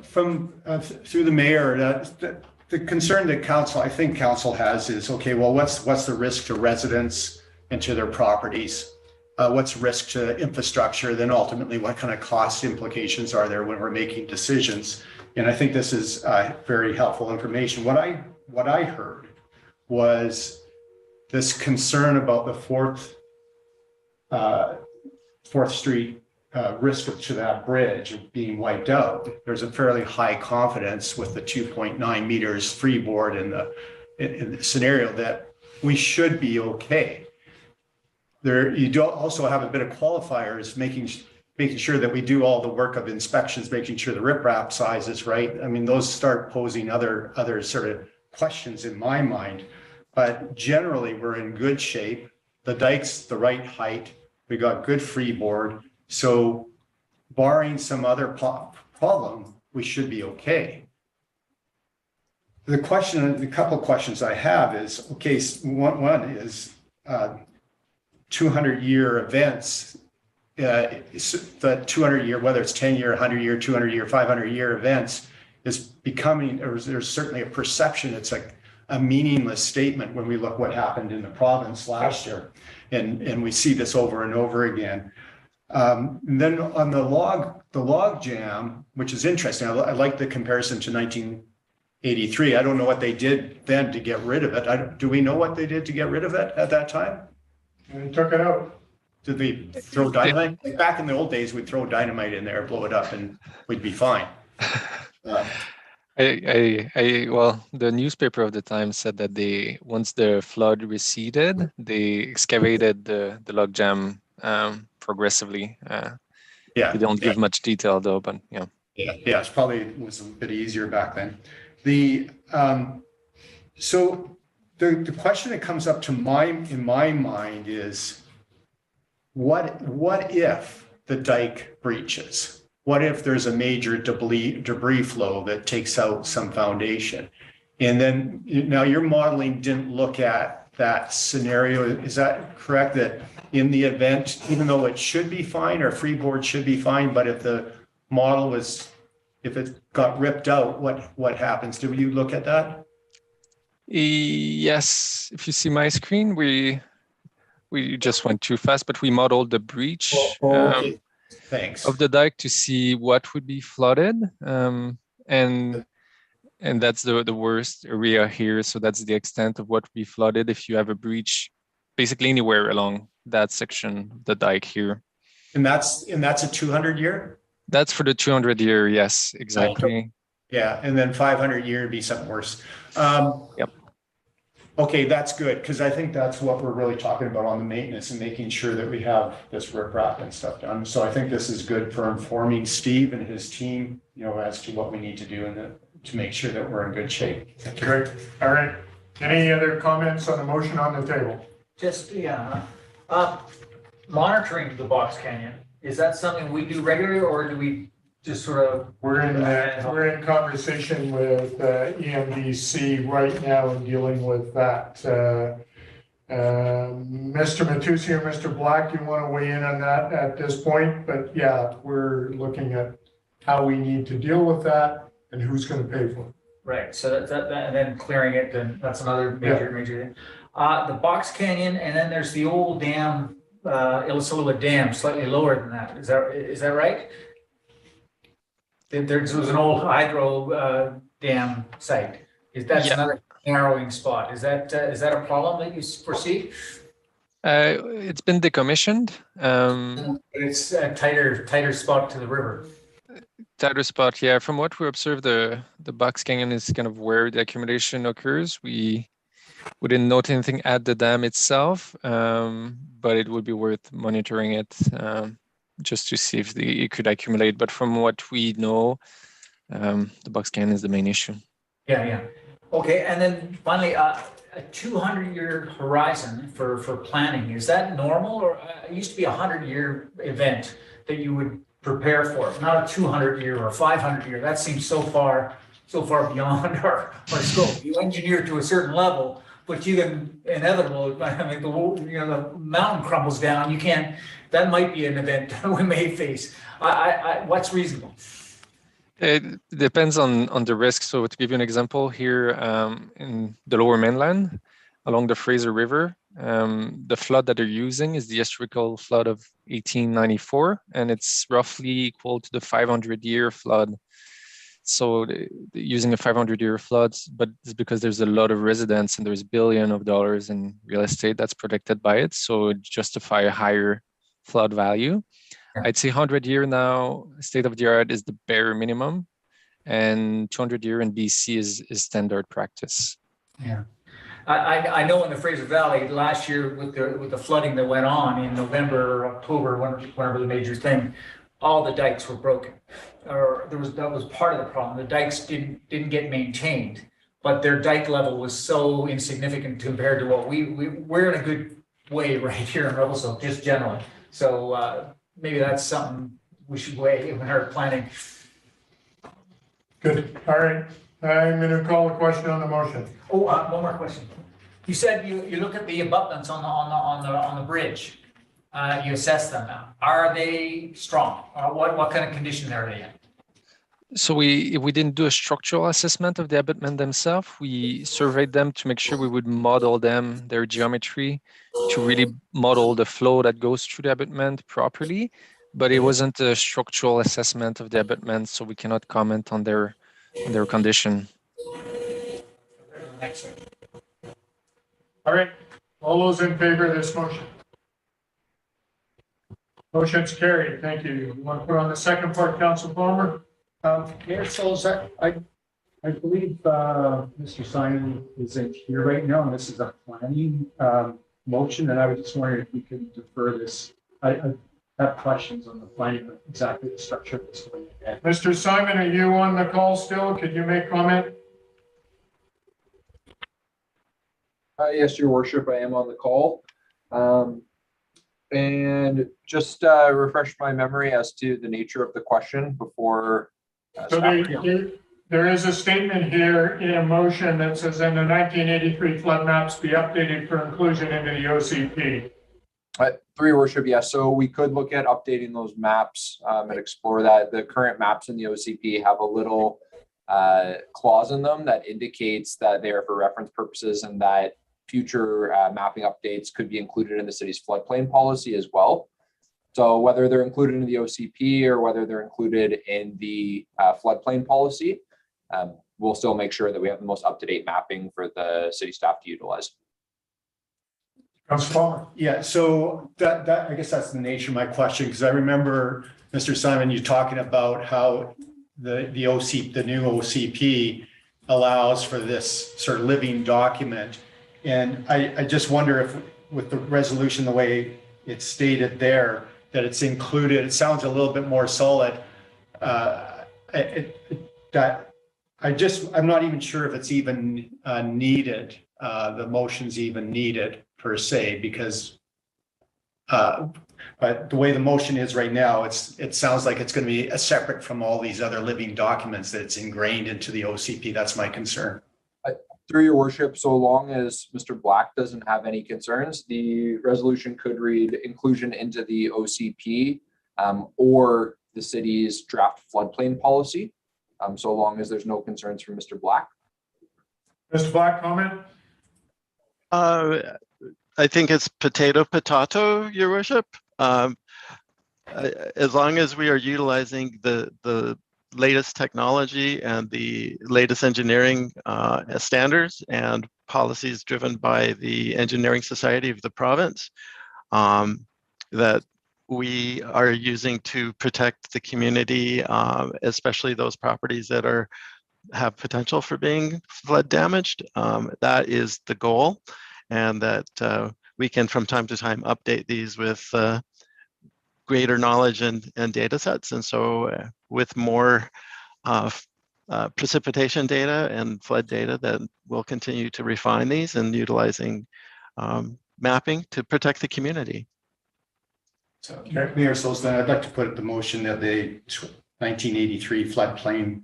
from through the mayor, the concern that council, I think council has is, okay, well, what's the risk to residents and to their properties? What's risk to infrastructure? Then ultimately, what kind of cost implications are there when we're making decisions? And I think this is very helpful information. What I heard was this concern about the Fourth Street risk to that bridge being wiped out. There's a fairly high confidence with the 2.9 meters freeboard in the scenario that we should be okay. There, you do also have a bit of qualifiers, making sure that we do all the work of inspections, making sure the riprap size is right. I mean, those start posing other sort of questions in my mind. But generally, we're in good shape. The dike's the right height. We got good freeboard. So barring some other problem, we should be okay. The couple questions I have is, okay, one is 200-year events, the 200-year, whether it's 10-year, 100-year, 200-year, 500-year events is becoming, or there's certainly a perception it's like a meaningless statement when we look what happened in the province last year. And we see this over and over again. And then on the log jam, which is interesting, I like the comparison to 1983. I don't know what they did then to get rid of it. Do we know what they did to get rid of it at that time? They took it out. Did they throw dynamite? Like back in the old days, we'd throw dynamite in there, blow it up, and we'd be fine. Well, the newspaper of the time said that once the flood receded, they excavated the log jam progressively. Yeah, they don't give much detail though, but yeah. Yeah, it's probably was a bit easier back then. So the question that comes up in my mind is, what if the dike breaches? What if there's a major debris flow that takes out some foundation? And then now your modeling didn't look at that scenario. Is that correct? That in the event, even though it should be fine or freeboard should be fine, but if the model if it got ripped out, what happens? Did you look at that? Yes. If you see my screen, we just went too fast, but we modeled the breach. Okay. Thanks. Of the dike to see what would be flooded, and that's the worst area here. So that's the extent of what would be flooded if you have a breach, basically anywhere along that section of the dike here. And that's a 200-year. That's for the 200-year. Yes, exactly. Yeah, and then 500-year would be something worse. Yep. Okay, that's good, because I think that's what we're really talking about on the maintenance and making sure that we have this riprap and stuff done. So I think this is good for informing Steve and his team, as to what we need to do to make sure that we're in good shape. Great. All right. Any other comments on the motion on the table? Just, monitoring the box canyon, is that something we do regularly, or do we just sort of? We're in conversation with EMDC right now and dealing with that. Mr. Matusi or Mr. Black, you want to weigh in on that at this point? But yeah, we're looking at how we need to deal with that and who's going to pay for it. Right, so that and then clearing it, then that's another major thing. The box canyon, and then there's the old dam, Illicit Dam, slightly lower than that. Is that right? There was an old hydro dam site. That's another narrowing spot. Is that a problem that you foresee? It's been decommissioned. It's a tighter spot to the river. Tighter spot, yeah. From what we observed, the box canyon is kind of where the accumulation occurs. We didn't note anything at the dam itself, but it would be worth monitoring it just to see if it could accumulate. But from what we know, the box canyon is the main issue. Yeah. Okay, and then finally, a 200-year horizon for planning, is that normal, or it used to be a 100-year event that you would prepare for, not a 200-year or 500-year? That seems so far beyond our scope. You engineer to a certain level, but you can inevitable. I mean, the mountain crumbles down. You can't. That might be an event we may face. What's reasonable? It depends on the risk. So to give you an example, here in the Lower Mainland, along the Fraser River, the flood that they're using is the historical flood of 1894, and it's roughly equal to the 500-year flood. So using a 500-year flood, but it's because there's a lot of residents and there's billions of dollars in real estate that's protected by it, so it justify a higher flood value. I'd say 100-year now, state of the art is the bare minimum, and 200-year in BC is standard practice. Yeah. I know in the Fraser Valley last year with the flooding that went on in November or October, whenever the major thing, all the dikes were broken. Or that was part of the problem. The dikes didn't get maintained, but their dike level was so insignificant compared to what we're in a good way right here in Revelstoke, just generally. So maybe that's something we should weigh in our planning. Good. All right. I'm going to call a question on the motion. Oh, one more question. You said you look at the abutments on the bridge. You assess them now. Are they strong? What kind of condition are they in? So we didn't do a structural assessment of the abutment themselves. We surveyed them to make sure we would model them, their geometry, to really model the flow that goes through the abutment properly. But it wasn't a structural assessment of the abutment, so we cannot comment on their condition. All right. All those in favor of this motion? Motion's carried. Thank you. You want to put on the second part, Council Palmer? Mayor Sulz, I believe Mr. Simon isn't here right now, and this is a planning motion, and I was just wondering if we could defer this. I have questions on the planning, but exactly the structure of this going ahead. Mr. Simon, are you on the call still? Could you make comment? Yes, Your Worship, I am on the call. And just refresh my memory as to the nature of the question before. So there is a statement here in a motion that says, in the 1983 flood maps be updated for inclusion into the OCP. Through Your Worship, yes. So we could look at updating those maps and explore that. The current maps in the OCP have a little clause in them that indicates that they are for reference purposes and that future mapping updates could be included in the city's floodplain policy as well. So whether they're included in the OCP or whether they're included in the floodplain policy, we'll still make sure that we have the most up-to-date mapping for the city staff to utilize. Yeah, so that I guess that's the nature of my question, because I remember, Mr. Simon, you talking about how the new OCP allows for this sort of living document. And I just wonder if with the resolution, the way it's stated there, that it's included, it sounds a little bit more solid. I'm not even sure if it's even needed, the motion's even needed per se, because but the way the motion is right now, it sounds like it's going to be separate from all these other living documents, that it's ingrained into the OCP. That's my concern. Through your worship, so long as Mr. Black doesn't have any concerns, the resolution could read inclusion into the OCP or the city's draft floodplain policy, so long as there's no concerns from Mr. Black. Mr. Black, comment? I think it's potato, your worship. As long as we are utilizing the latest technology and the latest engineering standards and policies driven by the Engineering Society of the province that we are using to protect the community, especially those properties that have potential for being flood damaged. That is the goal, and that we can from time to time update these with greater knowledge and data sets. And so with more precipitation data and flood data, that we'll continue to refine these and utilizing mapping to protect the community. So, Mayor Sulz, I'd like to put the motion that the 1983 floodplain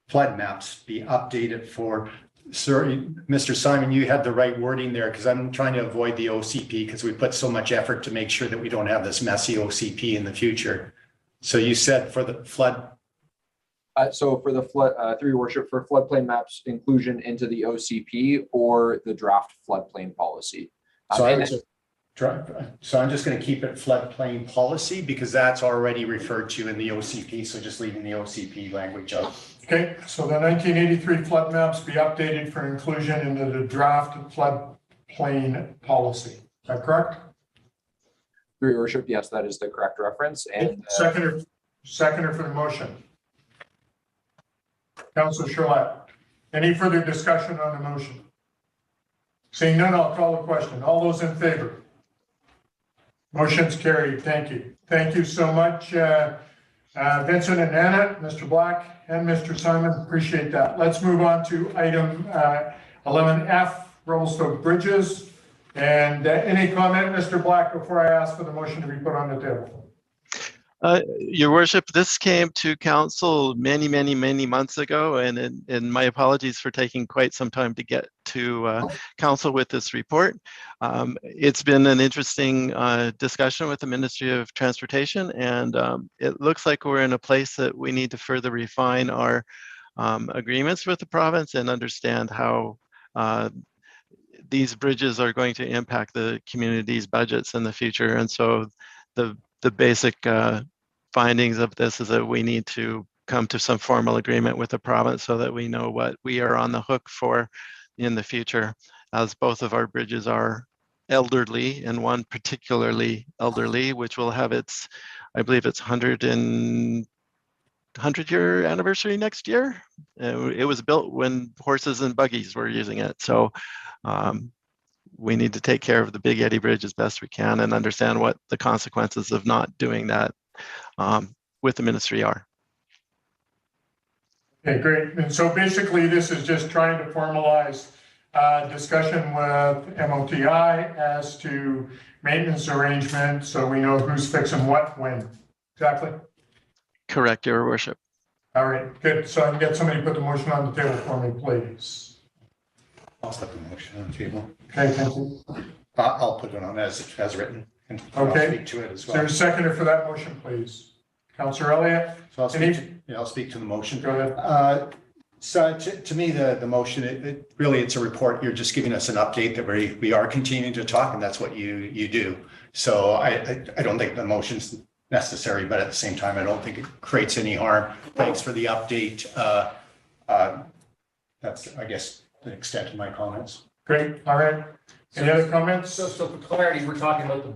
flood maps be updated for, sorry, Mr. Simon, you had the right wording there, because I'm trying to avoid the OCP because we put so much effort to make sure that we don't have this messy OCP in the future. So you said for the flood. So for the flood, through your worship, for floodplain maps inclusion into the OCP or the draft floodplain policy. So I'm just going to keep it floodplain policy because that's already referred to in the OCP. So just leaving the OCP language out. Okay, so the 1983 flood maps be updated for inclusion into the draft floodplain policy. Is that correct? Through your worship, yes, that is the correct reference. And seconder for the motion. Councilor Charlotte, any further discussion on the motion? Seeing none, I'll call the question. All those in favor? Motion's carried. Thank you. Thank you so much, Vincent and Anna, Mr. Black, and Mr. Simon. Appreciate that. Let's move on to item 11F, Revelstoke Bridges. And any comment, Mr. Black, before I ask for the motion to be put on the table? Your worship, this came to council many months ago, and my apologies for taking quite some time to get to council with this report. It's been an interesting discussion with the Ministry of Transportation, and it looks like we're in a place that we need to further refine our agreements with the province and understand how these bridges are going to impact the community's budgets in the future. And so the basic findings of this is that we need to come to some formal agreement with the province so that we know what we are on the hook for in the future, as both of our bridges are elderly, and one particularly elderly, which will have its, I believe it's 100-year anniversary next year. It was built when horses and buggies were using it. So we need to take care of the Big Eddy Bridge as best we can and understand what the consequences of not doing that with the ministry are. Okay, great. And so basically this is just trying to formalize discussion with MOTI as to maintenance arrangements, so we know who's fixing what when. Exactly? Correct, your worship. All right, good. So I can get somebody to put the motion on the table for me, please. I'll put the motion on the table. Okay, thank you. I'll put it on as written. And okay. I'll speak to it as well. Is there a seconder for that motion, please? Councillor Elliott? So I'll speak to the motion. Go ahead. So to me, the motion, it's a report. You're just giving us an update that we are continuing to talk, and that's what you do. So I don't think the motion's necessary, but at the same time, I don't think it creates any harm. Thanks for the update. That's, I guess, the extent of my comments. Great. All right. Any other comments? So for clarity, we're talking about the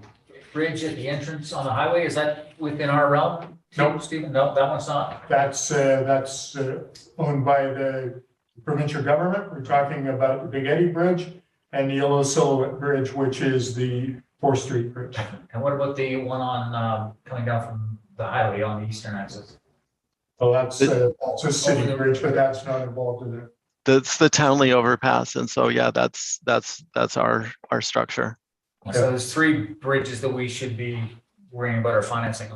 bridge at the entrance on the highway. Is that within our realm Nope. Stephen, no, that one's not. That's owned by the provincial government. We're talking about the Big Eddy Bridge and the Yellow Silhouette Bridge, which is the 4th Street Bridge. And what about the one on, coming down from the highway on the eastern axis? Well, that's a city bridge, but that's not involved in it. That's the Townley overpass. And so, yeah, that's our structure. So there's 3 bridges that we should be worrying about or financing.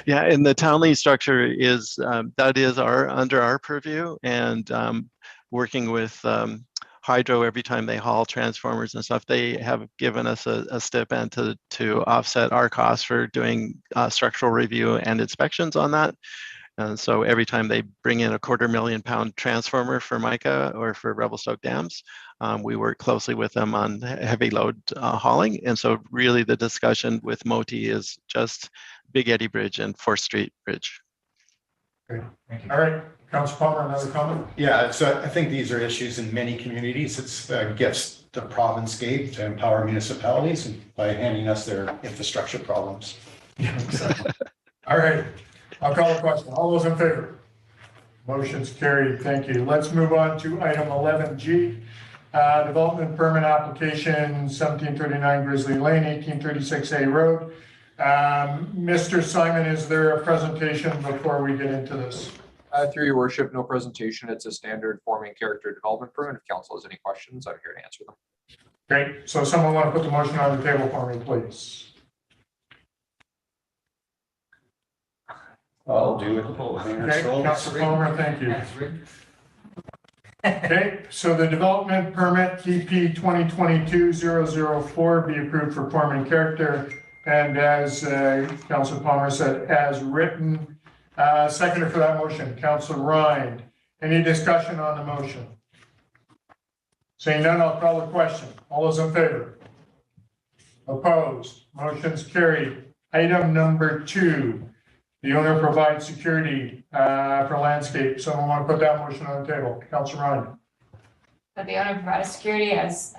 Yeah, and the Townley structure is, that is under our purview, and working with Hydro every time they haul transformers and stuff, they have given us a stipend to offset our costs for doing structural review and inspections on that. And so every time they bring in a £250,000 transformer for Mica or for Revelstoke dams, we work closely with them on heavy load hauling. And so really the discussion with Moti is just Big Eddy Bridge and 4th Street Bridge. Okay. All right, Councilor Palmer, another comment? Yeah, so I think these are issues in many communities. It's gifts the province gave to empower municipalities by handing us their infrastructure problems. All right, I'll call the question. All those in favor? Motion's carried. Thank you. Let's move on to item 11G. Development permit application 1739 Grizzly Lane, 1836A Road. Mr. Simon, is there a presentation before we get into this? Through your worship, no presentation. It's a standard forming character development permit. If council has any questions, I'm here to answer them. Great. So someone want to put the motion on the table for me, please? I'll do it. Okay, Councilor Palmer, thank you. Okay, so the development permit TP 2022-004 be approved for form and character, and as Councilor Palmer said, as written. Seconder for that motion, Councilor Rind. Any discussion on the motion? Seeing none, I'll call the question. All those in favor? Opposed? Motion's carried. Item number 2. The owner provides security for landscape. Someone want to put that motion on the table? Councilor Rind. That the owner provides security as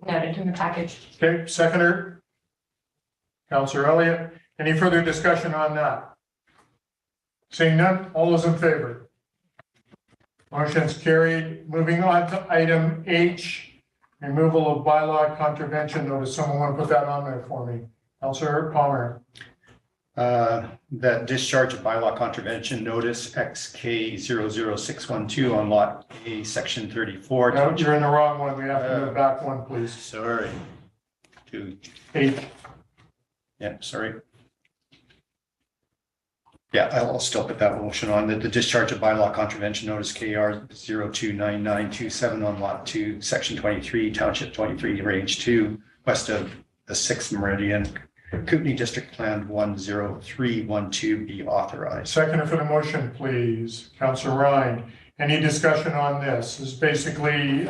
noted in the package. Okay, seconder. Councilor Elliott. Any further discussion on that? Seeing none, all those in favor? Motion's carried. Moving on to item H, removal of bylaw contravention notice. Someone want to put that on there for me? Councilor Palmer. That discharge of bylaw contravention notice XK 00612 on lot A, section 34. No, you're in the wrong one. We have to move back one, please. Sorry. To H. Yeah, sorry. Yeah, I'll still put that motion on. The discharge of bylaw contravention notice KR 029927 on lot 2, section 23, township 23, range 2, west of the 6th meridian. Kootenai District Plan 10312 be authorized. Seconder for the motion, please. Councilor Rind. Any discussion on this? This is basically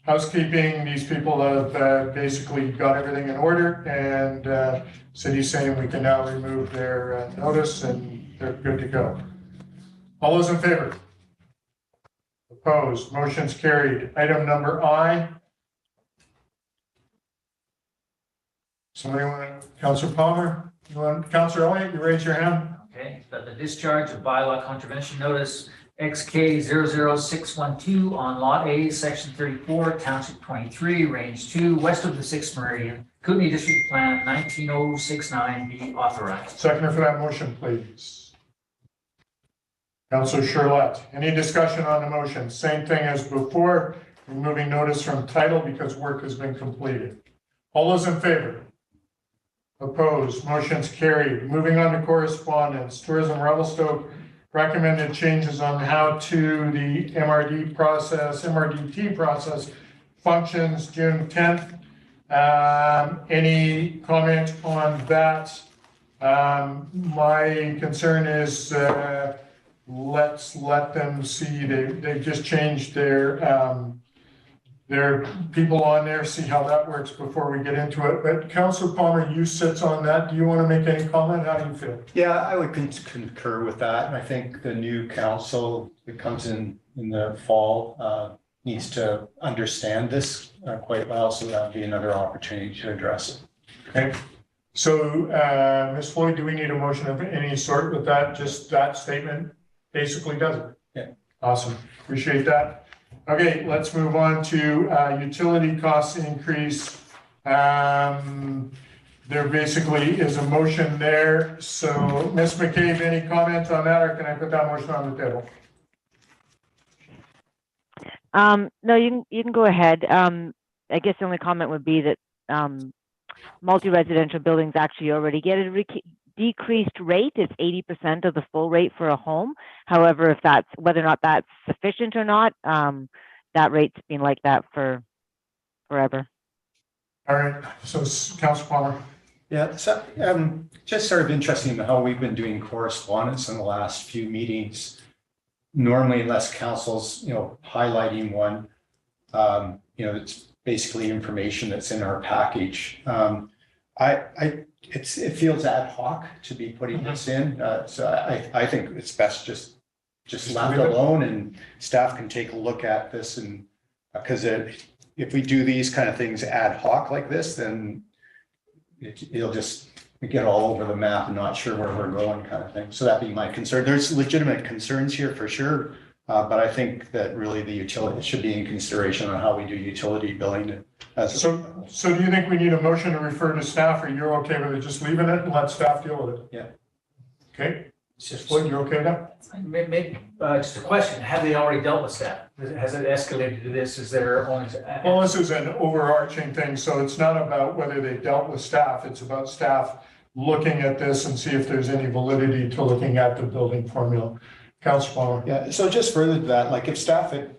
housekeeping. These people have basically got everything in order, and city's saying we can now remove their notice and they're good to go. All those in favor? Opposed? Motion's carried. Item number I. Somebody want, Councilor Palmer? You want, Councilor Elliott, you raise your hand? Okay, but the discharge of bylaw contravention notice XK 00612 on lot A, section 34, township 23, range 2, west of the 6th meridian, Kootenai District Plan 19069 be authorized. Seconder for that motion, please. Councilor Charlotte. Any discussion on the motion? Same thing as before, removing notice from title because work has been completed. All those in favor? Opposed? Motion's carried. Moving on to correspondence. Tourism Revelstoke recommended changes on how to the MRDT process functions June 10th. Any comment on that? My concern is let's let them see. They just changed their people on there, see how that works before we get into it. But Councilor Palmer, you sits on that. Do you want to make any comment? How do you feel? Yeah, I would concur with that. And I think the new council that comes in the fall needs to understand this quite well. So that'll be another opportunity to address it. Okay. So, Ms. Floyd, do we need a motion of any sort with that? Just that statement basically does it? Yeah. Awesome. Appreciate that. Okay, let's move on to utility cost increase. There basically is a motion there. So, Ms. McCabe, any comments on that, or can I put that motion on the table? No, you can go ahead. I guess the only comment would be that multi-residential buildings actually already get a decreased rate. It's 80% of the full rate for a home. However, if that's whether or not that's sufficient or not, that rate's been like that for forever. All right. So, Councilor Palmer. Yeah, so just sort of interesting how we've been doing correspondence in the last few meetings. Normally, unless council's, highlighting one, it's basically information that's in our package. It feels ad hoc to be putting this in. So I think it's best just left alone, and staff can take a look at this, and because if we do these kind of things ad hoc like this, then it'll just get all over the map and not sure where we're going, kind of thing. So that'd be my concern. There's legitimate concerns here for sure, but I think that really the utility should be in consideration on how we do utility billing. So do you think we need a motion to refer to staff, or you're okay with it just leaving it and let staff deal with it? Yeah. Okay. Floyd, you're okay with that? Maybe, just a question, have they already dealt with that? Has it escalated to this? Is there only? Well, this is an overarching thing, so it's not about whether they dealt with staff. It's about staff looking at this and see if there's any validity to looking at the building formula. Councilor Palmer. Yeah, so just further to that, like if staff had,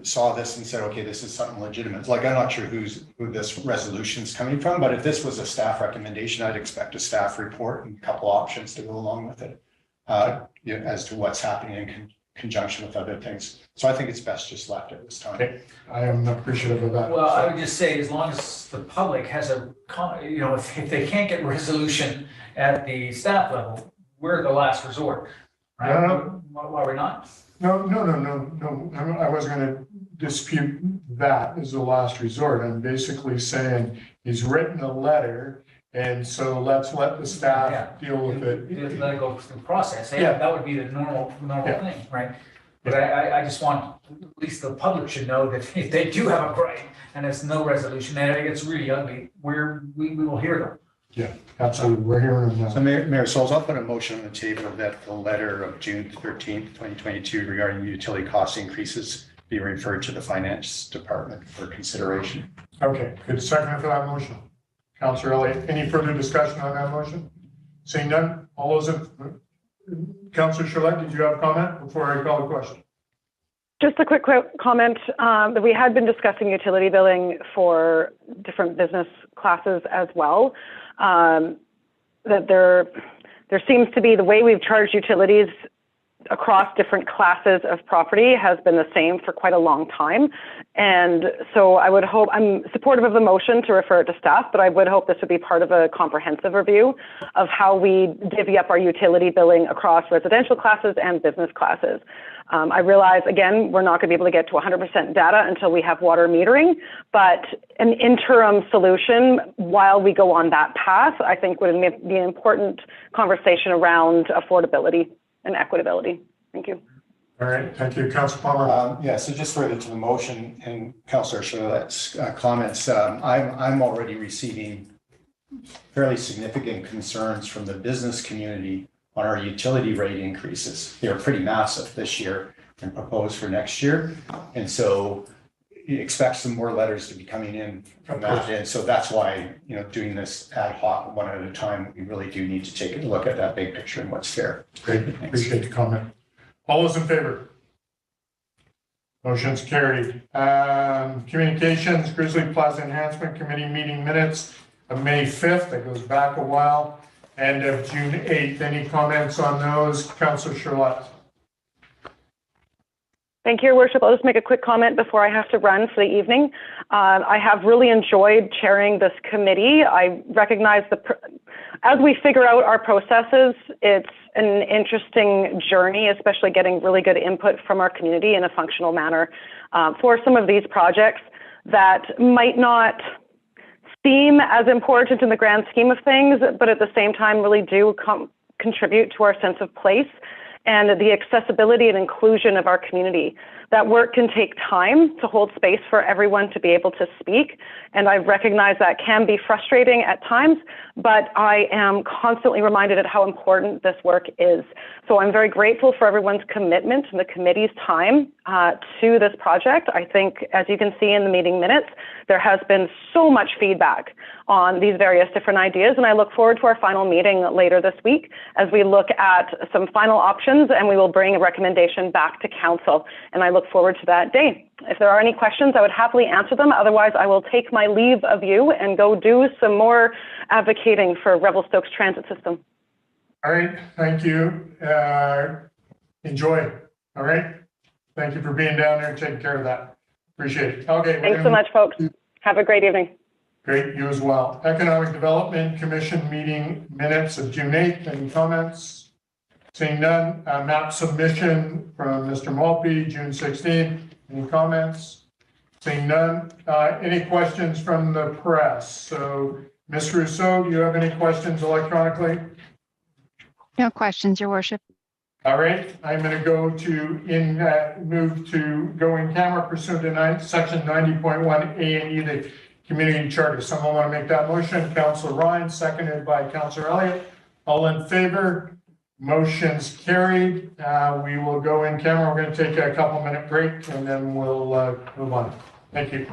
saw this and said, okay, this is something legitimate. Like, I'm not sure who this resolution is coming from, but if this was a staff recommendation, I'd expect a staff report and a couple options to go along with it. As to what's happening in conjunction with other things. So I think it's best just left at this time. Okay. I am appreciative of that. Well, I would just say, as long as the public has if they can't get resolution at the staff level, we're the last resort, right? No. Why are we not? No. I wasn't going to dispute that as the last resort. I'm basically saying he's written a letter, and so let's let the staff deal with it. Let it go through the process. Yeah. That would be the normal thing, right? But I just want, at least the public should know that if they do have a gripe and there's no resolution and it gets really ugly, we will hear them. Yeah, absolutely. We're hearing them now. So Mayor Sulz, I'll put a motion on the table that the letter of June 13th, 2022 regarding utility cost increases be referred to the finance department for consideration. Okay, good. Second for that motion. Councilor Elliott, any further discussion on that motion? Seeing none, all those in, Councilor Charlotte, did you have a comment before I call the question? Just a quick comment that we had been discussing utility billing for different business classes as well. That there seems to be the way we've charged utilities across different classes of property has been the same for quite a long time. And so I would hope, I'm supportive of the motion to refer it to staff, but I would hope this would be part of a comprehensive review of how we divvy up our utility billing across residential classes and business classes. I realize, again, we're not going to be able to get to 100% data until we have water metering, but an interim solution while we go on that path, I think would be an important conversation around affordability and equitability. Thank you. All right, thank you. Councilor Palmer. Yeah, so just further to the motion and Councilor Charlotte's comments, I'm already receiving fairly significant concerns from the business community on our utility rate increases. They're pretty massive this year and proposed for next year. And so you expect some more letters to be coming in from that. And so that's why, doing this ad hoc one at a time, we really do need to take a look at that big picture and what's fair. Great, appreciate the comment. All those in favor? Motion's carried. Communications, Grizzly Plaza Enhancement Committee meeting minutes of May 5th. That goes back a while. And of June 8th. Any comments on those? Councilor Charlotte. Thank you, Your Worship. I'll just make a quick comment before I have to run for the evening. I have really enjoyed chairing this committee. I recognize as we figure out our processes, it's an interesting journey, especially getting really good input from our community in a functional manner for some of these projects that might not seem as important in the grand scheme of things, but at the same time really do contribute to our sense of place and the accessibility and inclusion of our community. That work can take time to hold space for everyone to be able to speak, and I recognize that can be frustrating at times, but I am constantly reminded of how important this work is. So I'm very grateful for everyone's commitment and the committee's time to this project. I think, as you can see in the meeting minutes, there has been so much feedback on these various different ideas, and I look forward to our final meeting later this week as we look at some final options, and we will bring a recommendation back to council, and I look forward to that day. If there are any questions, I would happily answer them. Otherwise, I will take my leave of you and go do some more advocating for Revelstoke's transit system. All right, thank you. Enjoy. All right. Thank you for being down there and taking care of that. Appreciate it. Okay. Thanks so much, folks. Have a great evening. Great, you as well. Economic Development Commission meeting minutes of June 8th. Any comments? Seeing none. Map submission from Mr. Maltby, June 16th. Any comments? Seeing none. Any questions from the press? So, Ms. Rousseau, do you have any questions electronically? No questions, Your Worship. All right, I'm going to go to move to go in camera pursuant to section 90.1 A and E, the community charter. Someone want to make that motion? Councillor Ryan, seconded by Councillor Elliott. All in favor? Motion's carried. We will go in camera. We're going to take a couple-minute break and then we'll move on. Thank you.